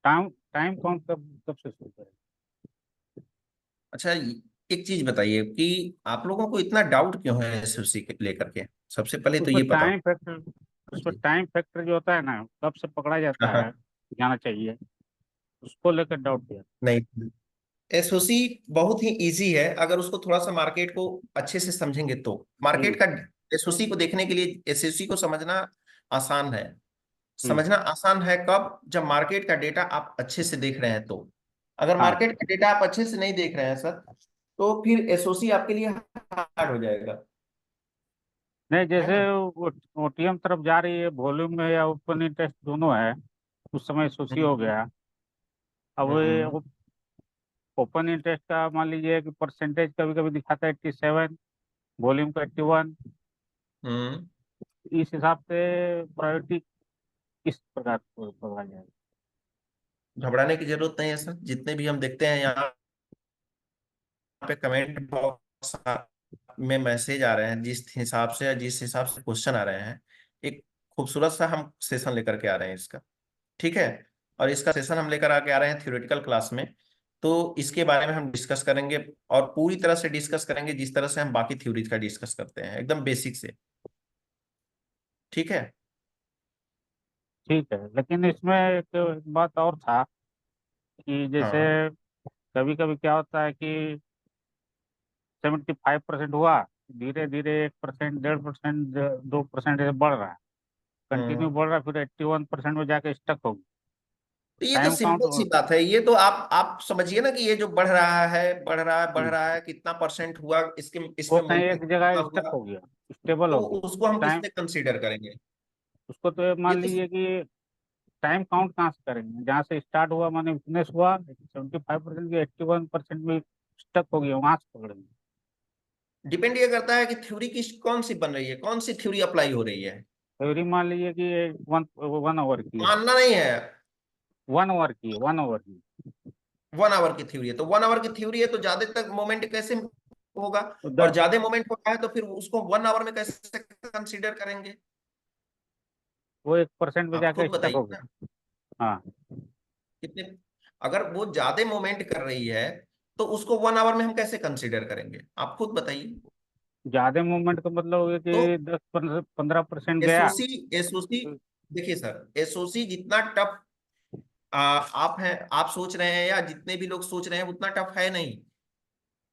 टाइम टाइम कौन कब कब से शुरू करें? अच्छा, एक चीज बताइए कि आप लोगों को इतना डाउट क्यों है एसओसी के लेकर के, सबसे पहले तो उसमें ये पता टाइम फैक्टर उसमें जी। टाइम फैक्टर जो होता है ना, कब से पकड़ा जाता है, हाँ। जाना चाहिए, उसको लेकर डाउट किया। नहीं, एसओसी बहुत ही इजी है अगर उसको थोड़ा सा मार्केट को अच्छे से समझेंगे तो। हम्म। मार्केट का एसओसी को देखने के लिए एसओसी को समझना आसान है। हम्म। समझना आसान है कब, जब मार्केट का डेटा आप अच्छे से देख रहे हैं तो। अगर हाँ, मार्केट का डेटा आप अच्छे से नहीं देख रहे हैं सर, तो फिर एसओसी आपके लिए हार्ड हो जाएगा, नहीं है जैसे ना। ओटीएम तरफ जा रही है, वॉल्यूम में या ओपन इंटरेस्ट दोनों है, उस समय एसओसी हो हम्म। गया। अब हम्म। ओपन इंटरेस्ट का मान लीजिए कि परसेंटेज कभी कभी दिखाता है 87, वॉल्यूम का 81, हम्म। इस हिसाब से प्रायोरिटी किस प्रकार को पकड़ा जाएगा? घबराने की जरूरत नहीं है सर, जितने भी हम देखते हैं यहाँ पे कमेंट बॉक्स में मैसेज आ रहे हैं, जिस हिसाब से क्वेश्चन आ रहे हैं, एक खूबसूरत सा हम सेशन लेकर के आ रहे हैं इसका। ठीक है, और इसका सेशन हम लेकर आके आ रहे हैं थ्योरेटिकल क्लास में। तो इसके बारे में हम डिस्कस करेंगे, और पूरी तरह से डिस्कस करेंगे जिस तरह से हम बाकी थ्योरीज का डिस्कस करते हैं, एकदम बेसिक से। ठीक है। ठीक है, लेकिन इसमें एक बात और था कि जैसे हाँ। कभी कभी क्या होता है कि 75% हुआ, धीरे धीरे 1%, 1.5%, 2% बढ़ रहा है, कंटिन्यू हम्म। बढ़ रहा है, फिर 81% में जाके स्टक हो गया। तो ये तो टाइम सिंपल सी काउंट बात है, ये तो आप समझिए ना कि ये जो बढ़ रहा है, बढ़ रहा है, बढ़ वो रहा है, कितना परसेंट हुआ, इसके इसमें कहीं मूवमेंट एक जगह कितना स्टक हुआ, हो गया, स्टेबल तो हो गया। उसको हम टाइम किससे कंसीडर करेंगे? उसको तो ये ये मान तो लीजिए कि टाइम काउंट कहाँ से करेंगे, जहाँ से स्टार्ट हुआ माने विटनेस हुआ 75% की 81% में स्टक हो गया, वहां से पकड़ेंगे। डिपेंड ये करता है कि थ्योरी किस कौन सी बन रही है, कौन सी थ्योरी अप्लाई हो रही है। थ्योरी मान लीजिए कि 1 आवर की है, मानना नहीं है। 1 आवर की है, 1 आवर की। 1 आवर की थ्योरी है तो 1 आवर की थ्योरी है, तो ज्यादा तक मोमेंट कैसे होगा? तो और 10 ज्यादा मोमेंट होता है तो फिर उसको 1 आवर में कैसे कंसीडर करेंगे? वो 1% पे आप जाके खुद स्टक बताइए हो ना। गया। हाँ, कितने, अगर वो ज्यादा मोमेंट कर रही है तो उसको 1 आवर में हम कैसे कंसीडर करेंगे, आप खुद बताइए। ज्यादा मूवमेंट का मतलब हो गया तो कि 10-15% गया। एसओसी एसओसी देखिए सर, एसओसी जितना टफ आप हैं, आप सोच रहे हैं, या जितने भी लोग सोच रहे हैं, उतना टफ है नहीं।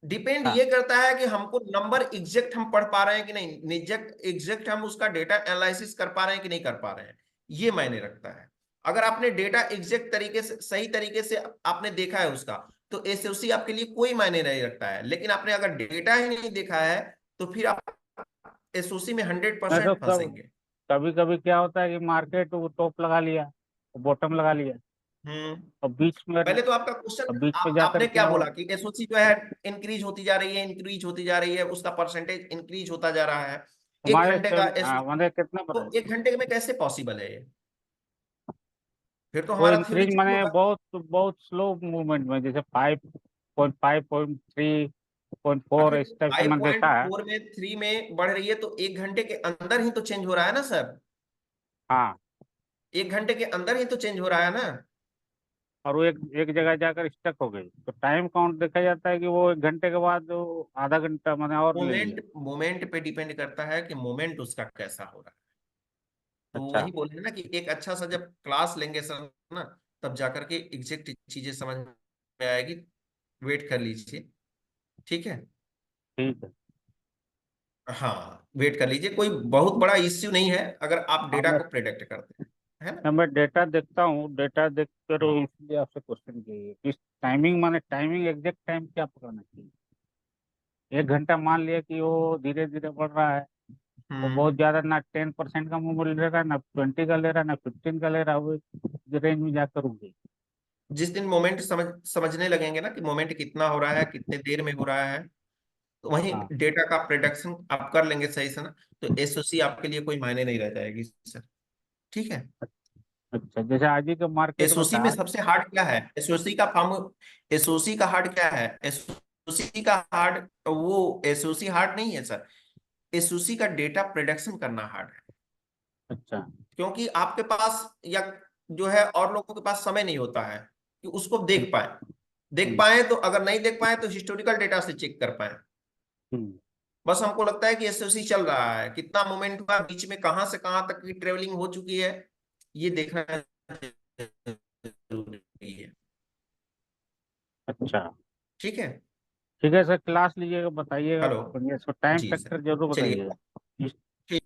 डिपेंड हाँ, ये करता है कि हमको नंबर एग्जैक्ट हम पढ़ पा रहे हैं कि नहीं, एग्जैक्ट एग्जैक्ट हम उसका डेटा एनालिसिस कर पा रहे हैं कि नहीं कर पा रहे हैं, ये मायने रखता है। अगर आपने डेटा एग्जैक्ट तरीके से, सही तरीके से आपने देखा है उसका, तो एसओसी आपके लिए कोई मायने नहीं रखता है। लेकिन आपने अगर डेटा ही नहीं देखा है, तो फिर आप एसओसी में नहीं तो 100% कब फंसेंगे। कभी कभी क्या होता है कि मार्केट वो टॉप लगा लिया, बॉटम लगा लिया, हम्म। और बीच में पहले तो आपका क्वेश्चन, और बीच में जाकर आपने के क्या वो बोला कि एसओसी जो है इंक्रीज होती जा रही है, इंक्रीज होती जा रही है, उसका परसेंटेज इंक्रीज होता जा रहा है। एक हमारे घंटे का हाँ, एसओसी, हमारे कितना तो परसेंट, 1 घंटे में कैसे पॉसिबल है ये? फिर तो वो हमारा थ्योरी इंक्रीज चेंज माने होगा। बहुत बहुत स्लो मूवमेंट में, जैसे 5.5, 0.3, 0.4 अगर इस टाइप से फाइव मैंने पॉइंट देखा है। फोर में 3 में बढ़ रही है तो 1 घंटे के अंदर ही तो चेंज हो रहा है ना सर। हाँ, 1 घंटे के अंदर ही तो चेंज हो रहा है ना। और वो एक एक जगह जाकर स्टक हो गई, तो टाइम काउंट देखा जाता है कि वो 1 घंटे के बाद वो आधा घंटा मैंने और ले लिया। मोमेंट पे डिपेंड करता है कि मोमेंट उसका कैसा हो रहा है। तो अच्छा, वही बोले ना कि एक अच्छा सा जब क्लास लेंगे सर ना, तब जाकर के एग्जैक्ट चीजें समझ में आएगी। वेट कर लीजिए। ठीक है। ठीक है। हाँ, वेट कर लीजिए, कोई बहुत बड़ा इश्यू नहीं है अगर आप हाँ, डेटा को प्रेडिक्ट करते हैं, है ना। मैं डेटा देखता हूँ, डेटा देख कर इसलिए आपसे क्वेश्चन किए किस टाइमिंग, माने टाइमिंग एग्जैक्ट टाइम क्या पकड़ना चाहिए। 1 घंटा मान लिया कि वो धीरे धीरे बढ़ रहा है, वो बहुत हम्म। ज्यादा ना 10% का मूवमेंट ले रहा है, ना 20 का ले रहा है, ना 15 का ले रहा है, वो रेंज में जाकर रुक गई। जिस दिन मोमेंट समझने लगेंगे ना कि मोमेंट कितना हो रहा है, कितने देर में हो रहा है, तो वहीं हाँ, डेटा का प्रोडक्शन आप कर लेंगे सही से ना, तो एसओसी आपके लिए कोई मायने नहीं रह जाएगी सर। ठीक है। अच्छा, जैसे आज ही का मार्केट में एसओसी में था। सबसे हार्ड क्या है, एसओसी का फॉर्म, एसओसी का हार्ड क्या है, एसओसी का हार्ड, वो एसओसी हार्ड नहीं है सर। एसओसी का डेटा प्रोडक्शन करना हार्ड है। अच्छा। क्योंकि आपके पास, या जो है और लोगों के पास समय नहीं होता है कि उसको हम्म, देख हम्म, पाए, तो अगर नहीं देख पाए तो हिस्टोरिकल डेटा से चेक कर पाए। हम्म। बस हमको लगता है कि एसओसी चल रहा है, कितना मोमेंट हुआ, बीच में कहां से कहां तक की ट्रेवलिंग हो चुकी है, ये देखना जरूरी है। अच्छा, ठीक है। ठीक है सर, क्लास लीजिएगा, बताइएगा हेलो। बढ़िया, इसको टाइम जी सर। फैक्टर जरूर चलिए। बताइएगा। ठीक।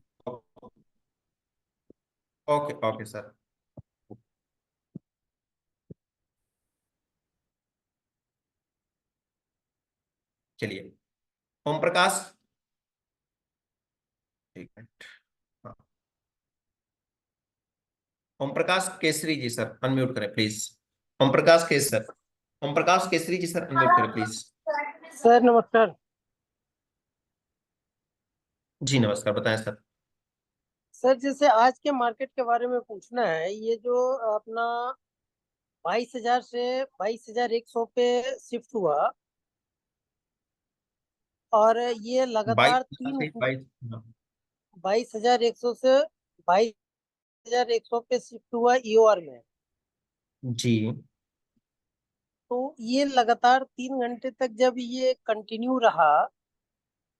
Okay okay sir. चलिए। ओम प्रकाश, एक मिनट। हाँ। ओम प्रकाश केसरी जी सर, अनम्यूट करें please. Om Prakash Kesari sir, Om Prakash Kesari ji sir, unmute करें प्लीज। सर नमस्कार। जी नमस्कार, बताएं सर। सर जैसे आज के मार्केट के बारे में पूछना है, ये जो अपना 22,000 से 22,100 पे शिफ्ट हुआ, और ये बाईस लगातार बाईस। 22,100 से 22,100 पे शिफ्ट हुआ ईओआर में। जी। तो ये लगातार 3 घंटे तक जब ये कंटिन्यू रहा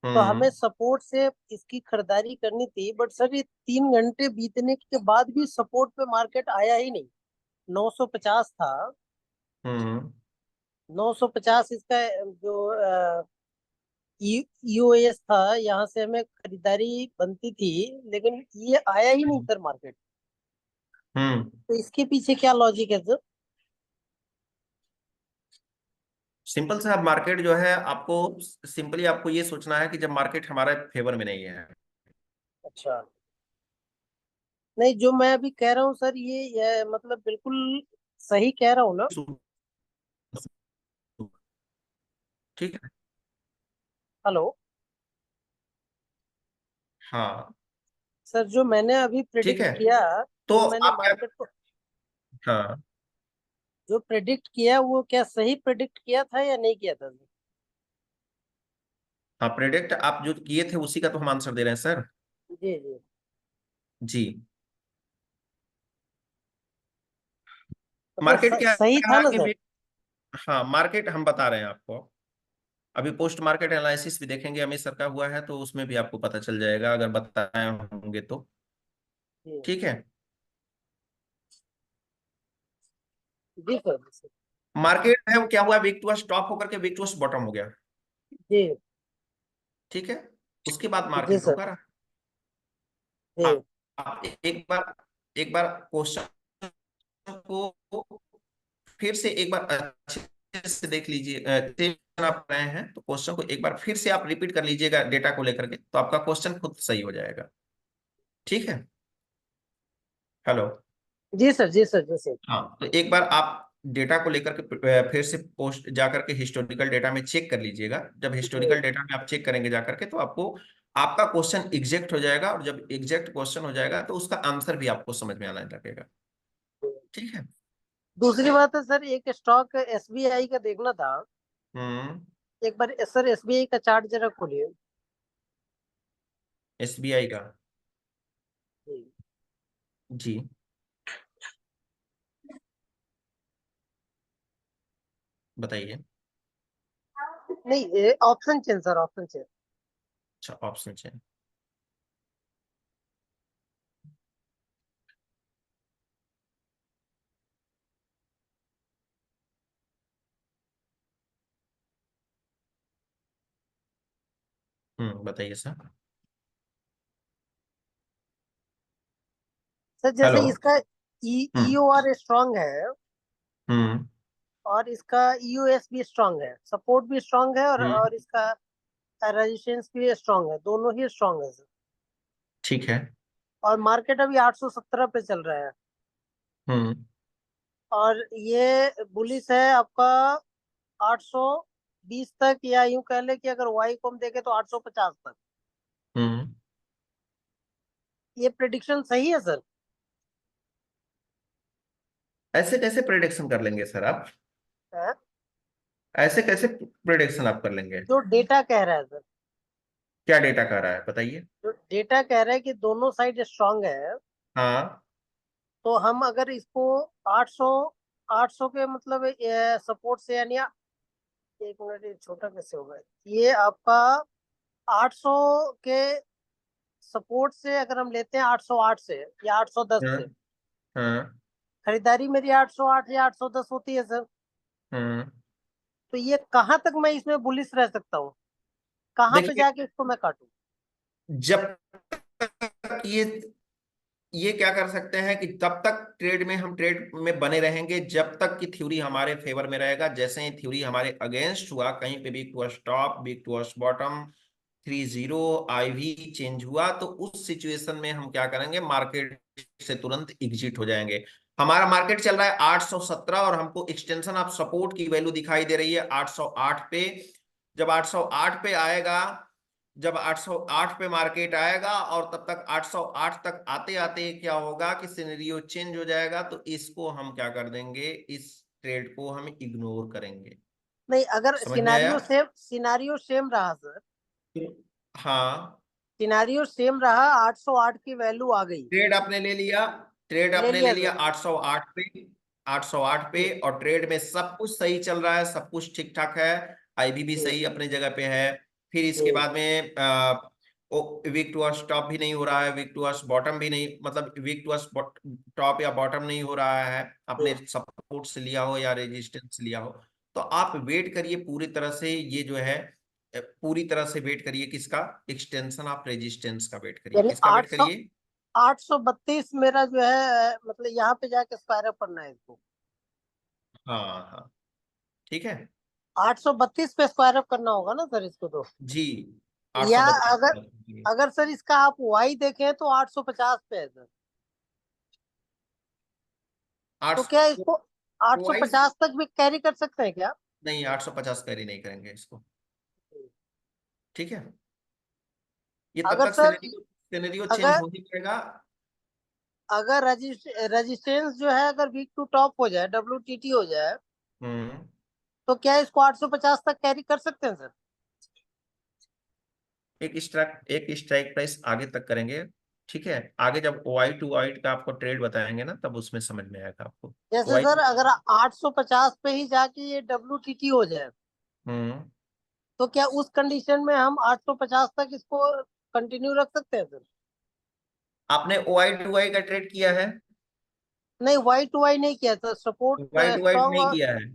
तो हमें सपोर्ट से इसकी खरीदारी करनी थी, बट सर ये 3 घंटे बीतने के बाद भी सपोर्ट पे मार्केट आया ही नहीं। 950 था, 950 इसका जो ईओएस था, यहाँ से हमें खरीदारी बनती थी, लेकिन ये आया ही नहीं सर मार्केट। तो इसके पीछे क्या लॉजिक है सर? सिंपल सा मार्केट जो है, आपको सिंपली आपको ये सोचना है कि जब मार्केट हमारे फेवर में नहीं है। अच्छा, नहीं जो मैं अभी कह रहा हूँ सर, ये मतलब बिल्कुल सही कह रहा हूँ ना? ठीक है। हेलो हाँ सर, जो मैंने अभी ठीक प्रेडिक्ट है। किया, तो जो मैंने आप क्या, मार्केट को हाँ जो प्रेडिक्ट किया वो क्या सही प्रेडिक्ट किया था या नहीं किया था? हाँ, प्रेडिक्ट आप जो किए थे उसी का तो हम आंसर दे रहे हैं सर। जी जी। जी। मतलब मार्केट क्या सही था है ना सर? कि, हाँ मार्केट हम बता रहे हैं आपको। अभी पोस्ट मार्केट एनालिसिस भी देखेंगे अमित सर का हुआ है, तो उसमें भी आपको पता चल जाएगा अगर बताए होंगे तो। जी ठीक है। जी सर, जी सर। मार्केट है वो क्या हुआ, वीक टू टॉप होकर के वीक टू बॉटम हो गया। जी ठीक है। उसके बाद जी मार्केट सर। रुका रहा। जी आप एक बार क्वेश्चन को फिर से एक बार अच्छे से देख लीजिए। आप रहे हैं तो क्वेश्चन को एक बार फिर से आप रिपीट कर लीजिएगा डेटा को लेकर के, तो आपका क्वेश्चन खुद सही हो जाएगा। ठीक है। हेलो। जी सर, जी सर, जी सर। हाँ, तो एक बार आप डेटा को लेकर के फिर से पोस्ट जाकर के हिस्टोरिकल डेटा में चेक कर लीजिएगा। जब हिस्टोरिकल डेटा में आप चेक करेंगे जाकर के, तो आपको आपका क्वेश्चन एग्जैक्ट हो जाएगा, और जब एग्जैक्ट क्वेश्चन हो जाएगा तो उसका आंसर भी आपको समझ में आने लगेगा। ठीक है। दूसरी बात है सर, एक स्टॉक एसबीआई का देखना था। हम्म। एक बार सर एसबीआई का चार्ट जरा खोलिए। एसबीआई का। जी। जी। बताइए। नहीं, option change sir, option change. अच्छा, ऑप्शन चेन। बताइए सर। सर जैसे हेलो। इसका हम्म ईओआर स्ट्रांग है हम्म और इसका ईओएस भी स्ट्रांग है, सपोर्ट भी स्ट्रांग है, और हम्म इसका रेजिस्टेंस भी स्ट्रांग है, दोनों ही स्ट्रांग है सर। ठीक है। और मार्केट अभी 817 पे चल रहा है, हम्म और ये बुलिस है आपका 820 तक, या यूं कह ले कि अगर वाई को हम देखें तो 850 तक। हम्म ये प्रिडिक्शन सही है सर? ऐसे कैसे प्रेडिक्शन कर लेंगे सर आप? है? ऐसे कैसे प्रेडिक्शन आप कर लेंगे? जो डेटा कह रहा है सर, क्या डेटा कह रहा है बताइए। जो डेटा कह रहा है कि दोनों साइड स्ट्रांग है, हाँ। तो हम अगर इसको 800 800 के मतलब सपोर्ट से, यानी एक मिनट, ये छोटा कैसे होगा ये आपका 800 के सपोर्ट से अगर हम लेते हैं 808 से या 810 हाँ। से, हाँ। खरीदारी मेरी 808 या 810 होती है सर। हाँ। तो ये कहाँ तक मैं इसमें बुलिश रह सकता हूँ, कहाँ पे देखिए, जाके इसको मैं काटूं? जब तक ये क्या कर सकते हैं कि तब तक ट्रेड में हम ट्रेड में बने रहेंगे जब तक कि थ्योरी हमारे फेवर में रहेगा। जैसे ही थ्योरी हमारे अगेंस्ट हुआ, कहीं पे week to top week to bottom 30 IV change हुआ, तो उस सिचुएशन में हम क्या करेंगे, मार्केट से तुरंत एग्जिट हो जाएंगे। हमारा मार्केट चल रहा है 817, और हमको एक्सटेंशन ऑफ सपोर्ट की वैल्यू दिखाई दे रही है 808 पे। जब 808 पे आएगा, जब 808 पे मार्केट आएगा, और तब तक 808 तक आते आते क्या होगा कि सिनेरियो चेंज हो जाएगा, तो इसको हम क्या कर देंगे, इस ट्रेड को हम इग्नोर करेंगे। नहीं, अगर समझ में आया? सिनारियो सेम रहा सर, हाँ। सिनारियो सेम रहा, 808 की वैल्यू आ गई, ट्रेड आपने ले लिया, ट्रेड ले आपने ले लिया लिया सर। 808 पे। 808 पे, जी और ट्रेड में सब कुछ सही चल रहा है, सब कुछ ठीक ठाक है, आईबी भी जी सही अपने जगह पे है। फिर इसके बाद में वीक टू अर्स टॉप भी नहीं हो रहा है, वीक टू अर्स बॉटम भी नहीं, मतलब वीक टू अर्स टॉप या बॉटम नहीं हो रहा है, आपने जी सपोर्ट से लिया हो या रेजिस्टेंस लिया हो, तो आप वेट करिए पूरी तरह से, ये जो है पूरी तरह से वेट करिए किसका, एक्सटेंशन ऑफ रेजिस्टेंस का वेट करिए, यानी किसका वेट करिए। 832 मेरा जो है मतलब यहाँ पे जाके स्क्वायर अप करना है इसको। हाँ हाँ ठीक है 832 पे स्क्वायर अप करना होगा ना सर इसको तो। जी, या 832 अगर अगर सर इसका आप वाई देखें तो 850 पे है सर। तो क्या इसको 850 तक भी कैरी कर सकते हैं क्या? नहीं, 850 कैरी नहीं करेंगे इसको, ठीक है। ये तब अगर तक सर सिनेरियो चेंज अगर हो ही जाएगा। अगर रेजिस्टेंस जो है अगर वीक टू टॉप हो जाए, WTT हो जाए, हम्म तो क्या इसको 850 तक कैरी कर सकते हैं सर? एक स्ट्राइक प्राइस आगे तक करेंगे, ठीक है। आगे जब ओआई टू वाइट का आपको ट्रेड बताएंगे ना, तब उसमें समझ में आएगा आपको। जैसे ओआई सर अगर 850 पे ही जाके ये WTT हो जाए, हम्म तो क्या उस कंडीशन में हम 850 तक इसको कंटिन्यू रख सकते हैं सर? आपने ओआई टू वाई का ट्रेड किया है? नहीं, वाई टू वाई नहीं किया sir, support OI to white strong नहीं और किया है,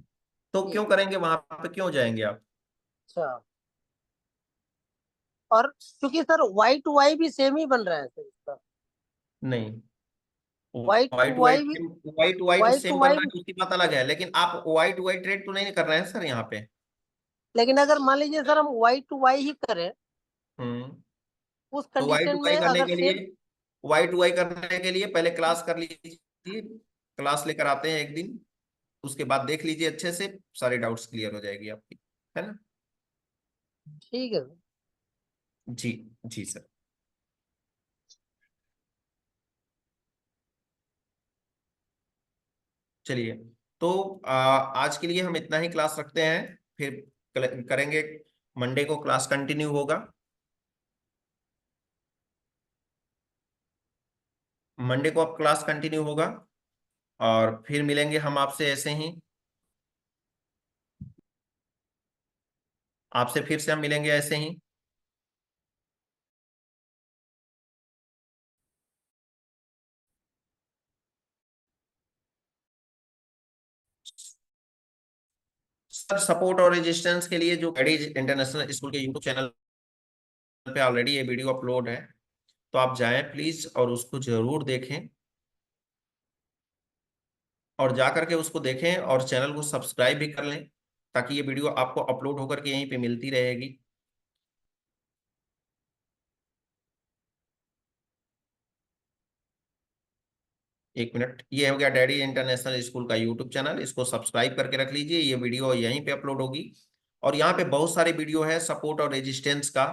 तो जी क्यों करेंगे वहां पे, क्यों जाएंगे आप? अच्छा। और क्योंकि सर वाई टू वाई भी सेम ही बन रहा है सर इसका। नहीं, Y Y to to Y white भी वाई टू वाई तो वाई सेम टू बन वाई रहा भी है, उसकी बात अलग है, लेकिन आप वाई टू वाई ट्रेड तो नहीं कर रहे हैं सर यहाँ पे। लेकिन अगर मान लीजिए सर हम वाई टू वाई ही करें, हम्म उस तो वाई कंडीशन टू वाई में करने अगर के लिए, सेम वाई टू वाई करने के लिए पहले क्लास कर लीजिए, क्लास लेकर आते हैं एक दिन, उसके बाद देख लीजिए अच्छे से, सारे डाउट्स क्लियर हो जाएगी आपकी, है ना। ठीक है। जी जी सर। चलिए, तो आज के लिए हम इतना ही क्लास रखते हैं, फिर करेंगे, मंडे को क्लास कंटिन्यू होगा, मंडे को अब क्लास कंटिन्यू होगा, और फिर मिलेंगे हम आपसे ऐसे ही, आपसे फिर से हम मिलेंगे ऐसे ही। सर सपोर्ट और रेजिस्टेंस के लिए जो एडीज इंटरनेशनल स्कूल के यूट्यूब चैनल पे ऑलरेडी ये वीडियो अपलोड है, तो आप जाएं प्लीज और उसको जरूर देखें, और जा करके उसको देखें और चैनल को सब्सक्राइब भी कर लें, ताकि ये वीडियो आपको अपलोड होकर के यहीं पे मिलती रहेगी। एक मिनट, ये हो गया डैडी इंटरनेशनल स्कूल का यूट्यूब चैनल, इसको सब्सक्राइब करके रख लीजिए, ये वीडियो यहीं पे अपलोड होगी, और यहाँ पे बहुत सारे वीडियो है सपोर्ट और रेजिस्टेंस का,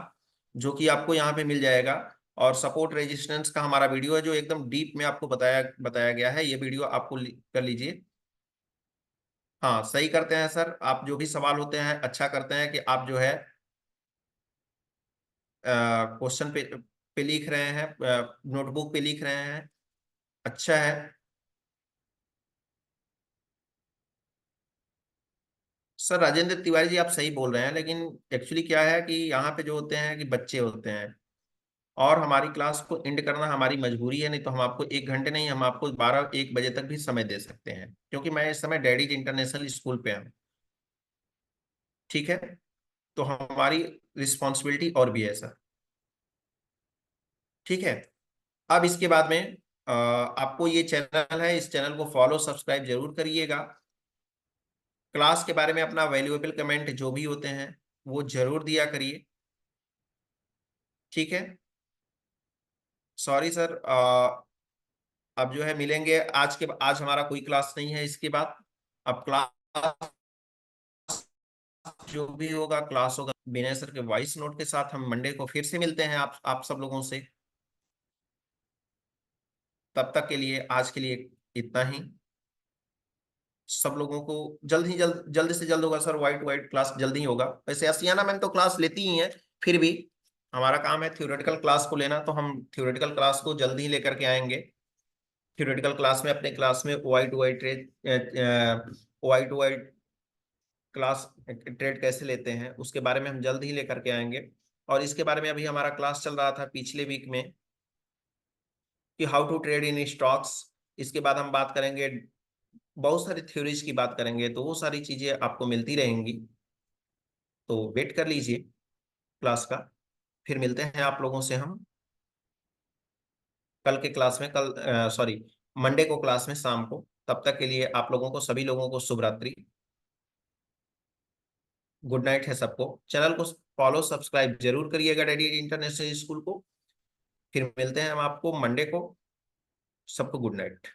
जो कि आपको यहाँ पे मिल जाएगा। और सपोर्ट रेजिस्टेंस का हमारा वीडियो है जो एकदम डीप में आपको बताया बताया गया है, ये वीडियो आपको कर लीजिए। हाँ सही करते हैं सर, आप जो भी सवाल होते हैं अच्छा करते हैं कि आप जो है क्वेश्चन पे लिख रहे हैं, नोटबुक पे लिख रहे हैं, अच्छा है। सर राजेंद्र तिवारी जी आप सही बोल रहे हैं, लेकिन एक्चुअली क्या है कि यहाँ पे जो होते हैं कि बच्चे होते हैं, और हमारी क्लास को एंड करना हमारी मजबूरी है, नहीं तो हम आपको 1 घंटे नहीं, हम आपको 12-1 बजे तक भी समय दे सकते हैं, क्योंकि मैं इस समय डैडीज इंटरनेशनल स्कूल पे हूँ, ठीक है। तो हमारी रिस्पॉन्सिबिलिटी और भी है सर, ठीक है। अब इसके बाद में आपको ये चैनल है, इस चैनल को फॉलो सब्सक्राइब जरूर करिएगा, क्लास के बारे में अपना वैल्यूएबल कमेंट जो भी होते हैं वो जरूर दिया करिए, ठीक है। सॉरी सर, अब जो है मिलेंगे, आज हमारा कोई क्लास नहीं है इसके बाद, अब क्लास जो भी होगा क्लास होगा विनय सर के वॉइस नोट के साथ, हम मंडे को फिर से मिलते हैं आप सब लोगों से, तब तक के लिए आज के लिए इतना ही। सब लोगों को जल्द से जल्द होगा सर, वाइट वाइट क्लास जल्दी ही होगा, वैसे असियाना मैम तो क्लास लेती ही हैं, फिर भी हमारा काम है थ्योरेटिकल क्लास को लेना, तो हम थ्योरेटिकल क्लास को जल्दी ही लेकर के आएंगे, थ्योरेटिकल क्लास में, अपने क्लास में OI to I class trade कैसे लेते हैं उसके बारे में हम जल्द ही लेकर के आएंगे। और इसके बारे में अभी हमारा क्लास चल रहा था पिछले वीक में कि how to trade in stocks. इसके बाद हम बात करेंगे, बहुत सारी थ्योरीज की बात करेंगे, तो वो सारी चीजें आपको मिलती रहेंगी। तो वेट कर लीजिए क्लास का। फिर मिलते हैं आप लोगों से हम कल के क्लास में, मंडे को क्लास में शाम को। तब तक के लिए आप लोगों को, सभी लोगों को शुभ रात्रि, गुड नाइट है सबको। चैनल को फॉलो सब्सक्राइब जरूर करिएगा डेडी इंटरनेशनल स्कूल को। फिर मिलते हैं हम आपको मंडे को। सबको गुड नाइट।